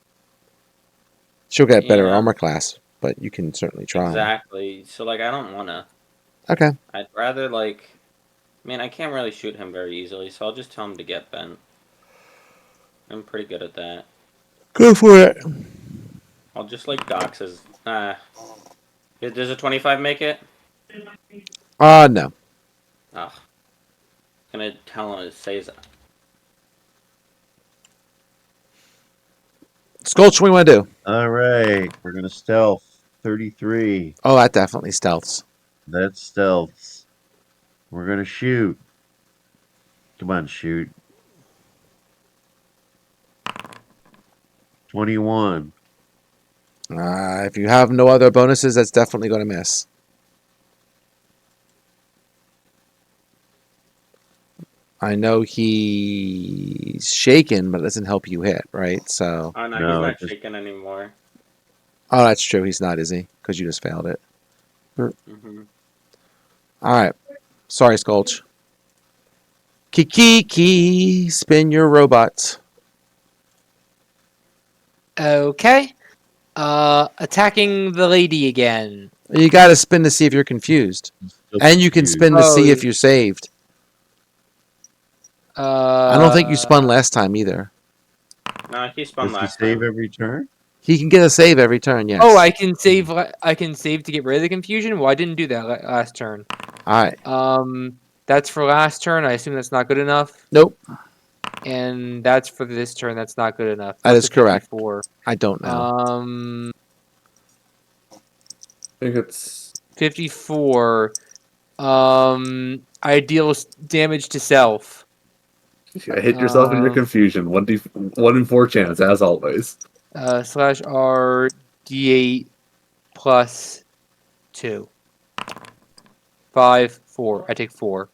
She'll get better Yeah. armor class, but you can certainly try. Exactly. So I don't wanna. Okay. I'd rather I mean, I can't really shoot him very easily, so I'll just tell him to get bent. I'm pretty good at that. Go for it. I'll just dox his. Does a 25 make it? No. Ugh. Gonna tell him to say his. Sculch, what do you want to do? All right, we're gonna stealth 33. Oh, that definitely stealths. That's stealths. We're gonna shoot. Come on, shoot. 21. If you have no other bonuses, that's definitely going to miss. I know he's shaken, but it doesn't help you hit, right? So. Oh no, No, he's it not just- shaking anymore. Oh, that's true. He's not, is he? Because you just failed it. Mm-hmm. All right. Sorry, Sculch. Kiki, spin your robot. Okay. Attacking the lady again. You got to spin to see if you're confused. Still And you can confused. spin to see Oh. if you're saved. I don't think you spun last time either. No, he spun Does he last save time. every turn? He can get a save every turn, yes. Oh, I can save. I can save to get rid of the confusion. Well, I didn't do that last turn. All right. That's for last turn. I assume that's not good enough. Nope. And that's for this turn. That's not good enough. That What's is a correct. 54? I don't know. I think it's 54. I deal damage to self. I hit yourself in your confusion. 1 in 4 chance, as always. /R D8 plus 2. 5, 4. I take 4.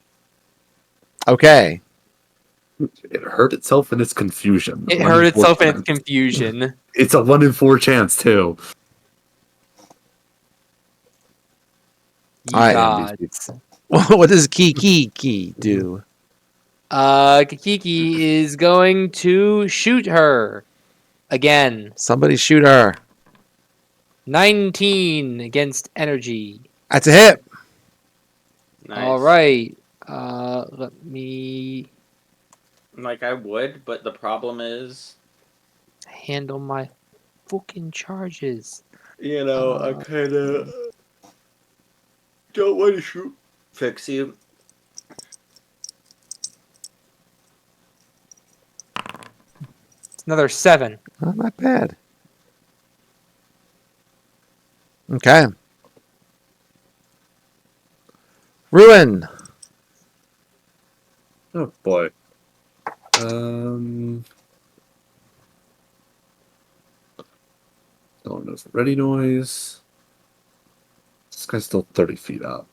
Okay. It hurt itself in its confusion. It 1 hurt in 4 itself in its chance. confusion. It's a 1 in 4 chance too. All right. Gods. What does Kiki do? Kiki is going to shoot her again. Somebody shoot her. 19 against energy. That's a hit. Nice. All right. Let me I would, but the problem is, handle my fucking charges. I kind of don't want to shoot fix you. It's another 7. Oh, not bad. Okay. Ruin. Oh boy. Don't know for ready noise. This guy's still 30 feet up.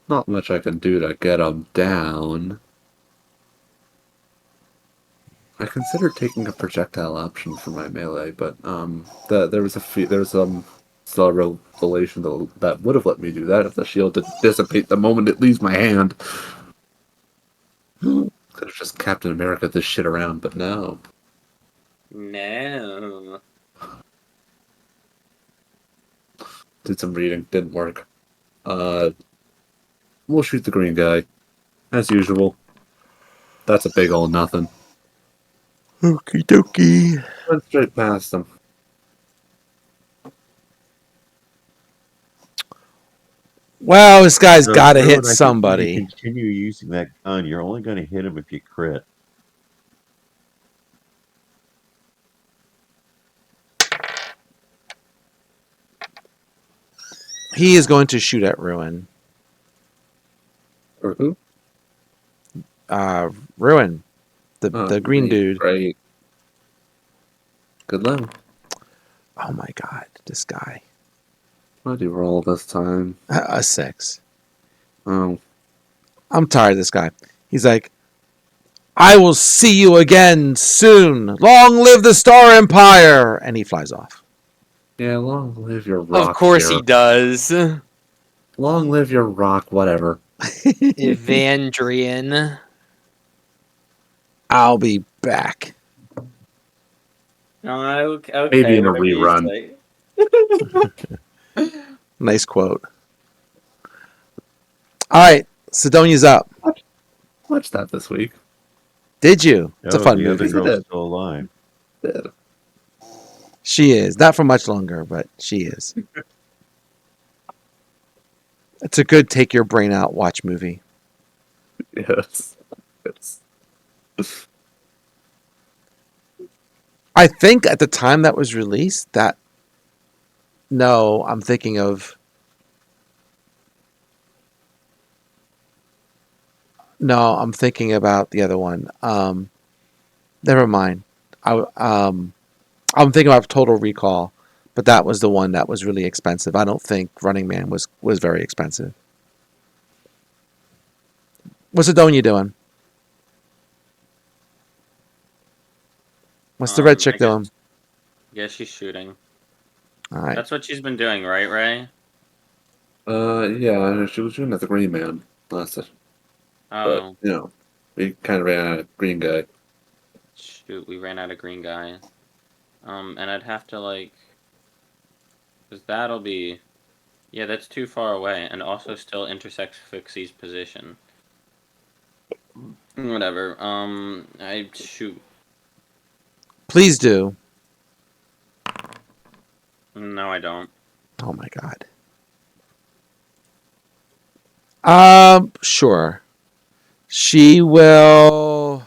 Not much I can do to get him down. I considered taking a projectile option for my melee, but there was still a revelation that would have let me do that if the shield didn't dissipate the moment it leaves my hand. Could have just Captain America this shit around, but no. No. Did some reading, didn't work. We'll shoot the green guy, as usual. That's a big ol' nothing. Okie dokie. Went straight past him. Well, this guy's No, got to Ruin, hit I think if somebody. you continue using that gun, you're only going to hit him if you crit. He is going to shoot at Ruin. Or who? Ruin. The green me. dude. Great. Good luck. Oh my god, this guy. Why'd you roll this time? A 6. Oh. I'm tired of this guy. He's like, I will see you again soon. Long live the Star Empire. And he flies off. Yeah, long live your rock. Of course here. he does. Long live your rock, whatever. Evandrian. I'll be back. Oh, okay. Maybe in a whatever you rerun. say. Nice quote. All right, Sidonia's up. Watch that this week. Did you? It's a fun the other movie. girl's did. still alive. Yeah. She is. Not for much longer, but she is. It's a good take your brain out watch movie. Yes. Yes. I think at the time that was released, that. No, I'm thinking of. No, I'm thinking about the other one. Never mind. I'm thinking about Total Recall, but that was the one that was really expensive. I don't think Running Man was very expensive. What's Adonia doing? What's the red chick doing? Yeah, she's shooting. All right. That's what she's been doing, right, Ray? Yeah, she was shooting at the green man last time. Oh, But, we kind of ran out of green guy. shoot, we ran out of green guy. And I'd have to, like... Because that'll be... Yeah, that's too far away, and also still intersects Fixie's position. Whatever, I shoot. Please do. No, I don't. Oh my god. Sure. She will.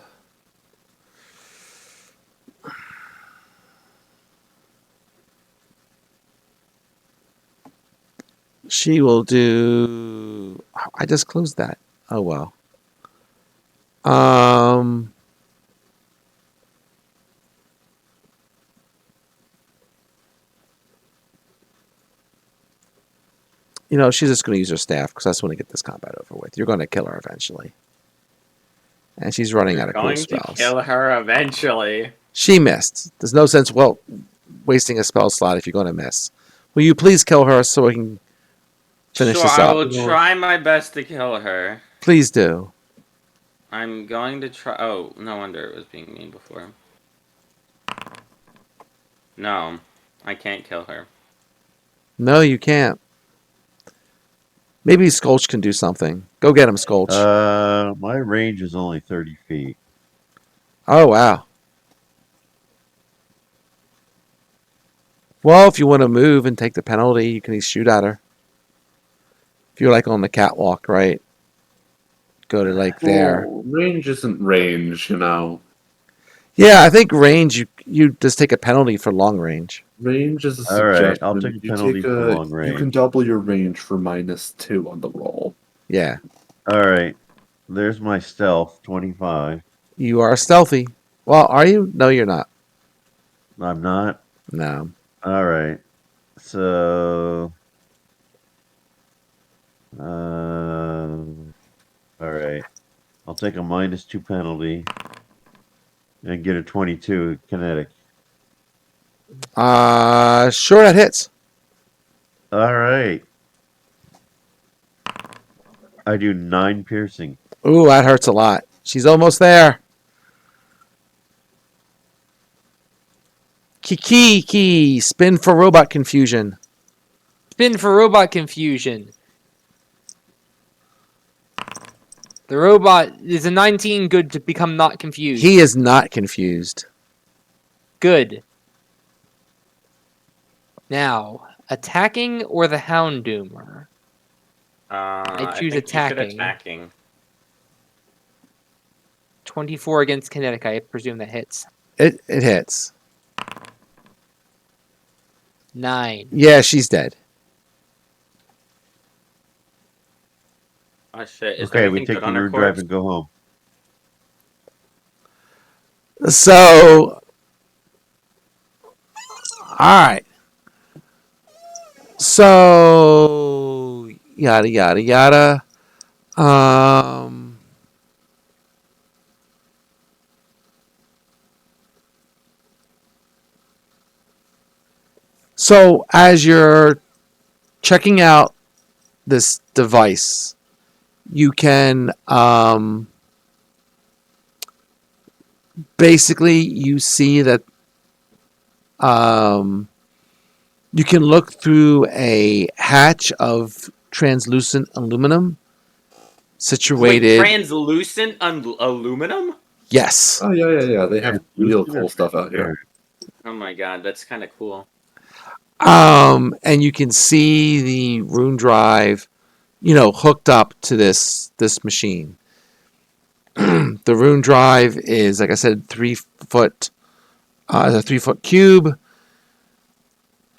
She will do. I just closed that. Oh well. She's just going to use her staff because I just want to get this combat over with. You're going to kill her eventually. And she's running out of cool spells. Going to kill her eventually. She missed. There's no sense, wasting a spell slot if you're going to miss. Will you please kill her so we can finish this I up? will try my best to kill her. Please do. I'm going to try... Oh, no wonder it was being mean before. No, I can't kill her. No, you can't. Maybe Skulch can do something. Go get him, Skulch. My range is only 30 feet. Oh, wow. Well, if you want to move and take the penalty, you can shoot at her. If you're like on the catwalk, right? Go to like there. Well, range isn't range, you know. Yeah, I think range. You just take a penalty for long range. Range is a All right, suggestion. I'll take a You penalty take for long You can range. double your range for -2 on the roll. Yeah, All right, there's my stealth 25. you are stealthy. Well, are you? No, you're not. I'm not. No. All right, so all right, I'll take a -2 penalty and get a 22 kinetic. Sure, that hits. All right, I do 9 piercing. Ooh, that hurts a lot. She's almost there. Key. Spin for robot confusion. Spin for robot confusion. The robot is a 19 good to become not confused. He is not confused. Good. Now, attacking or the Houndoomer? I choose think you should attacking. attacking. 24 against kinetic. I presume that hits. It hits. 9. Yeah, she's dead. Oh shit! Is Okay, there we anything take good the on her room drive corpse? and go home. So, all right. So, yada. Um, so as you're checking out this device, you can basically you see that you can look through a hatch of translucent aluminum Wait, situated. translucent aluminum? Yes. Oh yeah. They have real Lucid cool or stuff out here. Oh my god, that's kind of cool. And you can see the rune drive, hooked up to this machine. The rune drive is, like I said, 3 foot. It's a 3-foot cube.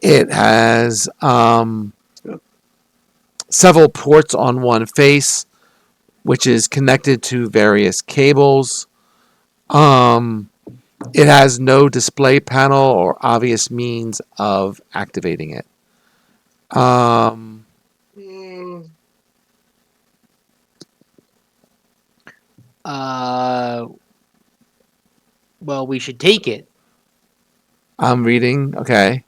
It has several ports on one face, which is connected to various cables. It has no display panel or obvious means of activating it. Well, we should take it. I'm reading. Okay.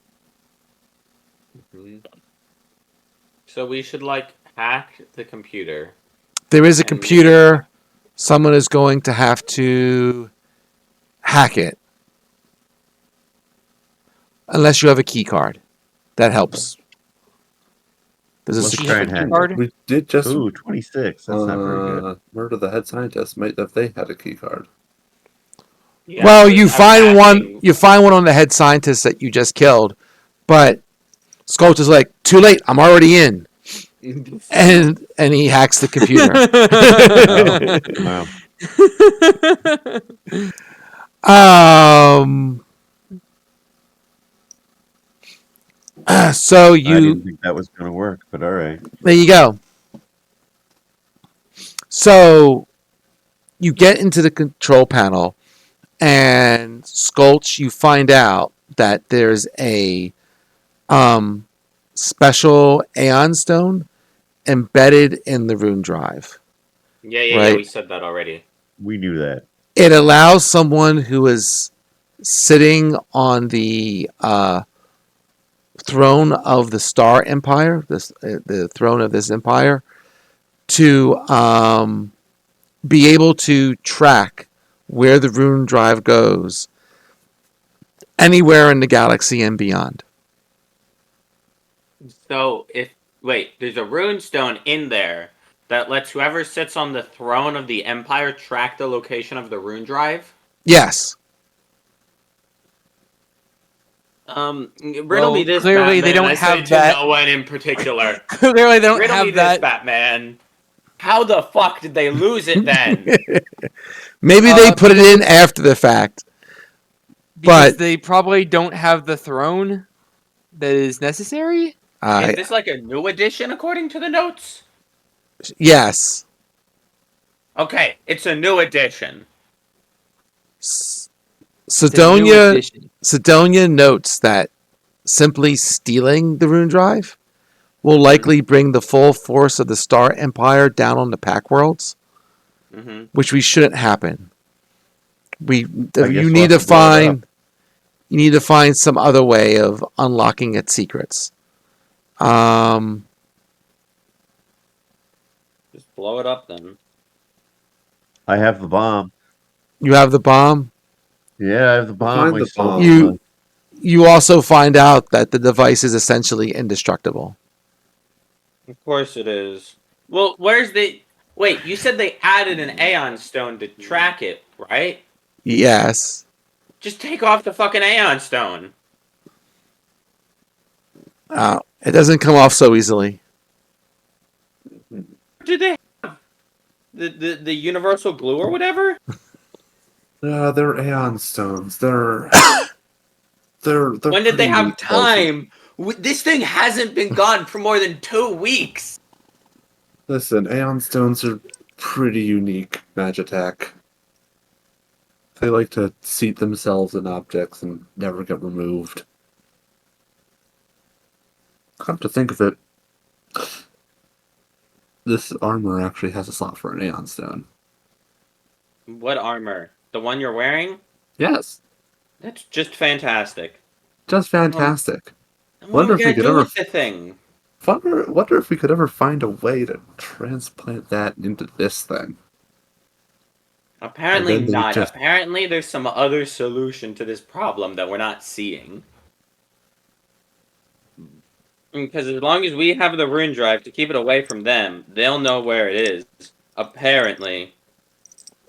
So we should hack the computer. There is a And computer. Someone is going to have to hack it. Unless you have a key card. That helps. There's a Let's She try has and a hack key it. card? We did just Ooh, 26. That's not very good. murder the head scientist. Might if they had a key card. Yeah, Well, but you I'm find one. hacking- You find one on the head scientist that you just killed, but Sculpt is like, "Too late. I'm already in," and he hacks the computer. Wow. So I didn't you think that was going to work, but all right. there you go. So you get into the control panel, and Sculch, you find out that there's a special Aeon stone embedded in the rune drive. Yeah, Right. we said that already. We knew that. It allows someone who is sitting on the throne of the Star Empire, the throne of this empire, to be able to track where the rune drive goes anywhere in the galaxy and beyond. So there's a rune stone in there that lets whoever sits on the throne of the Empire track the location of the rune drive? Yes. Riddle me this, clearly Batman. they don't I say have to that. no one in particular. Clearly they don't Riddle me have this, that. Batman. How the fuck did they lose it then? Maybe they put it Because- in after the fact. Because But- they probably don't have the throne that is necessary. Is this like a new edition according to the notes? Yes. Okay, it's a new edition. It's a new Sidonia edition. Sidonia notes that simply stealing the rune drive will likely bring the full force of the Star Empire down on the pack worlds, which we shouldn't happen. You need to find some other way of unlocking its secrets. Just blow it up then. I have the bomb. You have the bomb. Yeah, I have the bomb. Find the myself. bomb. You also find out that the device is essentially indestructible. Of course it is. Well, where's the... Wait, you said they added an Aeon stone to track it, right? Yes. Just take off the fucking Aeon stone. It doesn't come off so easily. Did they have the universal glue or whatever? They're Aeon stones. They're When did they pretty have weak devices. time? This thing hasn't been gone for more than 2 weeks. Listen, Aeon stones are pretty unique Magitech. They like to seat themselves in objects and never get removed. Come to think of it, this armor actually has a slot for an Aeon stone. What armor? The one you're wearing? Yes, That's just fantastic. just fantastic. What Wonder are we if we gonna could do ever- with the thing? Wonder if we could ever find a way to transplant that into this thing. Apparently And then they not. just- Apparently there's some other solution to this problem that we're not seeing. Because as long as we have the rune drive to keep it away from them, they'll know where it is. Apparently.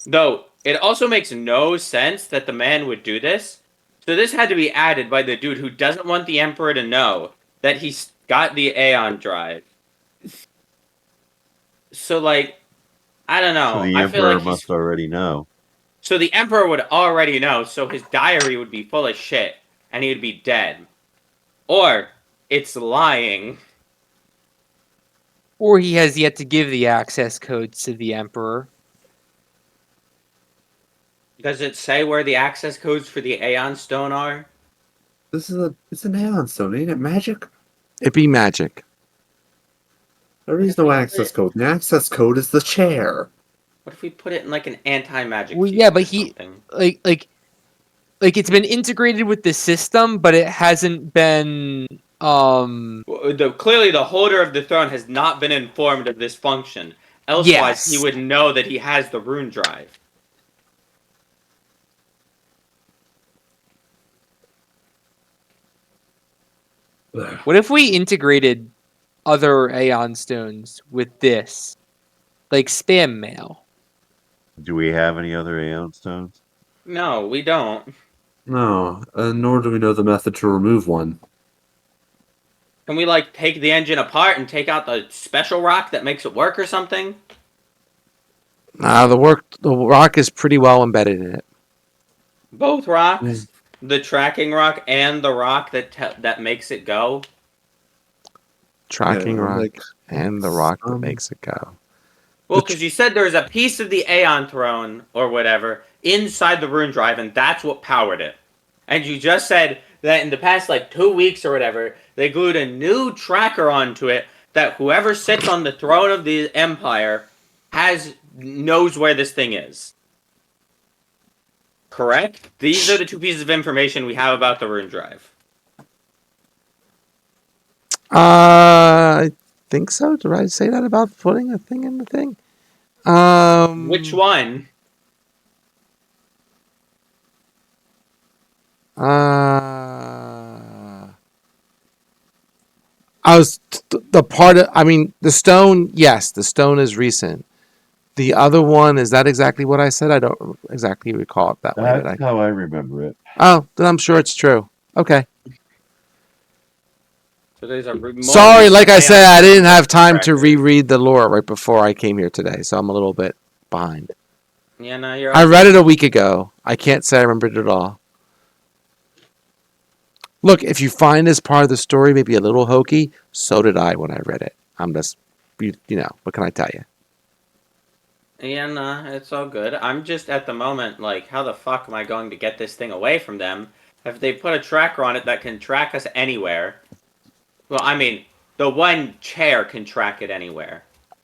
Though, it also makes no sense that the man would do this. So this had to be added by the dude who doesn't want the Emperor to know that he's got the Aeon drive. So, like, I don't know. So the I feel Emperor like must already know. So the Emperor would already know, so his diary would be full of shit, and he would be dead. Or, it's lying. Or he has yet to give the access codes to the Emperor. Does it say where the access codes for the Aeon Stone are? It's an Aeon stone, ain't it? Magic? It'd be magic. There is no access code. The access code is the chair. What if we put it in like an anti-magic Well, field yeah, but or he- something? Like it's been integrated with the system, but it hasn't been Clearly the holder of the throne has not been informed of this function. Elsewise, Yes. he would know that he has the rune drive. What if we integrated other Aeon stones with this? Like spam mail. Do we have any other Aeon stones? No, we don't. No, nor do we know the method to remove one. Can we, like, take the engine apart and take out the special rock that makes it work or something? The rock is pretty well embedded in it. Both rocks? The tracking rock and the rock that makes it go? Tracking Yeah, rock like, and the rock that some- makes it go. Well, because you said there's a piece of the Aeon throne, or whatever, inside the rune drive, and that's what powered it. And you just said that in the past, 2 weeks or whatever, they glued a new tracker onto it that whoever sits on the throne of the Empire knows where this thing is. Correct? These are the 2 pieces of information we have about the rune drive. I think so. Did I say that about putting a thing in the thing? Which one? I was the part of. I mean, the stone. Yes, the stone is recent. The other one, is that exactly what I said? I don't exactly recall it that way. That's how I remember it. Oh, then I'm sure it's true. Okay. Today's a Sorry, like I said, I didn't have time to Tracker. reread the lore right before I came here today, so I'm a little bit behind. Yeah, no, you're. I read it a week ago. I can't say I remembered it all. Look, if you find this part of the story maybe a little hokey, so did I when I read it. I'm just, you know, what can I tell you? Yeah, no, it's all good. I'm just at the moment like, how the fuck am I going to get this thing away from them? If they put a tracker on it that can track us anywhere. Well, I mean, the one chair can track it anywhere.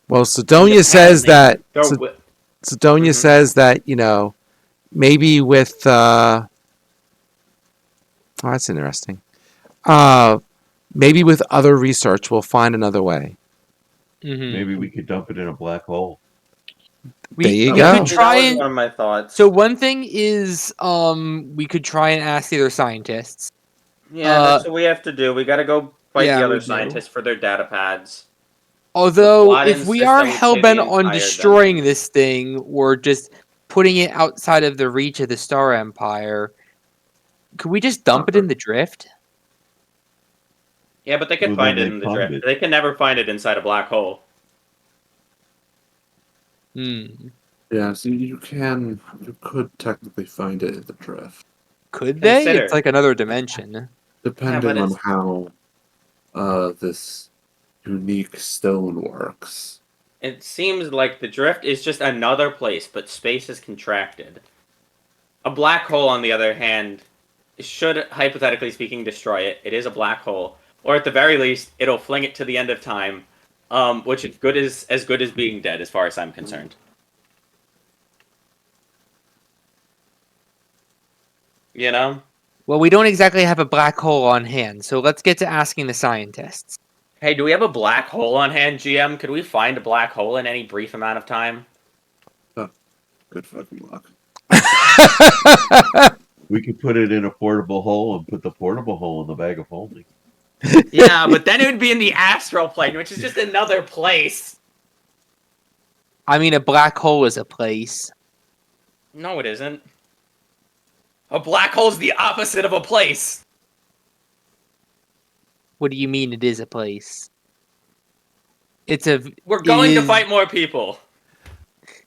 Well, Sidonia says that. Sidonia Mhm. says that, you know, maybe with. Oh, that's interesting. Maybe with other research, we'll find another way. Mhm. Maybe we could dump it in a black hole. There you we go. could try That was and one of my thoughts. so one thing is we could try and ask the other scientists. Yeah, that's what we have to do. We got to go fight the yeah, other we do. scientists for their data pads. Although plot if we insists are that we play the hellbent on entire destroying dungeon. this thing or just putting it outside of the reach of the Star Empire, could we just dump it in the drift? Yeah, but they could Well, find then it they in the find drift. it. They can never find it inside a black hole. Hmm. Yeah, so you could technically find it in the drift, Could they? Consider. It's like another dimension. depending but on it's- how this unique stone works. It seems like the drift is just another place, but space is contracted. A black hole, on the other hand, should, hypothetically speaking, destroy it. It is a black hole. Or at the very least, it'll fling it to the end of time, which is as good as being dead, as far as I'm concerned. You know? Well, we don't exactly have a black hole on hand, so let's get to asking the scientists. Hey, do we have a black hole on hand, GM? Could we find a black hole in any brief amount of time? Good fucking luck. We could put it in a portable hole and put the portable hole in the bag of holding. Yeah, but then it would be in the astral plane, which is just another place. I mean, a black hole is a place. No, it isn't. A black hole's the opposite of a place. What do you mean it is a place? It's a. We're going to is- fight more people.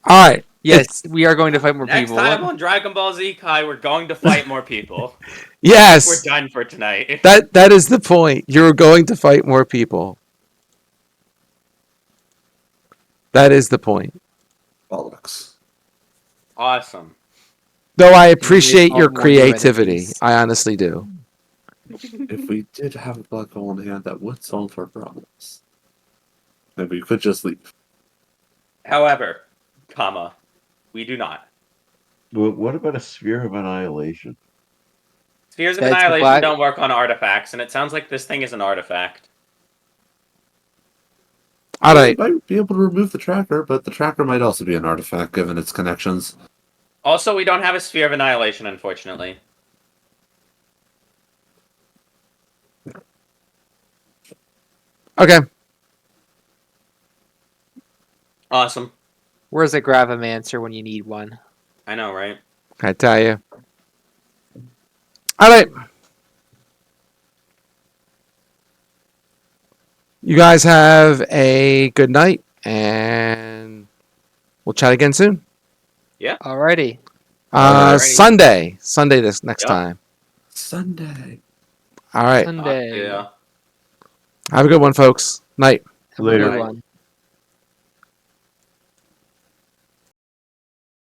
All right. Yes, we are going to fight more Next people. time on Dragon Ball Z Kai, we're going to fight more people. Yes. We're done for tonight. That is the point. You're going to fight more people. That is the point. Bollocks. Awesome. Though I appreciate your all more new creativity. enemies. I honestly do. If we did have a black hole in hand, that would solve our problems. Maybe we could just leave. However, we do not. But what about a sphere of annihilation? Spheres of That's the Annihilation black- don't work on artifacts, and it sounds like this thing is an artifact. All right. We might be able to remove the tracker, but the tracker might also be an artifact given its connections. Also, we don't have a Sphere of Annihilation, unfortunately. Okay. Awesome. Where's a Gravamancer when you need one? I know, right? I tell you. All right. You guys have a good night, and we'll chat again soon. Alrighty. Alrighty. Sunday this next Yep. time. Sunday. All right. Sunday. Yeah. Have a good one, folks. Night. Have a Later. good one.